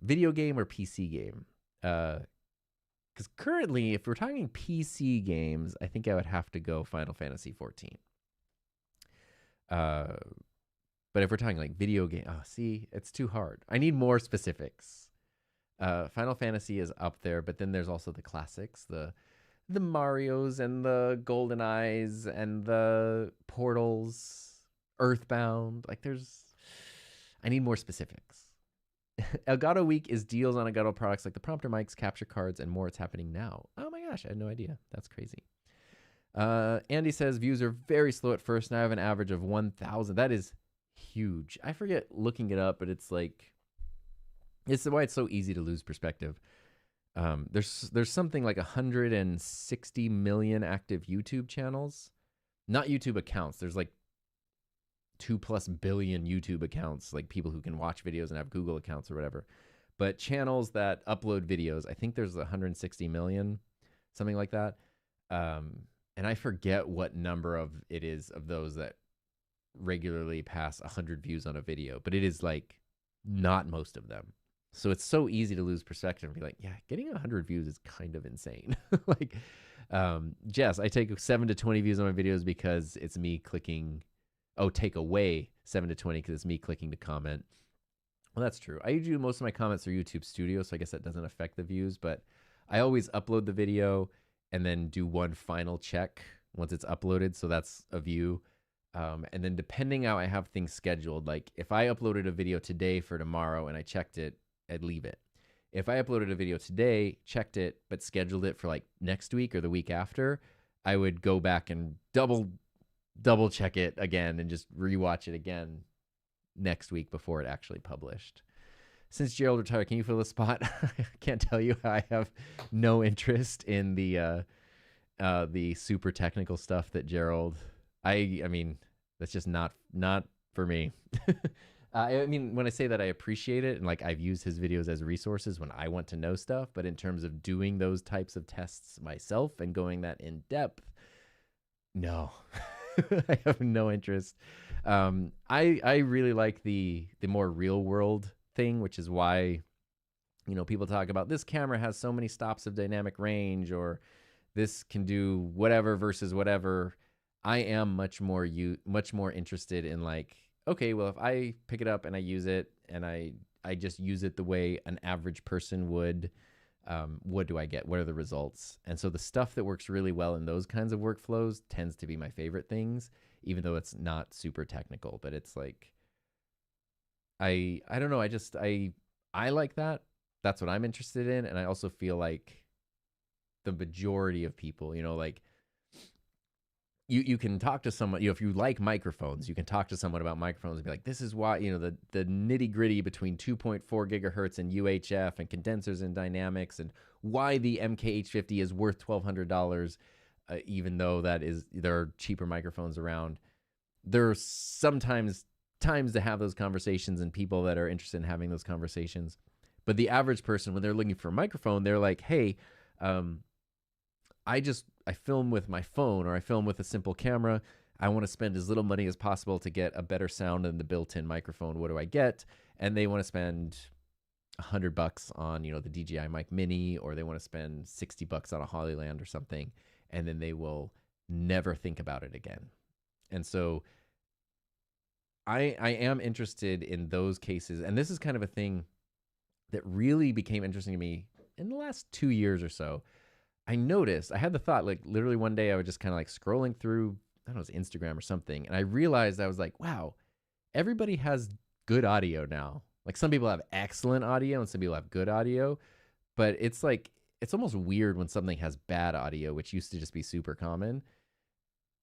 Video game or PC game? Because currently, if we're talking PC games, I think I would have to go Final Fantasy 14. But if we're talking like video game, see, it's too hard. I need more specifics. Final Fantasy is up there, but then there's also the classics, the Marios and the Golden Eyes and the Portals, Earthbound. Like I need more specifics. Elgato Week is deals on Elgato products like the prompter mics, capture cards, and more. It's happening now. Oh my gosh, I had no idea. That's crazy. Andy says views are very slow at first, and I have an average of 1,000. That is huge. I forget looking it up, but it's like, it's why it's so easy to lose perspective. There's something like 160 million active YouTube channels, not YouTube accounts. There's like 2+ billion YouTube accounts, like people who can watch videos and have Google accounts or whatever. But channels that upload videos, I think there's 160 million, something like that. And I forget what number of it is of those that regularly pass 100 views on a video, but it is like not most of them. So it's so easy to lose perspective and be like, yeah, getting 100 views is kind of insane. Like, Jess, I take 7 to 20 views on my videos because it's me clicking, take away 7 to 20 because it's me clicking to comment. Well, that's true. I usually do most of my comments through YouTube Studio, so I guess that doesn't affect the views, but I always upload the video and then do one final check once it's uploaded. So that's a view. And then depending how I have things scheduled, like if I uploaded a video today for tomorrow and I checked it, I'd leave it. If I uploaded a video today, checked it, but scheduled it for like next week or the week after, I would go back and double check it again and just rewatch it again next week before it actually published. Since Gerald retired, can you fill the spot? I can't tell you how I have no interest in the super technical stuff that Gerald. I mean, that's just not for me. I mean, when I say that, I appreciate it, and like I've used his videos as resources when I want to know stuff. But in terms of doing those types of tests myself and going that in depth, no, I have no interest. I really like the more real world thing, which is why, you know, people talk about this camera has so many stops of dynamic range, or this can do whatever versus whatever. I am much more interested in like, okay, well, if I pick it up and I use it and I just use it the way an average person would, what do I get? What are the results? And so the stuff that works really well in those kinds of workflows tends to be my favorite things, even though it's not super technical. But it's like, I don't know. I like that. That's what I'm interested in. And I also feel like the majority of people, you know, like you can talk to someone, you know, if you like microphones, you can talk to someone about microphones and be like, this is why, you know, the nitty gritty between 2.4 gigahertz and UHF and condensers and dynamics, and why the MKH50 is worth $1,200, even though there are cheaper microphones around. There are sometimes times to have those conversations and people that are interested in having those conversations. But the average person, when they're looking for a microphone, they're like, hey, I film with my phone, or I film with a simple camera. I want to spend as little money as possible to get a better sound than the built-in microphone. What do I get? And they want to spend $100 on, you know, the DJI Mic Mini, or they want to spend $60 on a Hollyland or something, and then they will never think about it again. And so I am interested in those cases. And this is kind of a thing that really became interesting to me in the last 2 years or so. I noticed, I had the thought, like literally one day I was just kind of like scrolling through, I don't know, it was Instagram or something. And I realized, I was like, wow, everybody has good audio now. Like some people have excellent audio and some people have good audio, but it's like, it's almost weird when something has bad audio, which used to just be super common.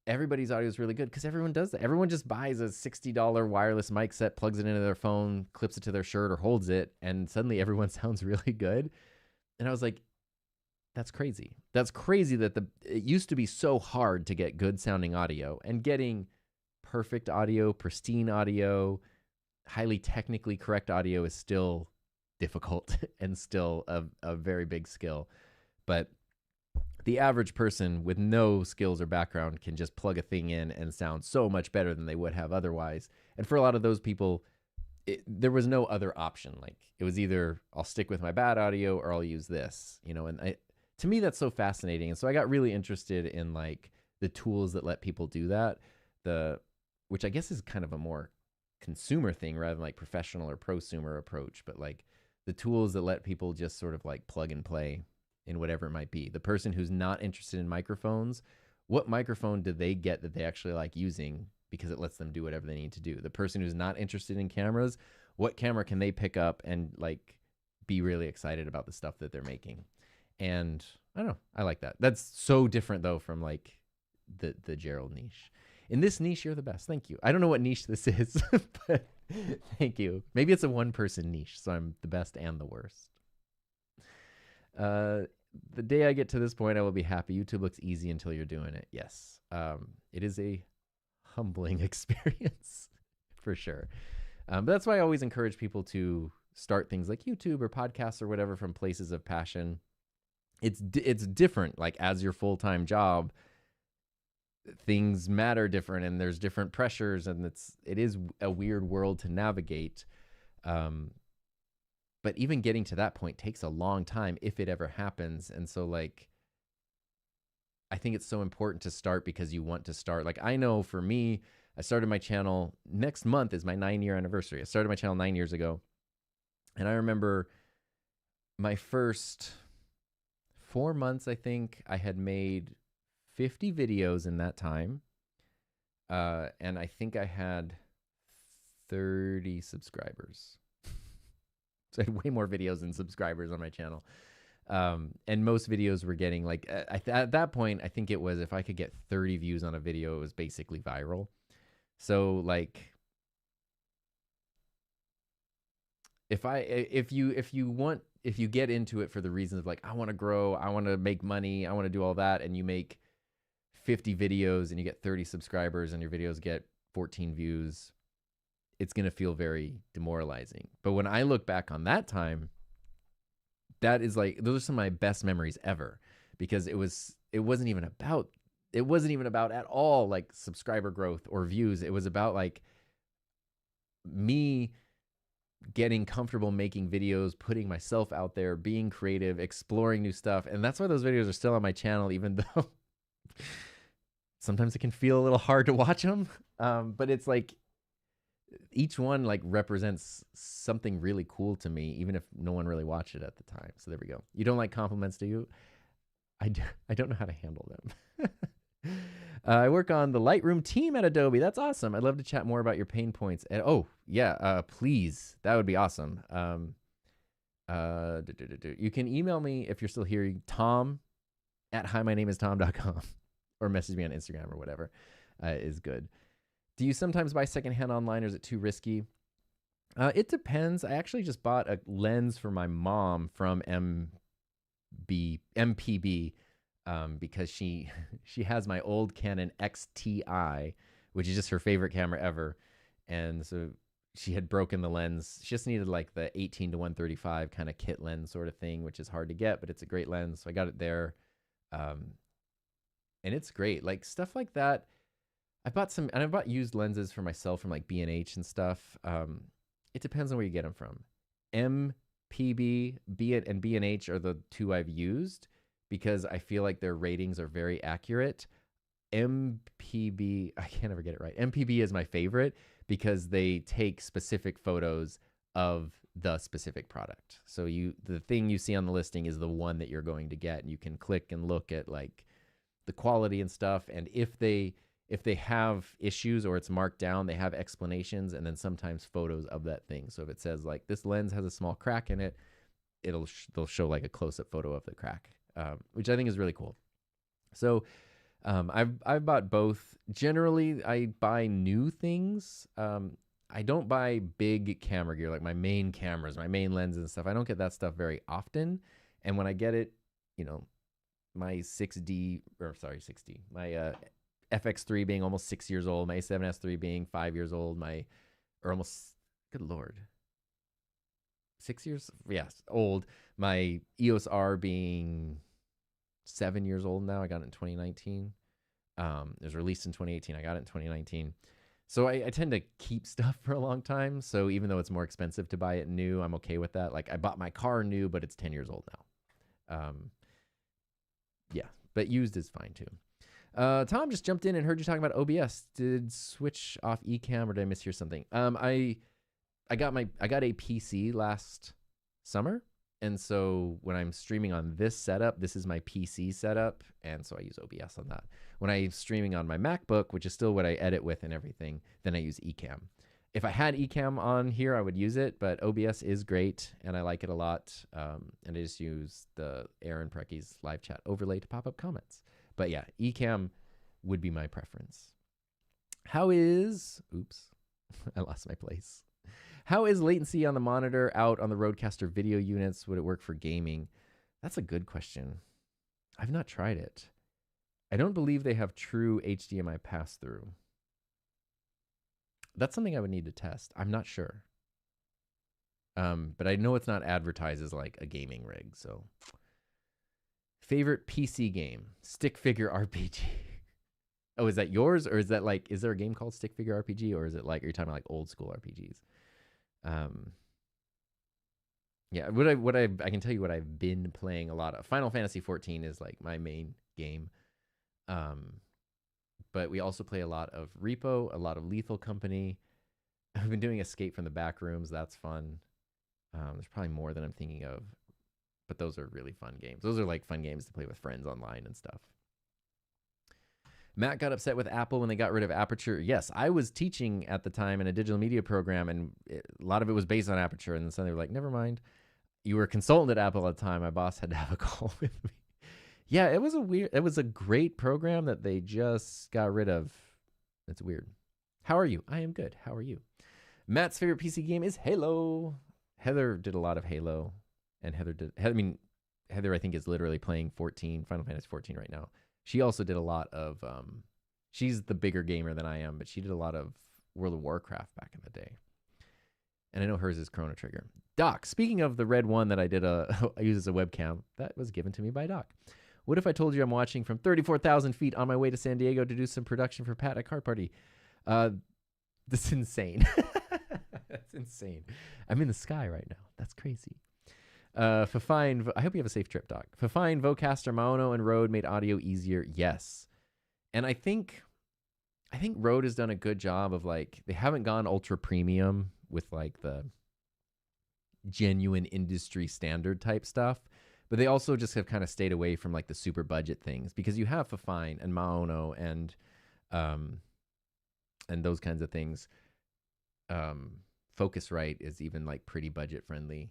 Everybody's audio is really good because everyone does that. Everyone just buys a $60 wireless mic set, plugs it into their phone, clips it to their shirt or holds it, and suddenly everyone sounds really good. And I was like, that's crazy. That's crazy that it used to be so hard to get good sounding audio, and getting perfect audio, pristine audio, highly technically correct audio is still difficult and still a very big skill. But the average person with no skills or background can just plug a thing in and sound so much better than they would have otherwise. And for a lot of those people, there was no other option. Like it was either I'll stick with my bad audio or I'll use this, you know, and to me, that's so fascinating. And so I got really interested in like the tools that let people do that, which I guess is kind of a more consumer thing rather than like professional or prosumer approach, but like the tools that let people just sort of like plug and play in whatever it might be. The person who's not interested in microphones, what microphone do they get that they actually like using because it lets them do whatever they need to do? The person who's not interested in cameras, what camera can they pick up and like be really excited about the stuff that they're making? And I don't know, I like that. That's so different though from like the Gerald niche. In this niche, you're the best. Thank you. I don't know what niche this is, but thank you. Maybe it's a one-person niche, so I'm the best and the worst. The day I get to this point, I will be happy. YouTube looks easy until you're doing it. Yes. It is a humbling experience for sure. But that's why I always encourage people to start things like YouTube or podcasts or whatever from places of passion. It's different. Like as your full-time job, things matter different, and there's different pressures, and it is a weird world to navigate. But even getting to that point takes a long time if it ever happens. And so like, I think it's so important to start because you want to start. Like I know for me, I started my channel, next month is my 9-year anniversary. I started my channel 9 years ago. And I remember my first 4 months, I think I had made 50 videos in that time. And I think I had 30 subscribers. So I had way more videos than subscribers on my channel. And most videos were getting like, at that point, I think it was, if I could get 30 views on a video, it was basically viral. So like, if you get into it for the reasons of like, I want to grow, I want to make money, I want to do all that, and you make 50 videos and you get 30 subscribers and your videos get 14 views, it's going to feel very demoralizing. But when I look back on that time, that is like, those are some of my best memories ever, because it wasn't even about at all like subscriber growth or views. It was about like me getting comfortable making videos, putting myself out there, being creative, exploring new stuff. And that's why those videos are still on my channel, even though sometimes it can feel a little hard to watch them. But it's like each one like represents something really cool to me, even if no one really watched it at the time. So there we go. You don't like compliments, do you? I don't know how to handle them. I work on the Lightroom team at Adobe. That's awesome. I'd love to chat more about your pain points. And oh yeah, please, that would be awesome. You can email me if you're still here, tom@himynameistom.com, or message me on Instagram or whatever is good. Do you sometimes buy secondhand online, or is it too risky? It depends. I actually just bought a lens for my mom from MPB. Because she has my old Canon XTI, which is just her favorite camera ever. And so she had broken the lens. She just needed like the 18-135 kind of kit lens sort of thing, which is hard to get, but it's a great lens. So I got it there. And it's great. Like stuff like that. I bought used lenses for myself from like B&H and stuff. It depends on where you get them from. MPB, and B&H are the two I've used, because I feel like their ratings are very accurate. MPB, I can't ever get it right. MPB is my favorite because they take specific photos of the specific product. So the thing you see on the listing is the one that you're going to get, and you can click and look at like the quality and stuff. And if they have issues or it's marked down, they have explanations and then sometimes photos of that thing. So if it says like this lens has a small crack in it, they'll show like a close-up photo of the crack. Which I think is really cool. So I've bought both. Generally, I buy new things. I don't buy big camera gear, like my main cameras, my main lenses and stuff. I don't get that stuff very often. And when I get it, my 6D, my FX3 being almost 6 years old, my A7S3 being 5 years old, good Lord, 6 years? Yes, old. My EOS R being 7 years old now. I got it in 2019. It was released in 2018. I got it in 2019. So I tend to keep stuff for a long time. So even though it's more expensive to buy it new, I'm okay with that. Like I bought my car new, but it's 10 years old now. Yeah, but used is fine too. Tom just jumped in and heard you talking about OBS. Did switch off Ecamm, or did I mishear something? I got a PC last summer, and so when I'm streaming on this setup, this is my PC setup, and so I use OBS on that. When I'm streaming on my MacBook, which is still what I edit with and everything, then I use Ecamm. If I had Ecamm on here, I would use it, but OBS is great, and I like it a lot, and I just use the Aaron Precky's live chat overlay to pop up comments. But yeah, Ecamm would be my preference. Oops, I lost my place. How is latency on the monitor out on the Rodecaster video units? Would it work for gaming? That's a good question. I've not tried it. I don't believe they have true HDMI pass-through. That's something I would need to test. I'm not sure. But I know it's not advertised as like a gaming rig, so. Favorite PC game? Stick Figure RPG. Oh, is that yours? Or is that like, is there a game called Stick Figure RPG? Or is it like, are you talking about like old school RPGs? Yeah, I can tell you what I've been playing a lot of. Final Fantasy 14 is like my main game. But we also play a lot of Repo, a lot of Lethal Company. I've been doing Escape from the Backrooms. That's fun. There's probably more than I'm thinking of, but those are really fun games. Those are like fun games to play with friends online and stuff. Matt got upset with Apple when they got rid of Aperture. Yes, I was teaching at the time in a digital media program, and a lot of it was based on Aperture. And then they were like, never mind. You were a consultant at Apple at the time. My boss had to have a call with me. Yeah, it was a great program that they just got rid of. It's weird. How are you? I am good. How are you? Matt's favorite PC game is Halo. Heather did a lot of Halo, and Heather, I think, is literally playing Final Fantasy 14 right now. She also did a lot of, she's the bigger gamer than I am, but she did a lot of World of Warcraft back in the day. And I know hers is Chrono Trigger. Doc, speaking of the red one that I did, I use as a webcam, that was given to me by Doc. What if I told you I'm watching from 34,000 feet on my way to San Diego to do some production for Pat at Card Party? That's insane. That's insane. I'm in the sky right now. That's crazy. Fafine, I hope you have a safe trip, Doc. Fafine, Vocaster, Maono, and Rode made audio easier. Yes. And I think Rode has done a good job of, like, they haven't gone ultra premium with, like, the genuine industry standard type stuff, but they also just have kind of stayed away from, like, the super budget things, because you have Fafine and Maono and those kinds of things. Focusrite is even, like, pretty budget friendly.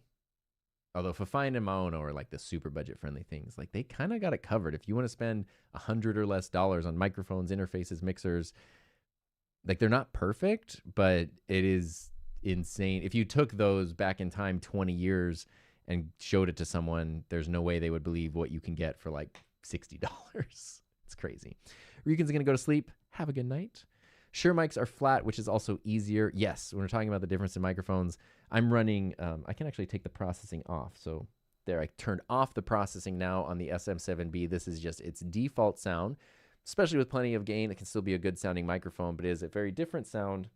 Although Fafine and Maono are, like, the super budget friendly things. Like, they kind of got it covered. If you want to spend $100 or less on microphones, interfaces, mixers, like, they're not perfect, but it is insane. If you took those back in time 20 years and showed it to someone, there's no way they would believe what you can get for, like, $60. It's crazy. Ryukin's going to go to sleep. Have a good night. Shure mics are flat, which is also easier. Yes, when we're talking about the difference in microphones, I'm running, I can actually take the processing off. So there, I turned off the processing now on the SM7B. This is just its default sound, especially with plenty of gain. It can still be a good sounding microphone, but it is a very different sound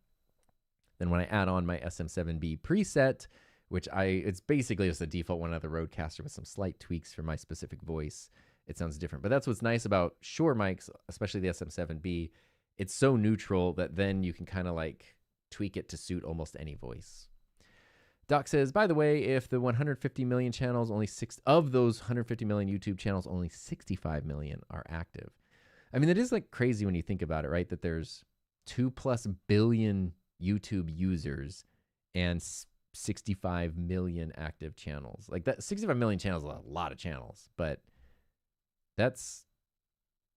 than when I add on my SM7B preset, which it's basically just a default one of the Rodecaster with some slight tweaks for my specific voice. It sounds different, but that's what's nice about Shure mics, especially the SM7B. It's so neutral that then you can kind of, like, tweak it to suit almost any voice. Doc says, by the way, if the 150 million channels, of those 150 million YouTube channels, only 65 million are active. I mean, it is, like, crazy when you think about it, right? That there's 2+ billion YouTube users and 65 million active channels. Like, that 65 million channels is a lot of channels, but that's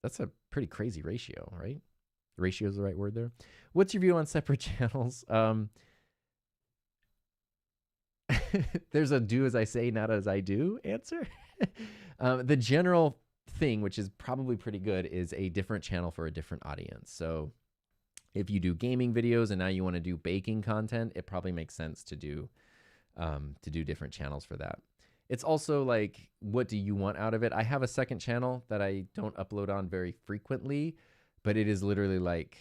a pretty crazy ratio, right? Ratio is the right word there. What's your view on separate channels? There's a do as I say, not as I do answer. The general thing, which is probably pretty good, is a different channel for a different audience. So if you do gaming videos and now you want to do baking content, it probably makes sense to do different channels for that. It's also like, what do you want out of it? I have a second channel that I don't upload on very frequently, but it is literally like,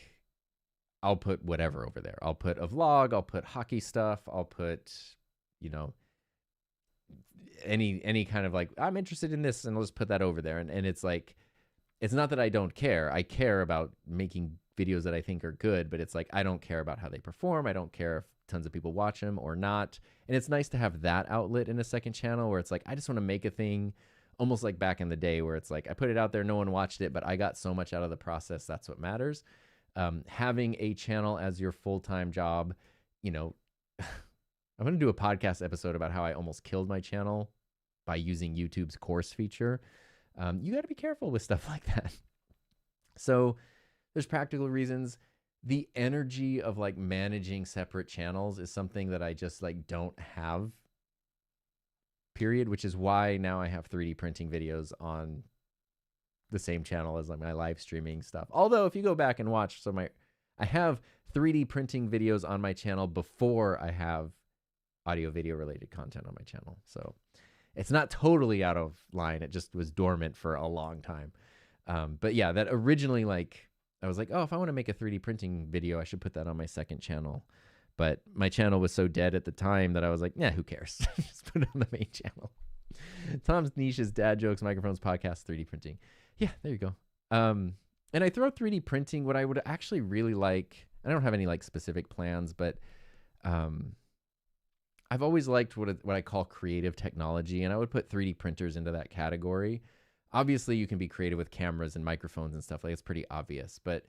I'll put whatever over there. I'll put a vlog, I'll put hockey stuff, I'll put, you know, any kind of, like, I'm interested in this, and I'll just put that over there. And it's like, it's not that I don't care. I care about making videos that I think are good, but it's like, I don't care about how they perform. I don't care if tons of people watch them or not. And it's nice to have that outlet in a second channel where it's like, I just want to make a thing, almost like back in the day where it's like, I put it out there, no one watched it, but I got so much out of the process. That's what matters. Having a channel as your full-time job, you know, I'm going to do a podcast episode about how I almost killed my channel by using YouTube's course feature. You got to be careful with stuff like that. So there's practical reasons. The energy of, like, managing separate channels is something that I just, like, don't have, period, which is why now I have 3D printing videos on the same channel as, like, my live streaming stuff. Although if you go back and watch, I have 3D printing videos on my channel before I have audio video related content on my channel. So it's not totally out of line. It just was dormant for a long time. But yeah, that originally, like, I was like, oh, if I want to make a 3D printing video, I should put that on my second channel. But my channel was so dead at the time that I was like, yeah, who cares? Just put it on the main channel. Tom's Niche is Dad Jokes, Microphones, Podcast, 3D Printing. Yeah, there you go. And I throw 3D printing, what I would actually really like, I don't have any, like, specific plans, but I've always liked what I call creative technology, and I would put 3D printers into that category. Obviously, you can be creative with cameras and microphones and stuff. Like, it's pretty obvious. But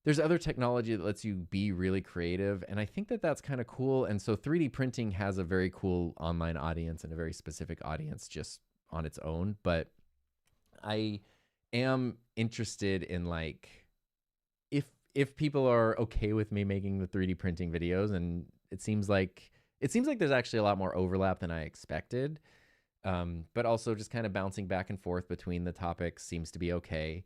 there's other technology that lets you be really creative. And I think that that's kind of cool. And so 3D printing has a very cool online audience and a very specific audience just on its own. But I am interested in, like, if people are okay with me making the 3D printing videos, and it seems like there's actually a lot more overlap than I expected. But also just kind of bouncing back and forth between the topics seems to be okay.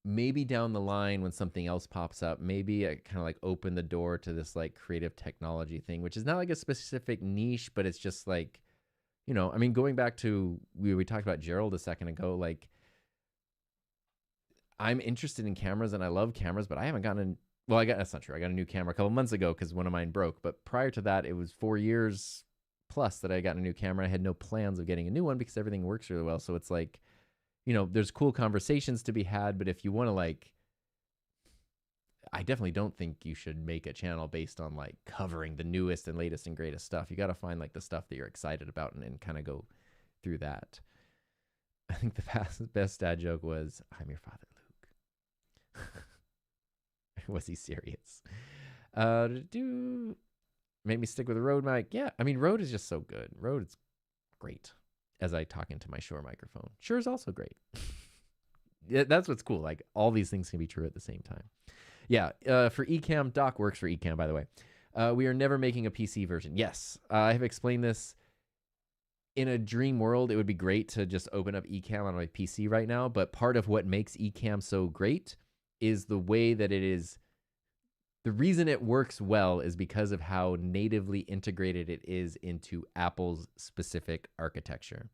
Maybe down the line when something else pops up, maybe I kind of like open the door to this like creative technology thing, which is not like a specific niche, but it's just like, I mean, going back to we talked about Gerald a second ago, like, I'm interested in cameras and I love cameras, but I haven't gotten that's not true. I got a new camera a couple months ago because one of mine broke. But prior to that, it was 4 years plus that I got a new camera. I had no plans of getting a new one because everything works really well. So it's like, there's cool conversations to be had. But if you want to, like, I definitely don't think you should make a channel based on like covering the newest and latest and greatest stuff. You got to find like the stuff that you're excited about and kind of go through that. I think the best dad joke was, "I'm your father, Luke." Was he serious? Made me stick with a Rode mic. Yeah, I mean, Rode is just so good. Rode is great. As I talk into my Shure microphone, Shure is also great. Yeah, that's what's cool. Like, all these things can be true at the same time. Yeah, for Ecamm, Doc works for Ecamm, by the way. We are never making a PC version. Yes, I have explained this. In a dream world, it would be great to just open up Ecamm on my PC right now, but part of what makes Ecamm so great is the way that it is. The reason it works well is because of how natively integrated it is into Apple's specific architecture.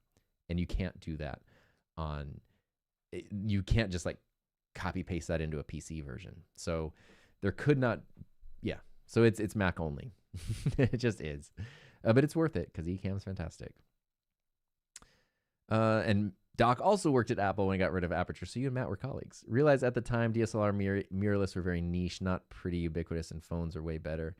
And you can't do that you can't just like copy paste that into a PC version. So there could not, yeah. So it's Mac only. It just is. But it's worth it because Ecamm's fantastic. And Doc also worked at Apple when he got rid of Aperture, so you and Matt were colleagues. Realized at the time DSLR mirrorless were very niche, not pretty ubiquitous, and phones are way better.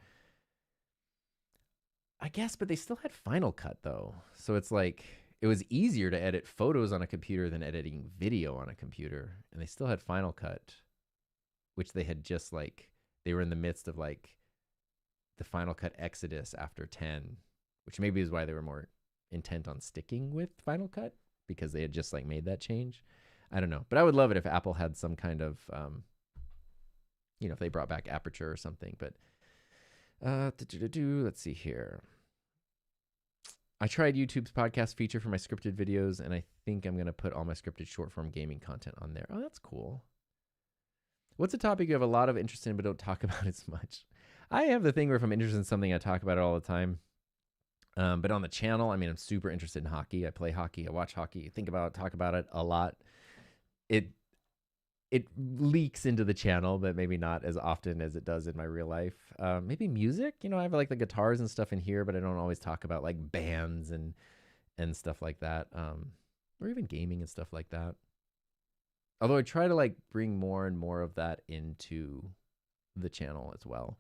I guess, but they still had Final Cut, though. So it's like, it was easier to edit photos on a computer than editing video on a computer. And they still had Final Cut, which they had just like, they were in the midst of like the Final Cut exodus after 10, which maybe is why they were more intent on sticking with Final Cut, because they had just like made that change. I don't know, but I would love it if Apple had some kind of, if they brought back Aperture or something. But let's see here. I tried YouTube's podcast feature for my scripted videos, and I think I'm going to put all my scripted short form gaming content on there. Oh, that's cool. What's a topic you have a lot of interest in but don't talk about as much? I have the thing where if I'm interested in something, I talk about it all the time. But on the channel, I mean, I'm super interested in hockey. I play hockey. I watch hockey. Think about it, talk about it a lot. It leaks into the channel, but maybe not as often as it does in my real life. Maybe music. I have like the guitars and stuff in here, but I don't always talk about like bands and stuff like that. Or even gaming and stuff like that. Although I try to like bring more and more of that into the channel as well.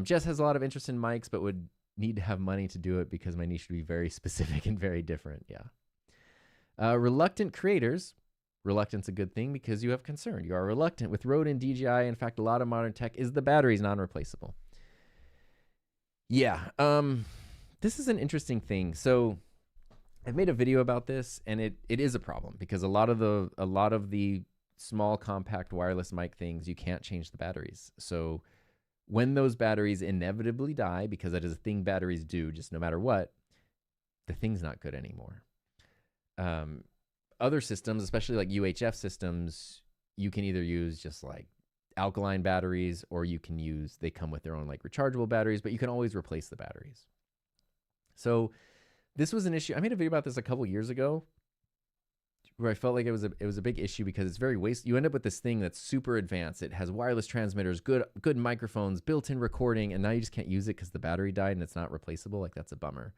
Jess has a lot of interest in mics, but would need to have money to do it because my niche would be very specific and very different. Yeah. Reluctant creators. Reluctance a good thing because you have concern. You are reluctant with Rode and DJI. In fact, a lot of modern tech is the batteries non-replaceable. Yeah. This is an interesting thing. So I've made a video about this, and it is a problem because a lot of the small compact wireless mic things, you can't change the batteries. So when those batteries inevitably die, because that is a thing batteries do, just no matter what, the thing's not good anymore. Other systems, especially like UHF systems, you can either use just like alkaline batteries, or you can use, they come with their own like rechargeable batteries, but you can always replace the batteries. So this was an issue. I made a video about this a couple years ago where I felt like it was a big issue because it's very wasteful. You end up with this thing that's super advanced. It has wireless transmitters, good microphones, built-in recording, and now you just can't use it because the battery died and it's not replaceable. Like, that's a bummer.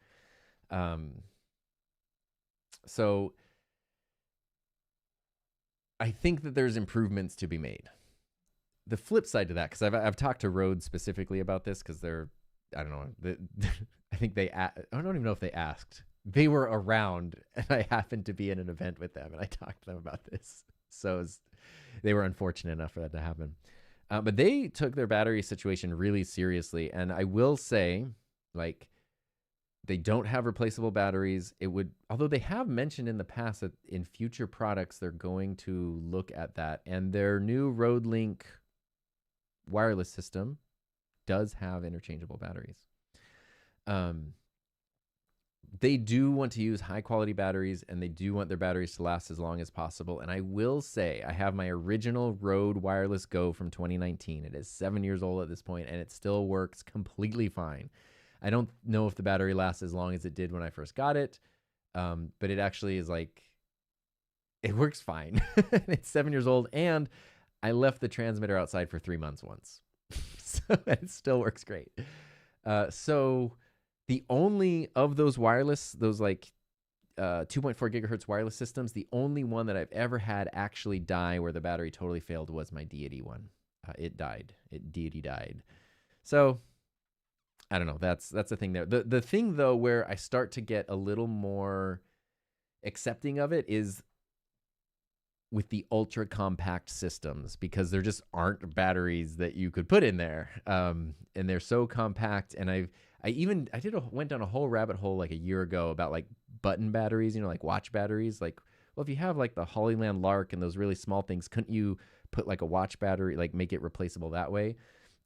So I think that there's improvements to be made. The flip side to that, because I've talked to Rode specifically about this, because they're, I don't know, I think I don't even know if they asked they were around, and I happened to be in an event with them, and I talked to them about this. So they were unfortunate enough for that to happen. But they took their battery situation really seriously, and I will say, like, they don't have replaceable batteries. It would, although they have mentioned in the past that in future products they're going to look at that, and their new RoadLink wireless system does have interchangeable batteries. They do want to use high quality batteries, and they do want their batteries to last as long as possible. And I will say, I have my original Rode Wireless Go from 2019. It is 7 years old at this point, and it still works completely fine. I don't know if the battery lasts as long as it did when I first got it, but it actually is like, it works fine. It's 7 years old, and I left the transmitter outside for 3 months once. So it still works great. So the only of those wireless, those like 2.4 gigahertz wireless systems, the only one that I've ever had actually die where the battery totally failed was my Deity one. It died. Deity died. So I don't know. That's the thing there. The thing though where I start to get a little more accepting of it is with the ultra compact systems, because there just aren't batteries that you could put in there, and they're so compact. And I went down a whole rabbit hole like a year ago about like button batteries, like watch batteries. Like, well, if you have like the Hollyland Lark and those really small things, couldn't you put like a watch battery, like make it replaceable that way?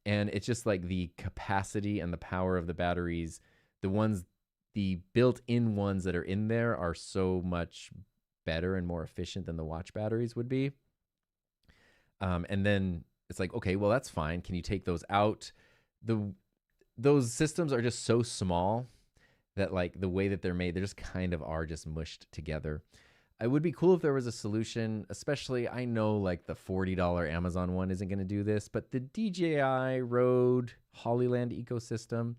And it's just like the capacity and the power of the batteries, the built-in ones that are in there are so much better and more efficient than the watch batteries would be. And then it's like, okay, well, that's fine. Can you take those out? Those systems are just so small that like the way that they're made, they just kind of are just mushed together. It would be cool if there was a solution, especially I know like the $40 Amazon one isn't going to do this, but the DJI Rode Hollyland ecosystem,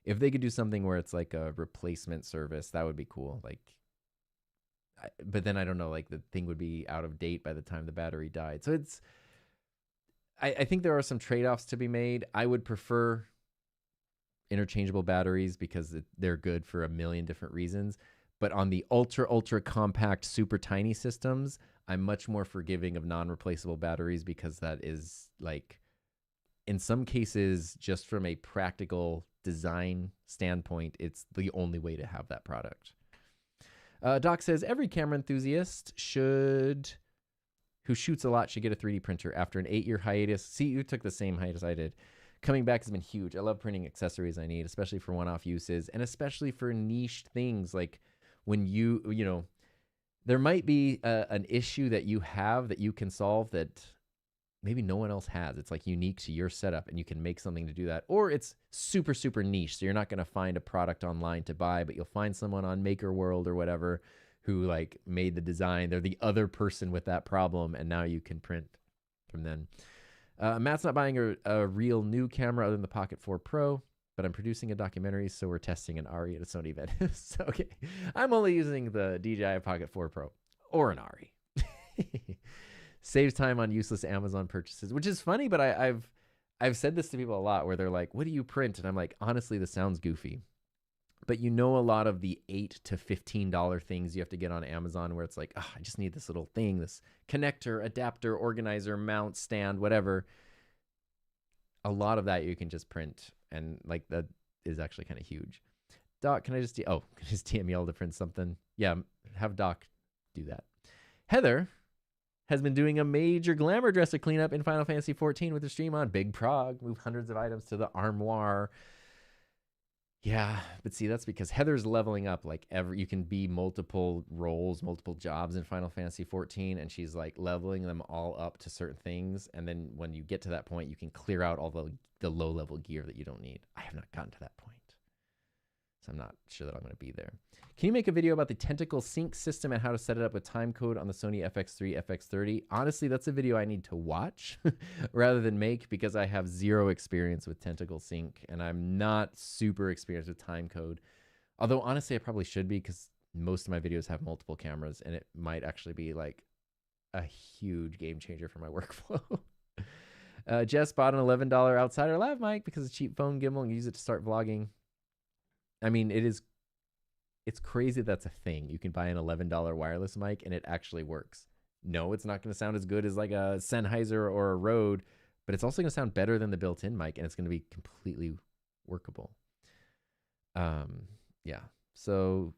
if they could do something where it's like a replacement service, that would be cool. Like, but then I don't know, like the thing would be out of date by the time the battery died. So I think there are some trade-offs to be made. I would prefer interchangeable batteries because they're good for a million different reasons. But on the ultra compact, super tiny systems, I'm much more forgiving of non-replaceable batteries, because that is like, in some cases, just from a practical design standpoint, it's the only way to have that product. Doc says, every camera enthusiast who shoots a lot should get a 3D printer after an 8-year hiatus. See, you took the same hiatus I did. Coming back has been huge. I love printing accessories I need, especially for one-off uses, and especially for niche things. Like when there might be an issue that you have that you can solve that maybe no one else has. It's like unique to your setup, and you can make something to do that. Or it's super, super niche, so you're not going to find a product online to buy, but you'll find someone on Maker World or whatever who like made the design. They're the other person with that problem, and now you can print from them. Matt's not buying a real new camera other than the Pocket 4 Pro, but I'm producing a documentary, so we're testing an ARRI at a Sony event. So, okay, I'm only using the DJI Pocket 4 Pro or an ARRI. Saves time on useless Amazon purchases, which is funny, but I've said this to people a lot where they're like, what do you print? And I'm like, honestly, this sounds goofy. But a lot of the $8 to $15 things you have to get on Amazon where it's like, I just need this little thing, this connector, adapter, organizer, mount, stand, whatever. A lot of that you can just print, and like that is actually kind of huge. Doc, can I just DM y'all to print something? Yeah, have Doc do that. Heather has been doing a major glamour dresser cleanup in Final Fantasy XIV with her stream on Big Prog. Move hundreds of items to the armoire. Yeah, but see, that's because Heather's leveling up like you can be multiple roles, multiple jobs in Final Fantasy XIV, and she's like leveling them all up to certain things. And then when you get to that point, you can clear out all the low-level gear that you don't need. I have not gotten to that point, so I'm not sure that I'm going to be there. Can you make a video about the tentacle sync system and how to set it up with timecode on the Sony FX3, FX30? Honestly, that's a video I need to watch rather than make, because I have zero experience with tentacle sync, and I'm not super experienced with timecode. Although, honestly, I probably should be, because most of my videos have multiple cameras, and it might actually be like a huge game changer for my workflow. Jess bought an $11 Outsider Lav mic because it's a cheap phone gimbal and use it to start vlogging. I mean, it is It's crazy that's a thing. You can buy an $11 wireless mic and it actually works. No, it's not going to sound as good as like a Sennheiser or a Rode, but it's also going to sound better than the built-in mic, and it's going to be completely workable. Yeah. So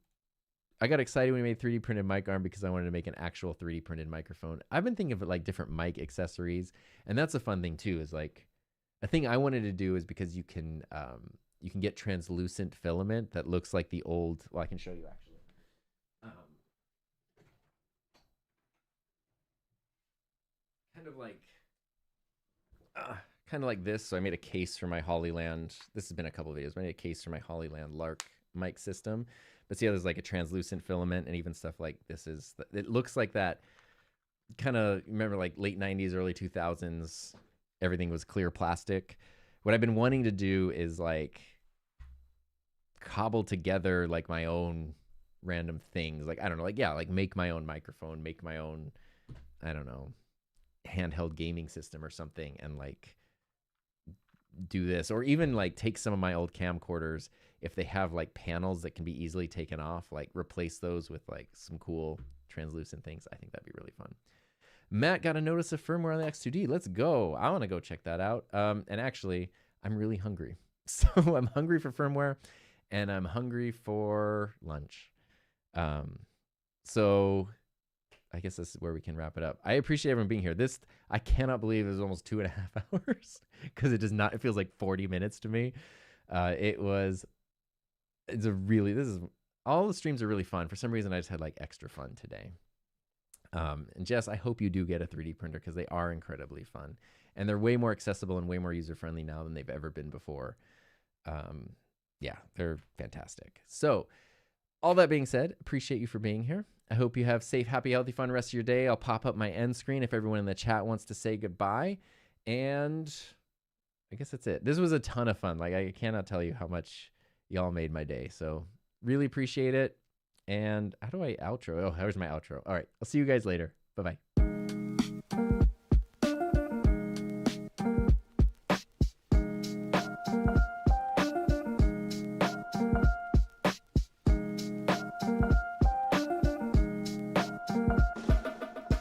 I got excited when we made 3D printed mic arm because I wanted to make an actual 3D printed microphone. I've been thinking of like different mic accessories, and that's a fun thing too. Is like a thing I wanted to do is because you can get translucent filament that looks like the old. Well, I can show you actually. Um, kind of like kind of like this. So I made a case for my Hollyland. This has been a couple of videos. I made a case for my Hollyland Lark mic system. But see how there's like a translucent filament, and even stuff like this is. It looks like that. Kind of remember like late 90s, early 2000s. Everything was clear plastic. What I've been wanting to do is like cobble together like my own random things. Like I don't know, like yeah, like make my own microphone, make my own, I don't know, handheld gaming system or something, and like do this, or even like take some of my old camcorders if they have like panels that can be easily taken off, like replace those with like some cool translucent things. I think that'd be really fun. Matt got a notice of firmware on the X2D. Let's go. I want to go check that out. And actually, I'm really hungry. So I'm hungry for firmware, and I'm hungry for lunch. So I guess this is where we can wrap it up. I appreciate everyone being here. This, I cannot believe it was almost 2.5 hours because it does not, it feels like 40 minutes to me. All the streams are really fun. For some reason, I just had like extra fun today. And Jess, I hope you do get a 3D printer because they are incredibly fun. And they're way more accessible and way more user-friendly now than they've ever been before. Yeah, they're fantastic. So all that being said, appreciate you for being here. I hope you have safe, happy, healthy, fun rest of your day. I'll pop up my end screen if everyone in the chat wants to say goodbye. And I guess that's it. This was a ton of fun. Like, I cannot tell you how much y'all made my day. So really appreciate it. And how do I outro? Oh, here's my outro. All right. I'll see you guys later. Bye-bye.